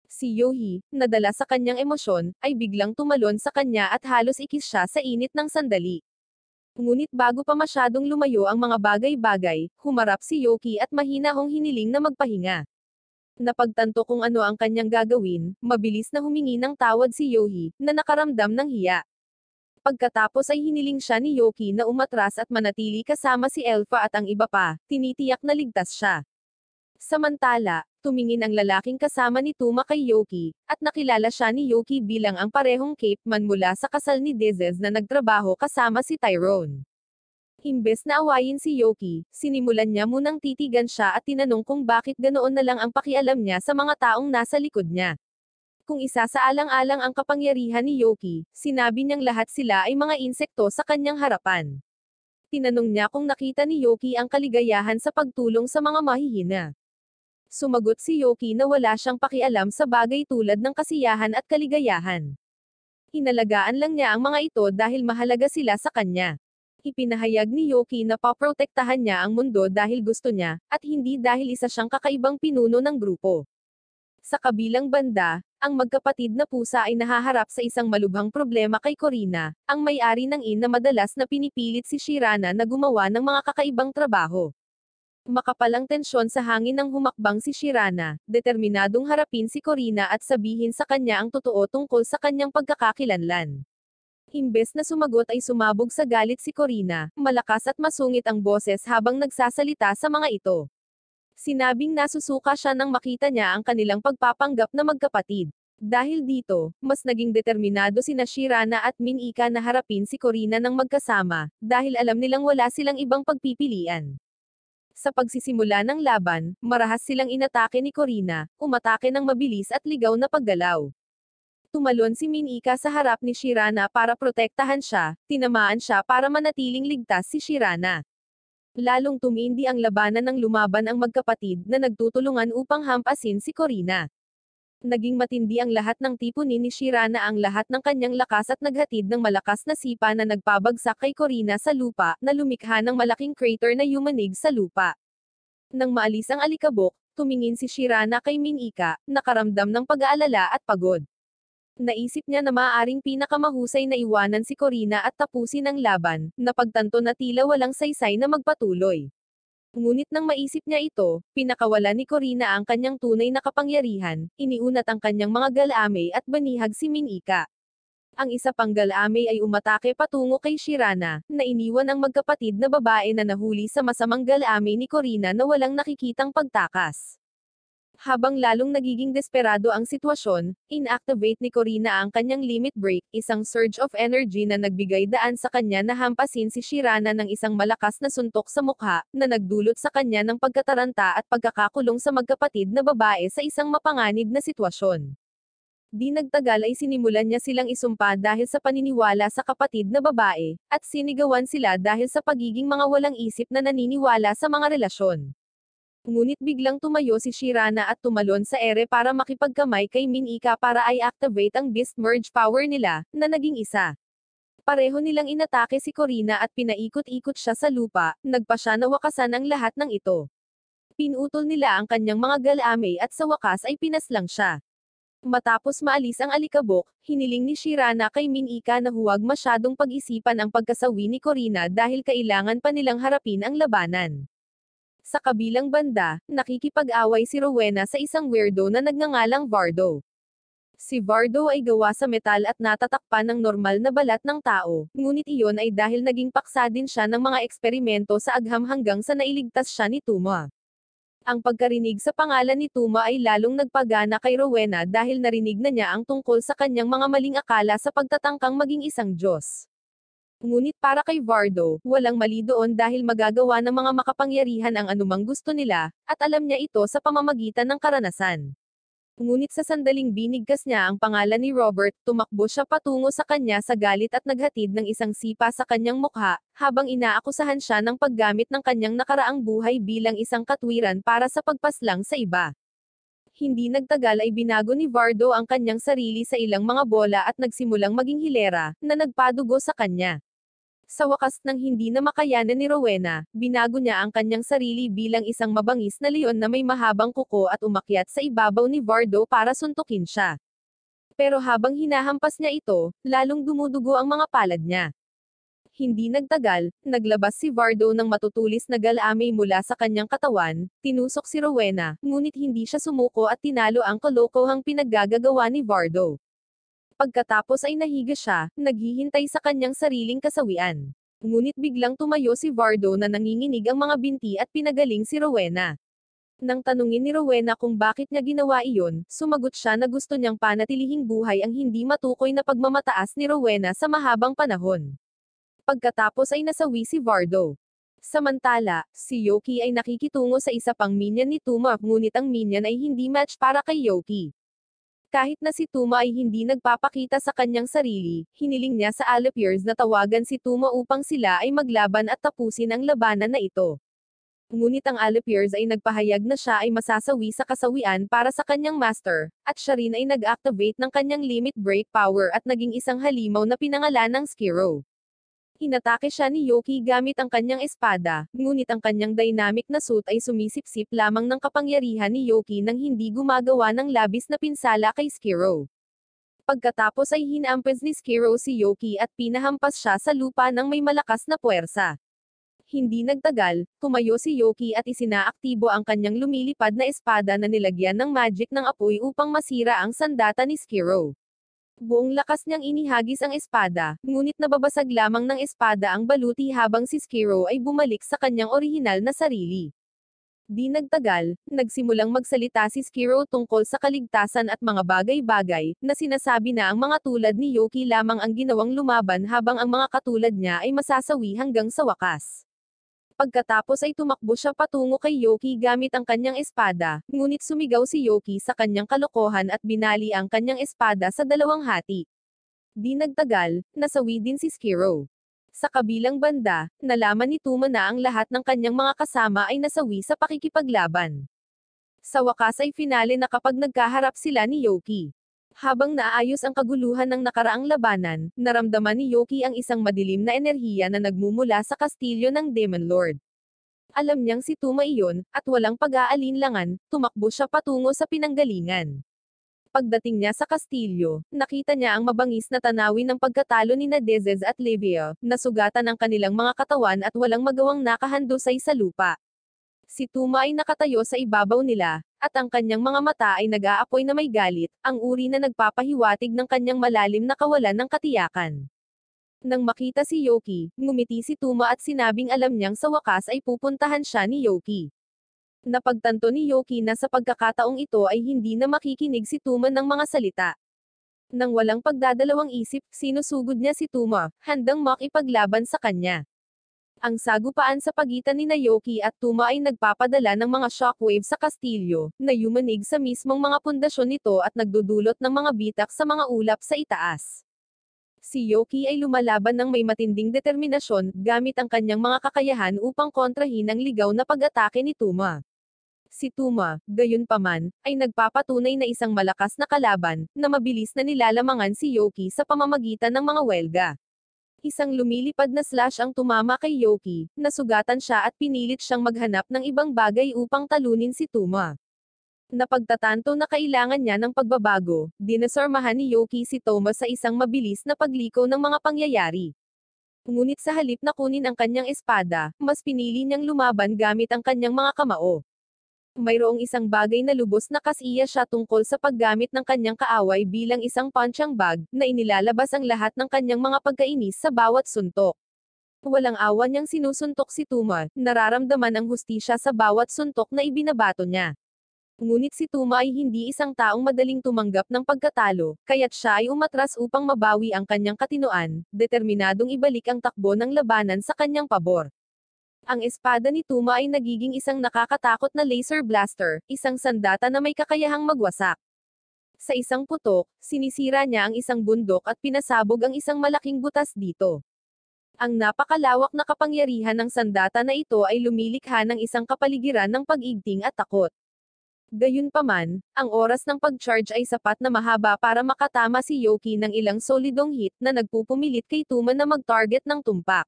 Si Yohi, nadala sa kanyang emosyon, ay biglang tumalon sa kanya at halos ikis siya sa init ng sandali. Ngunit bago pa masyadong lumayo ang mga bagay-bagay, humarap si Yoki at mahinahong hiniling na magpahinga. Napagtanto kung ano ang kanyang gagawin, mabilis na humingi ng tawad si Yohi, na nakaramdam ng hiya. Pagkatapos ay hiniling siya ni Yoki na umatras at manatili kasama si Elfa at ang iba pa, tinitiyak na ligtas siya. Samantala, tumingin ang lalaking kasama ni Tuma kay Yoki, at nakilala siya ni Yoki bilang ang parehong Cape Man mula sa kasal ni Dezes na nagtrabaho kasama si Tyrone. Imbes na awayin si Yoki, sinimulan niya munang titigan siya at tinanong kung bakit ganoon na lang ang pakialam niya sa mga taong nasa likod niya. Kung isasaalang-alang ang kapangyarihan ni Yoki, sinabi niyang lahat sila ay mga insekto sa kanyang harapan. Tinanong niya kung nakita ni Yoki ang kaligayahan sa pagtulong sa mga mahihina. Sumagot si Yoki na wala siyang pakialam sa bagay tulad ng kasiyahan at kaligayahan. Inalagaan lang niya ang mga ito dahil mahalaga sila sa kanya. Ipinahayag ni Yoki na paprotektahan niya ang mundo dahil gusto niya, at hindi dahil isa siyang kakaibang pinuno ng grupo. Sa kabilang banda, ang magkapatid na pusa ay nahaharap sa isang malubhang problema kay Corina, ang may-ari ng inn na madalas na pinipilit si Shirana na gumawa ng mga kakaibang trabaho. Makapal ang tensyon sa hangin nang humakbang si Shirana, determinadong harapin si Corina at sabihin sa kanya ang totoo tungkol sa kanyang pagkakakilanlan. Imbes na sumagot ay sumabog sa galit si Corina, malakas at masungit ang boses habang nagsasalita sa mga ito. Sinabing nasusuka siya nang makita niya ang kanilang pagpapanggap na magkapatid. Dahil dito, mas naging determinado sina Shirana at Min-ika na harapin si Corina ng magkasama, dahil alam nilang wala silang ibang pagpipilian. Sa pagsisimula ng laban, marahas silang inatake ni Corina, umatake ng mabilis at ligaw na paggalaw. Tumalon si Min-ika sa harap ni Shirana para protektahan siya, tinamaan siya para manatiling ligtas si Shirana. Lalong tumindi ang labanan ng lumaban ang magkapatid na nagtutulungan upang hampasin si Corina. Naging matindi ang lahat ng tipunin ni Shirana ang lahat ng kanyang lakas at naghatid ng malakas na sipa na nagpabagsak kay Corina sa lupa, na lumikha ng malaking crater na yumanig sa lupa. Nang maalis ang alikabok, tumingin si Shirana kay Min-ika, nakaramdam ng pag-aalala at pagod. Naisip niya na maaaring pinakamahusay na iwanan si Corina at tapusin ang laban, napagtanto na tila walang saysay na magpatuloy. Ngunit nang maisip niya ito, pinakawala ni Corina ang kanyang tunay na kapangyarihan, iniunat ang kanyang mga galame at banihag si Min-ika. Ang isa pang galame ay umatake patungo kay Shirana, na iniwan ang magkapatid na babae na nahuli sa masamang galame ni Corina na walang nakikitang pagtakas. Habang lalong nagiging desperado ang sitwasyon, inactivate ni Corina ang kanyang limit break, isang surge of energy na nagbigay daan sa kanya na hampasin si Shirana ng isang malakas na suntok sa mukha, na nagdulot sa kanya ng pagkataranta at pagkakakulong sa magkapatid na babae sa isang mapanganib na sitwasyon. Di nagtagal ay sinimulan niya silang isumpa dahil sa paniniwala sa kapatid na babae, at sinigawan sila dahil sa pagiging mga walang isip na naniniwala sa mga relasyon. Ngunit biglang tumayo si Shirana at tumalon sa ere para makipagkamay kay Min-ika para i-activate ang Beast Merge power nila, na naging isa. Pareho nilang inatake si Corina at pinaikot-ikot siya sa lupa, nagpa siya na wakasan ang lahat ng ito. Pinutol nila ang kanyang mga galame at sa wakas ay pinaslang siya. Matapos maalis ang alikabok, hiniling ni Shirana kay Min-ika na huwag masyadong pag-isipan ang pagkasawi ni Corina dahil kailangan pa nilang harapin ang labanan. Sa kabilang banda, nakikipag-away si Rowena sa isang weirdo na nagngangalang Vardo. Si Vardo ay gawa sa metal at natatakpan ng normal na balat ng tao, ngunit iyon ay dahil naging paksa din siya ng mga eksperimento sa agham hanggang sa nailigtas siya ni Tuma. Ang pagkarinig sa pangalan ni Tuma ay lalong nagpagana kay Rowena dahil narinig na niya ang tungkol sa kanyang mga maling akala sa pagtatangkang maging isang Diyos. Ngunit para kay Vardo, walang mali doon dahil magagawa ng mga makapangyarihan ang anumang gusto nila, at alam niya ito sa pamamagitan ng karanasan. Ngunit sa sandaling binigkas niya ang pangalan ni Robert, tumakbo siya patungo sa kanya sa galit at naghatid ng isang sipa sa kanyang mukha, habang inaakusahan siya ng paggamit ng kanyang nakaraang buhay bilang isang katwiran para sa pagpaslang sa iba. Hindi nagtagal ay binago ni Vardo ang kanyang sarili sa ilang mga bola at nagsimulang maging hilera, na nagpadugo sa kanya. Sa wakas nang hindi na makayanan ni Rowena, binago niya ang kanyang sarili bilang isang mabangis na leon na may mahabang kuko at umakyat sa ibabaw ni Vardo para suntukin siya. Pero habang hinahampas niya ito, lalong dumudugo ang mga palad niya. Hindi nagtagal, naglabas si Vardo ng matutulis na galame mula sa kanyang katawan, tinusok si Rowena, ngunit hindi siya sumuko at tinalo ang kalokohang pinaggagawa ni Vardo. Pagkatapos ay nahiga siya, naghihintay sa kanyang sariling kasawian. Ngunit biglang tumayo si Vardo na nanginginig ang mga binti at pinagaling si Rowena. Nang tanungin ni Rowena kung bakit niya ginawa iyon, sumagot siya na gusto niyang panatilihing buhay ang hindi matukoy na pagmamataas ni Rowena sa mahabang panahon. Pagkatapos ay nasawi si Vardo. Samantala, si Yoki ay nakikitungo sa isa pang minion ni Tuma, ngunit ang minion ay hindi match para kay Yoki. Kahit na si Tuma ay hindi nagpapakita sa kanyang sarili, hiniling niya sa Alapiers na tawagan si Tuma upang sila ay maglaban at tapusin ang labanan na ito. Ngunit ang Alapiers ay nagpahayag na siya ay masasawi sa kasawian para sa kanyang master, at siya rin ay nag-activate ng kanyang limit break power at naging isang halimaw na pinangalan ng Skiro. Hinatake siya ni Yoki gamit ang kanyang espada, ngunit ang kanyang dynamic na suit ay sumisipsip lamang ng kapangyarihan ni Yoki nang hindi gumagawa ng labis na pinsala kay Skiro. Pagkatapos ay hinampes ni Skiro si Yoki at pinahampas siya sa lupa ng may malakas na puwersa. Hindi nagtagal, tumayo si Yoki at isinaaktibo ang kanyang lumilipad na espada na nilagyan ng magic ng apoy upang masira ang sandata ni Skiro. Buong lakas niyang inihagis ang espada, ngunit nababasag lamang ng espada ang baluti habang si Skiro ay bumalik sa kanyang orihinal na sarili. Di nagtagal, nagsimulang magsalita si Skiro tungkol sa kaligtasan at mga bagay-bagay, na sinasabi na ang mga tulad ni Yoki lamang ang ginawang lumaban habang ang mga katulad niya ay masasawi hanggang sa wakas. Pagkatapos ay tumakbo siya patungo kay Yoki gamit ang kanyang espada, ngunit sumigaw si Yoki sa kanyang kalokohan at binali ang kanyang espada sa dalawang hati. Di nagtagal, nasawi din si Skiro. Sa kabilang banda, nalaman ni Tuma na ang lahat ng kanyang mga kasama ay nasawi sa pakikipaglaban. Sa wakas ay finale na kapag nagkaharap sila ni Yoki. Habang naayos ang kaguluhan ng nakaraang labanan, naramdaman ni Yoki ang isang madilim na enerhiya na nagmumula sa kastilyo ng Demon Lord. Alam niyang si Tuma iyon, at walang pag-aalinlangan, tumakbo siya patungo sa pinanggalingan. Pagdating niya sa kastilyo, nakita niya ang mabangis na tanawin ng pagkatalo ni Nadezes at Levia, nasugatan ang kanilang mga katawan at walang magawang nakahandusay sa lupa. Si Tuma ay nakatayo sa ibabaw nila, at ang kanyang mga mata ay nag-aapoy na may galit, ang uri na nagpapahiwatig ng kanyang malalim na kawalan ng katiyakan. Nang makita si Yoki, ngumiti si Tuma at sinabing alam niyang sa wakas ay pupuntahan siya ni Yoki. Napagtanto ni Yoki na sa pagkakataong ito ay hindi na makikinig si Tuma ng mga salita. Nang walang pagdadalawang isip, sinusugod niya si Tuma, handang makipaglaban sa kanya. Ang sagupaan sa pagitan ni Yoki at Tuma ay nagpapadala ng mga shockwave sa kastilyo, na yumanig sa mismong mga pundasyon nito at nagdudulot ng mga bitak sa mga ulap sa itaas. Si Yoki ay lumalaban ng may matinding determinasyon, gamit ang kanyang mga kakayahan upang kontrahin ang ligaw na pag-atake ni Tuma. Si Tuma, gayunpaman, ay nagpapatunay na isang malakas na kalaban, na mabilis na nilalamangan si Yoki sa pamamagitan ng mga welga. Isang lumilipad na slash ang tumama kay Yoki, nasugatan siya at pinilit siyang maghanap ng ibang bagay upang talunin si Tuma. Napagtatanto na kailangan niya ng pagbabago, dinasormahan ni Yoki si Tuma sa isang mabilis na pagliko ng mga pangyayari. Ngunit sa halip na kunin ang kanyang espada, mas pinili niyang lumaban gamit ang kanyang mga kamao. Mayroong isang bagay na lubos na kasiya siya tungkol sa paggamit ng kanyang kaaway bilang isang punching bag, na inilalabas ang lahat ng kanyang mga pagkainis sa bawat suntok. Walang awa niyang sinusuntok si Tuma, nararamdaman ang hustisya sa bawat suntok na ibinabato niya. Ngunit si Tuma ay hindi isang taong madaling tumanggap ng pagkatalo, kaya't siya ay umatras upang mabawi ang kanyang katinoan, determinadong ibalik ang takbo ng labanan sa kanyang pabor. Ang espada ni Tuma ay nagiging isang nakakatakot na laser blaster, isang sandata na may kakayahang magwasak. Sa isang putok, sinisira niya ang isang bundok at pinasabog ang isang malaking butas dito. Ang napakalawak na kapangyarihan ng sandata na ito ay lumilikha ng isang kapaligiran ng pag-igting at takot. Gayunpaman, ang oras ng pag-charge ay sapat na mahaba para makatama si Yoki ng ilang solidong hit na nagpupumilit kay Tuma na mag-target ng tumpak.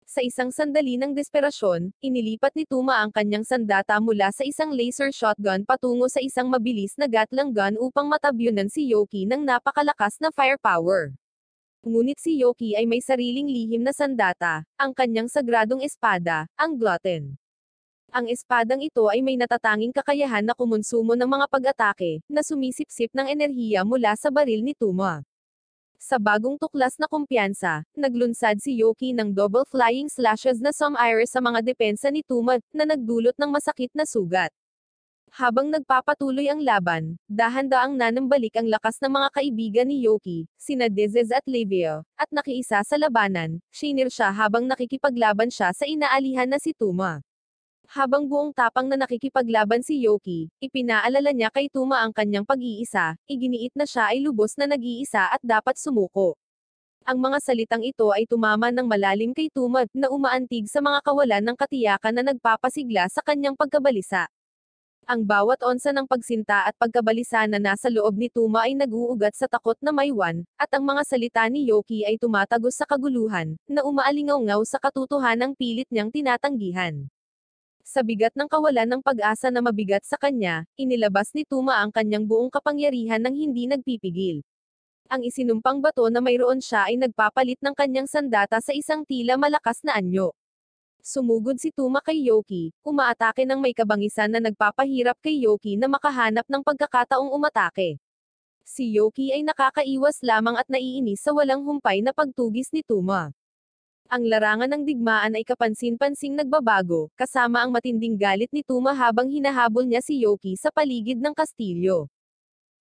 Sa isang sandali ng desperasyon, inilipat ni Tuma ang kanyang sandata mula sa isang laser shotgun patungo sa isang mabilis na gatlang gun upang matabyunan si Yoki ng napakalakas na firepower. Ngunit si Yoki ay may sariling lihim na sandata, ang kanyang sagradong espada, ang Glutton. Ang espadang ito ay may natatanging kakayahan na kumonsumo ng mga pag-atake, na sumisipsip ng enerhiya mula sa baril ni Tuma. Sa bagong tuklas na kumpiyansa, naglunsad si Yoki ng double flying slashes na sum-iris sa mga depensa ni Tuma, na nagdulot ng masakit na sugat. Habang nagpapatuloy ang laban, dahan-daang nanambalik ang lakas ng mga kaibigan ni Yoki, sina Dezes at Levia, at nakiisa sa labanan, shinir siya habang nakikipaglaban siya sa inaalihan na si Tuma. Habang buong tapang na nakikipaglaban si Yoki, ipinaalala niya kay Tuma ang kanyang pag-iisa, iginiit na siya ay lubos na nag-iisa at dapat sumuko. Ang mga salitang ito ay tumama ng malalim kay Tuma, na umaantig sa mga kawalan ng katiyakan na nagpapasigla sa kanyang pagkabalisa. Ang bawat onsa ng pagsinta at pagkabalisa na nasa loob ni Tuma ay nag-uugat sa takot na maywan, at ang mga salita ni Yoki ay tumatagos sa kaguluhan, na umaalingaw-ngaw sa katotohanang pilit niyang tinatanggihan. Sa bigat ng kawalan ng pag-asa na mabigat sa kanya, inilabas ni Tuma ang kanyang buong kapangyarihan ng hindi nagpipigil. Ang isinumpang bato na mayroon siya ay nagpapalit ng kanyang sandata sa isang tila malakas na anyo. Sumugod si Tuma kay Yoki, umaatake ng may kabangisan na nagpapahirap kay Yoki na makahanap ng pagkakataong umatake. Si Yoki ay nakakaiwas lamang at naiinis sa walang humpay na pagtugis ni Tuma. Ang larangan ng digmaan ay kapansin-pansing nagbabago, kasama ang matinding galit ni Tuma habang hinahabol niya si Yoki sa paligid ng kastilyo.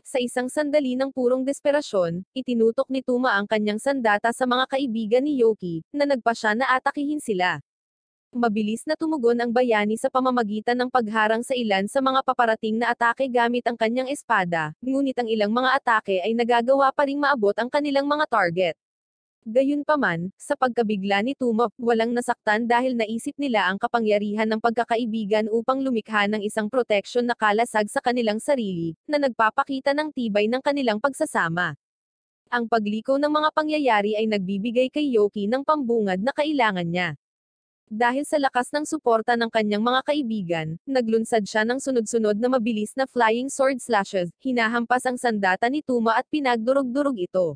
Sa isang sandali ng purong desperasyon, itinutok ni Tuma ang kanyang sandata sa mga kaibigan ni Yoki, na nagpa siya na atakihin sila. Mabilis na tumugon ang bayani sa pamamagitan ng pagharang sa ilan sa mga paparating na atake gamit ang kanyang espada, ngunit ang ilang mga atake ay nagagawa pa ring maabot ang kanilang mga target. Gayunpaman, sa pagkabigla ni Tuma, walang nasaktan dahil naisip nila ang kapangyarihan ng pagkakaibigan upang lumikha ng isang proteksyon na kalasag sa kanilang sarili, na nagpapakita ng tibay ng kanilang pagsasama. Ang pagliko ng mga pangyayari ay nagbibigay kay Yoki ng pambungad na kailangan niya. Dahil sa lakas ng suporta ng kanyang mga kaibigan, naglunsad siya ng sunod-sunod na mabilis na flying sword slashes, hinahampas ang sandata ni Tuma at pinagdurog-durog ito.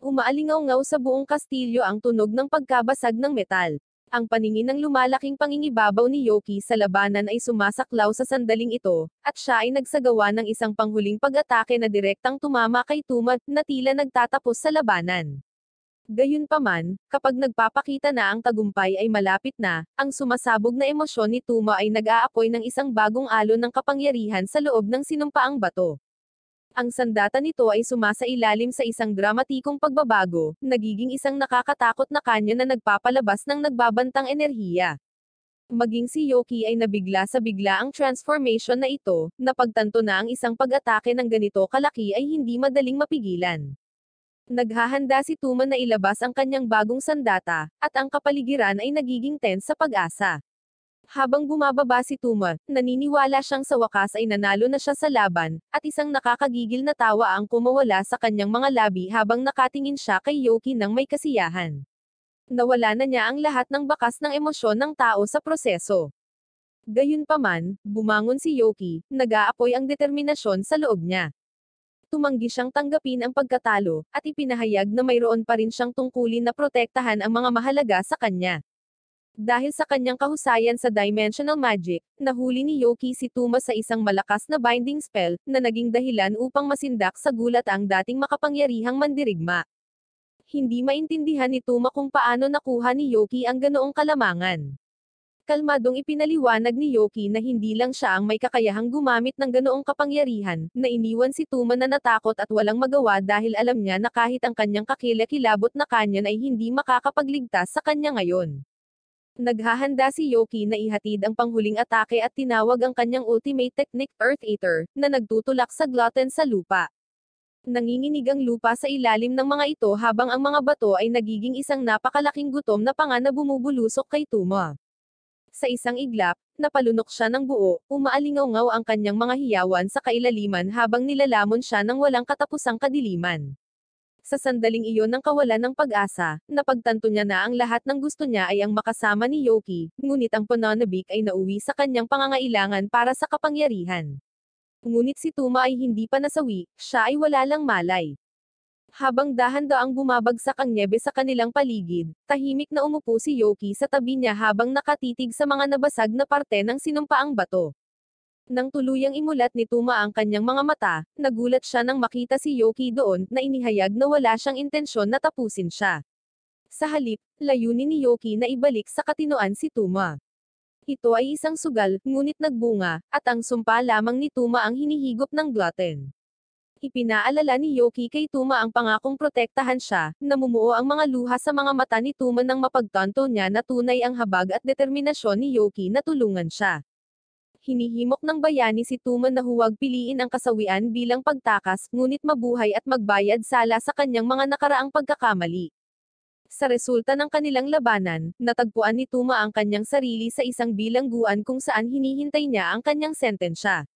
Umaalingaw-ngaw sa buong kastilyo ang tunog ng pagkabasag ng metal. Ang paningin ng lumalaking pangingibabaw ni Yoki sa labanan ay sumasaklaw sa sandaling ito, at siya ay nagsagawa ng isang panghuling pag-atake na direktang tumama kay Tuma, na tila nagtatapos sa labanan. Gayunpaman, kapag nagpapakita na ang tagumpay ay malapit na, ang sumasabog na emosyon ni Tuma ay nag-aapoy ng isang bagong alon ng kapangyarihan sa loob ng sinumpaang bato. Ang sandata nito ay sumasailalim sa isang dramatikong pagbabago, nagiging isang nakakatakot na kanya na nagpapalabas ng nagbabantang enerhiya. Maging si Yoki ay nabigla sa bigla ang transformation na ito, napagtanto na ang isang pag-atake ng ganito kalaki ay hindi madaling mapigilan. Naghahanda si Tuma na ilabas ang kanyang bagong sandata, at ang kapaligiran ay nagiging tense sa pag-asa. Habang bumababa si Tuma, naniniwala siyang sa wakas ay nanalo na siya sa laban, at isang nakakagigil na tawa ang kumawala sa kanyang mga labi habang nakatingin siya kay Yoki ng may kasiyahan. Nawala na niya ang lahat ng bakas ng emosyon ng tao sa proseso. Gayunpaman, bumangon si Yoki, nag-aapoy ang determinasyon sa loob niya. Tumanggi siyang tanggapin ang pagkatalo, at ipinahayag na mayroon pa rin siyang tungkulin na protektahan ang mga mahalaga sa kanya. Dahil sa kanyang kahusayan sa dimensional magic, nahuli ni Yoki si Tuma sa isang malakas na binding spell, na naging dahilan upang masindak sa gulat ang dating makapangyarihang mandirigma. Hindi maintindihan ni Tuma kung paano nakuha ni Yoki ang ganoong kalamangan. Kalmadong ipinaliwanag ni Yoki na hindi lang siya ang may kakayahang gumamit ng ganoong kapangyarihan, na iniwan si Tuma na natakot at walang magawa dahil alam niya na kahit ang kanyang kakilakilabot na kanyan ay hindi makakapagligtas sa kanya ngayon. Naghahanda si Yoki na ihatid ang panghuling atake at tinawag ang kanyang ultimate technique, Earth Eater, na nagtutulak sa gluten sa lupa. Nanginginig ang lupa sa ilalim ng mga ito habang ang mga bato ay nagiging isang napakalaking gutom na panga na bumubulusok kay Tuma. Sa isang iglap, napalunok siya ng buo, umaalingaw-ngaw ang kanyang mga hiyawan sa kailaliman habang nilalamon siya ng walang katapusang kadiliman. Sa sandaling iyon ng kawalan ng pag-asa, napagtanto niya na ang lahat ng gusto niya ay ang makasama ni Yoki, ngunit ang pananabik ay nauwi sa kanyang pangangailangan para sa kapangyarihan. Ngunit si Tuma ay hindi pa nasawi, siya ay wala lang malay. Habang dahan-daang bumabagsak ang nyebe sa kanilang paligid, tahimik na umupo si Yoki sa tabi niya habang nakatitig sa mga nabasag na parte ng sinumpaang bato. Nang tuluyang imulat ni Tuma ang kanyang mga mata, nagulat siya nang makita si Yoki doon, na inihayag na wala siyang intensyon na tapusin siya. Sa halip, layunin ni Yoki na ibalik sa katinoan si Tuma. Ito ay isang sugal, ngunit nagbunga, at ang sumpa lamang ni Tuma ang hinihigop ng gluten. Ipinaalala ni Yoki kay Tuma ang pangakong protektahan siya, namumuo ang mga luha sa mga mata ni Tuma nang mapagtanto niya na tunay ang habag at determinasyon ni Yoki na tulungan siya. Hinihimok ng bayani si Tuma na huwag piliin ang kasawian bilang pagtakas, ngunit mabuhay at magbayad sala sa kanyang mga nakaraang pagkakamali. Sa resulta ng kanilang labanan, natagpuan ni Tuma ang kanyang sarili sa isang bilangguan kung saan hinihintay niya ang kanyang sentensya.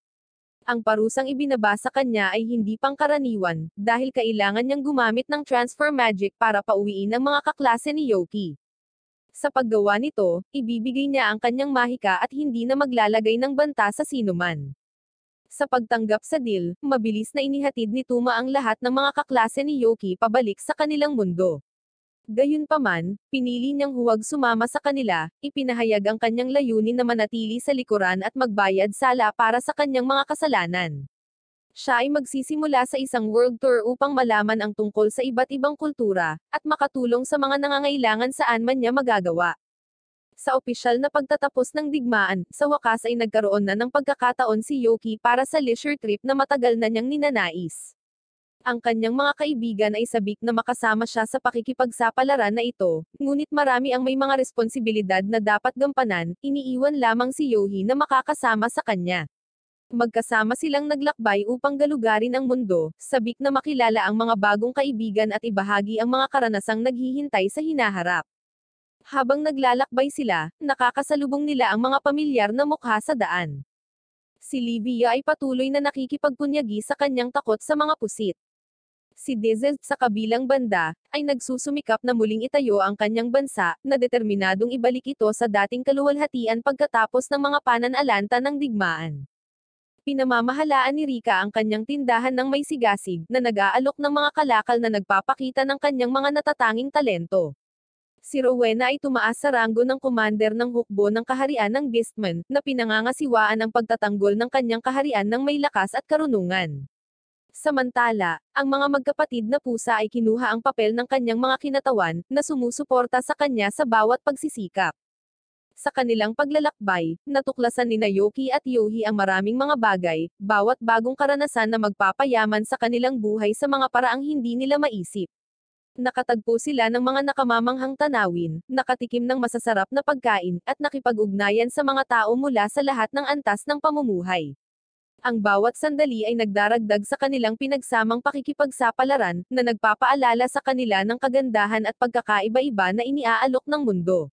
Ang parusang ibinaba sa kanya ay hindi pangkaraniwan, dahil kailangan niyang gumamit ng transfer magic para pauwiin ang mga kaklase ni Yoki. Sa paggawa nito, ibibigay niya ang kanyang mahika at hindi na maglalagay ng banta sa sinuman. Sa pagtanggap sa deal, mabilis na inihatid ni Tuma ang lahat ng mga kaklase ni Yoki pabalik sa kanilang mundo. Gayunpaman, pinili niyang huwag sumama sa kanila, ipinahayag ang kanyang layunin na manatili sa likuran at magbayad sala para sa kanyang mga kasalanan. Siya ay magsisimula sa isang world tour upang malaman ang tungkol sa iba't ibang kultura, at makatulong sa mga nangangailangan saan man niya magagawa. Sa opisyal na pagtatapos ng digmaan, sa wakas ay nagkaroon na ng pagkakataon si Yoki para sa leisure trip na matagal na niyang ninanais. Ang kanyang mga kaibigan ay sabik na makasama siya sa pakikipagsapalaran na ito, ngunit marami ang may mga responsibilidad na dapat gampanan, iniiwan lamang si Yohi na makakasama sa kanya. Magkasama silang naglakbay upang galugarin ang mundo, sabik na makilala ang mga bagong kaibigan at ibahagi ang mga karanasang naghihintay sa hinaharap. Habang naglalakbay sila, nakakasalubong nila ang mga pamilyar na mukha sa daan. Si Livia ay patuloy na nakikipagpunyagi sa kanyang takot sa mga pusit. Si Dizzy, sa kabilang banda, ay nagsusumikap na muling itayo ang kanyang bansa, na determinadong ibalik ito sa dating kaluwalhatian pagkatapos ng mga pananalanta ng digmaan. Pinamamahalaan ni Rika ang kanyang tindahan ng may sigasig, na nag-aalok ng mga kalakal na nagpapakita ng kanyang mga natatanging talento. Si Rowena ay tumaas sa ranggo ng commander ng hukbo ng kaharian ng Beastman, na pinangangasiwaan ang pagtatanggol ng kanyang kaharian ng may lakas at karunungan. Samantala, ang mga magkapatid na pusa ay kinuha ang papel ng kanyang mga kinatawan, na sumusuporta sa kanya sa bawat pagsisikap. Sa kanilang paglalakbay, natuklasan ni Yoki at Yohi ang maraming mga bagay, bawat bagong karanasan na magpapayaman sa kanilang buhay sa mga paraang hindi nila maisip. Nakatagpo sila ng mga nakamamanghang tanawin, nakatikim ng masasarap na pagkain, at nakipag-ugnayan sa mga tao mula sa lahat ng antas ng pamumuhay. Ang bawat sandali ay nagdaragdag sa kanilang pinagsamang pakikipagsapalaran, na nagpapaalala sa kanila ng kagandahan at pagkakaiba-iba na iniaalok ng mundo.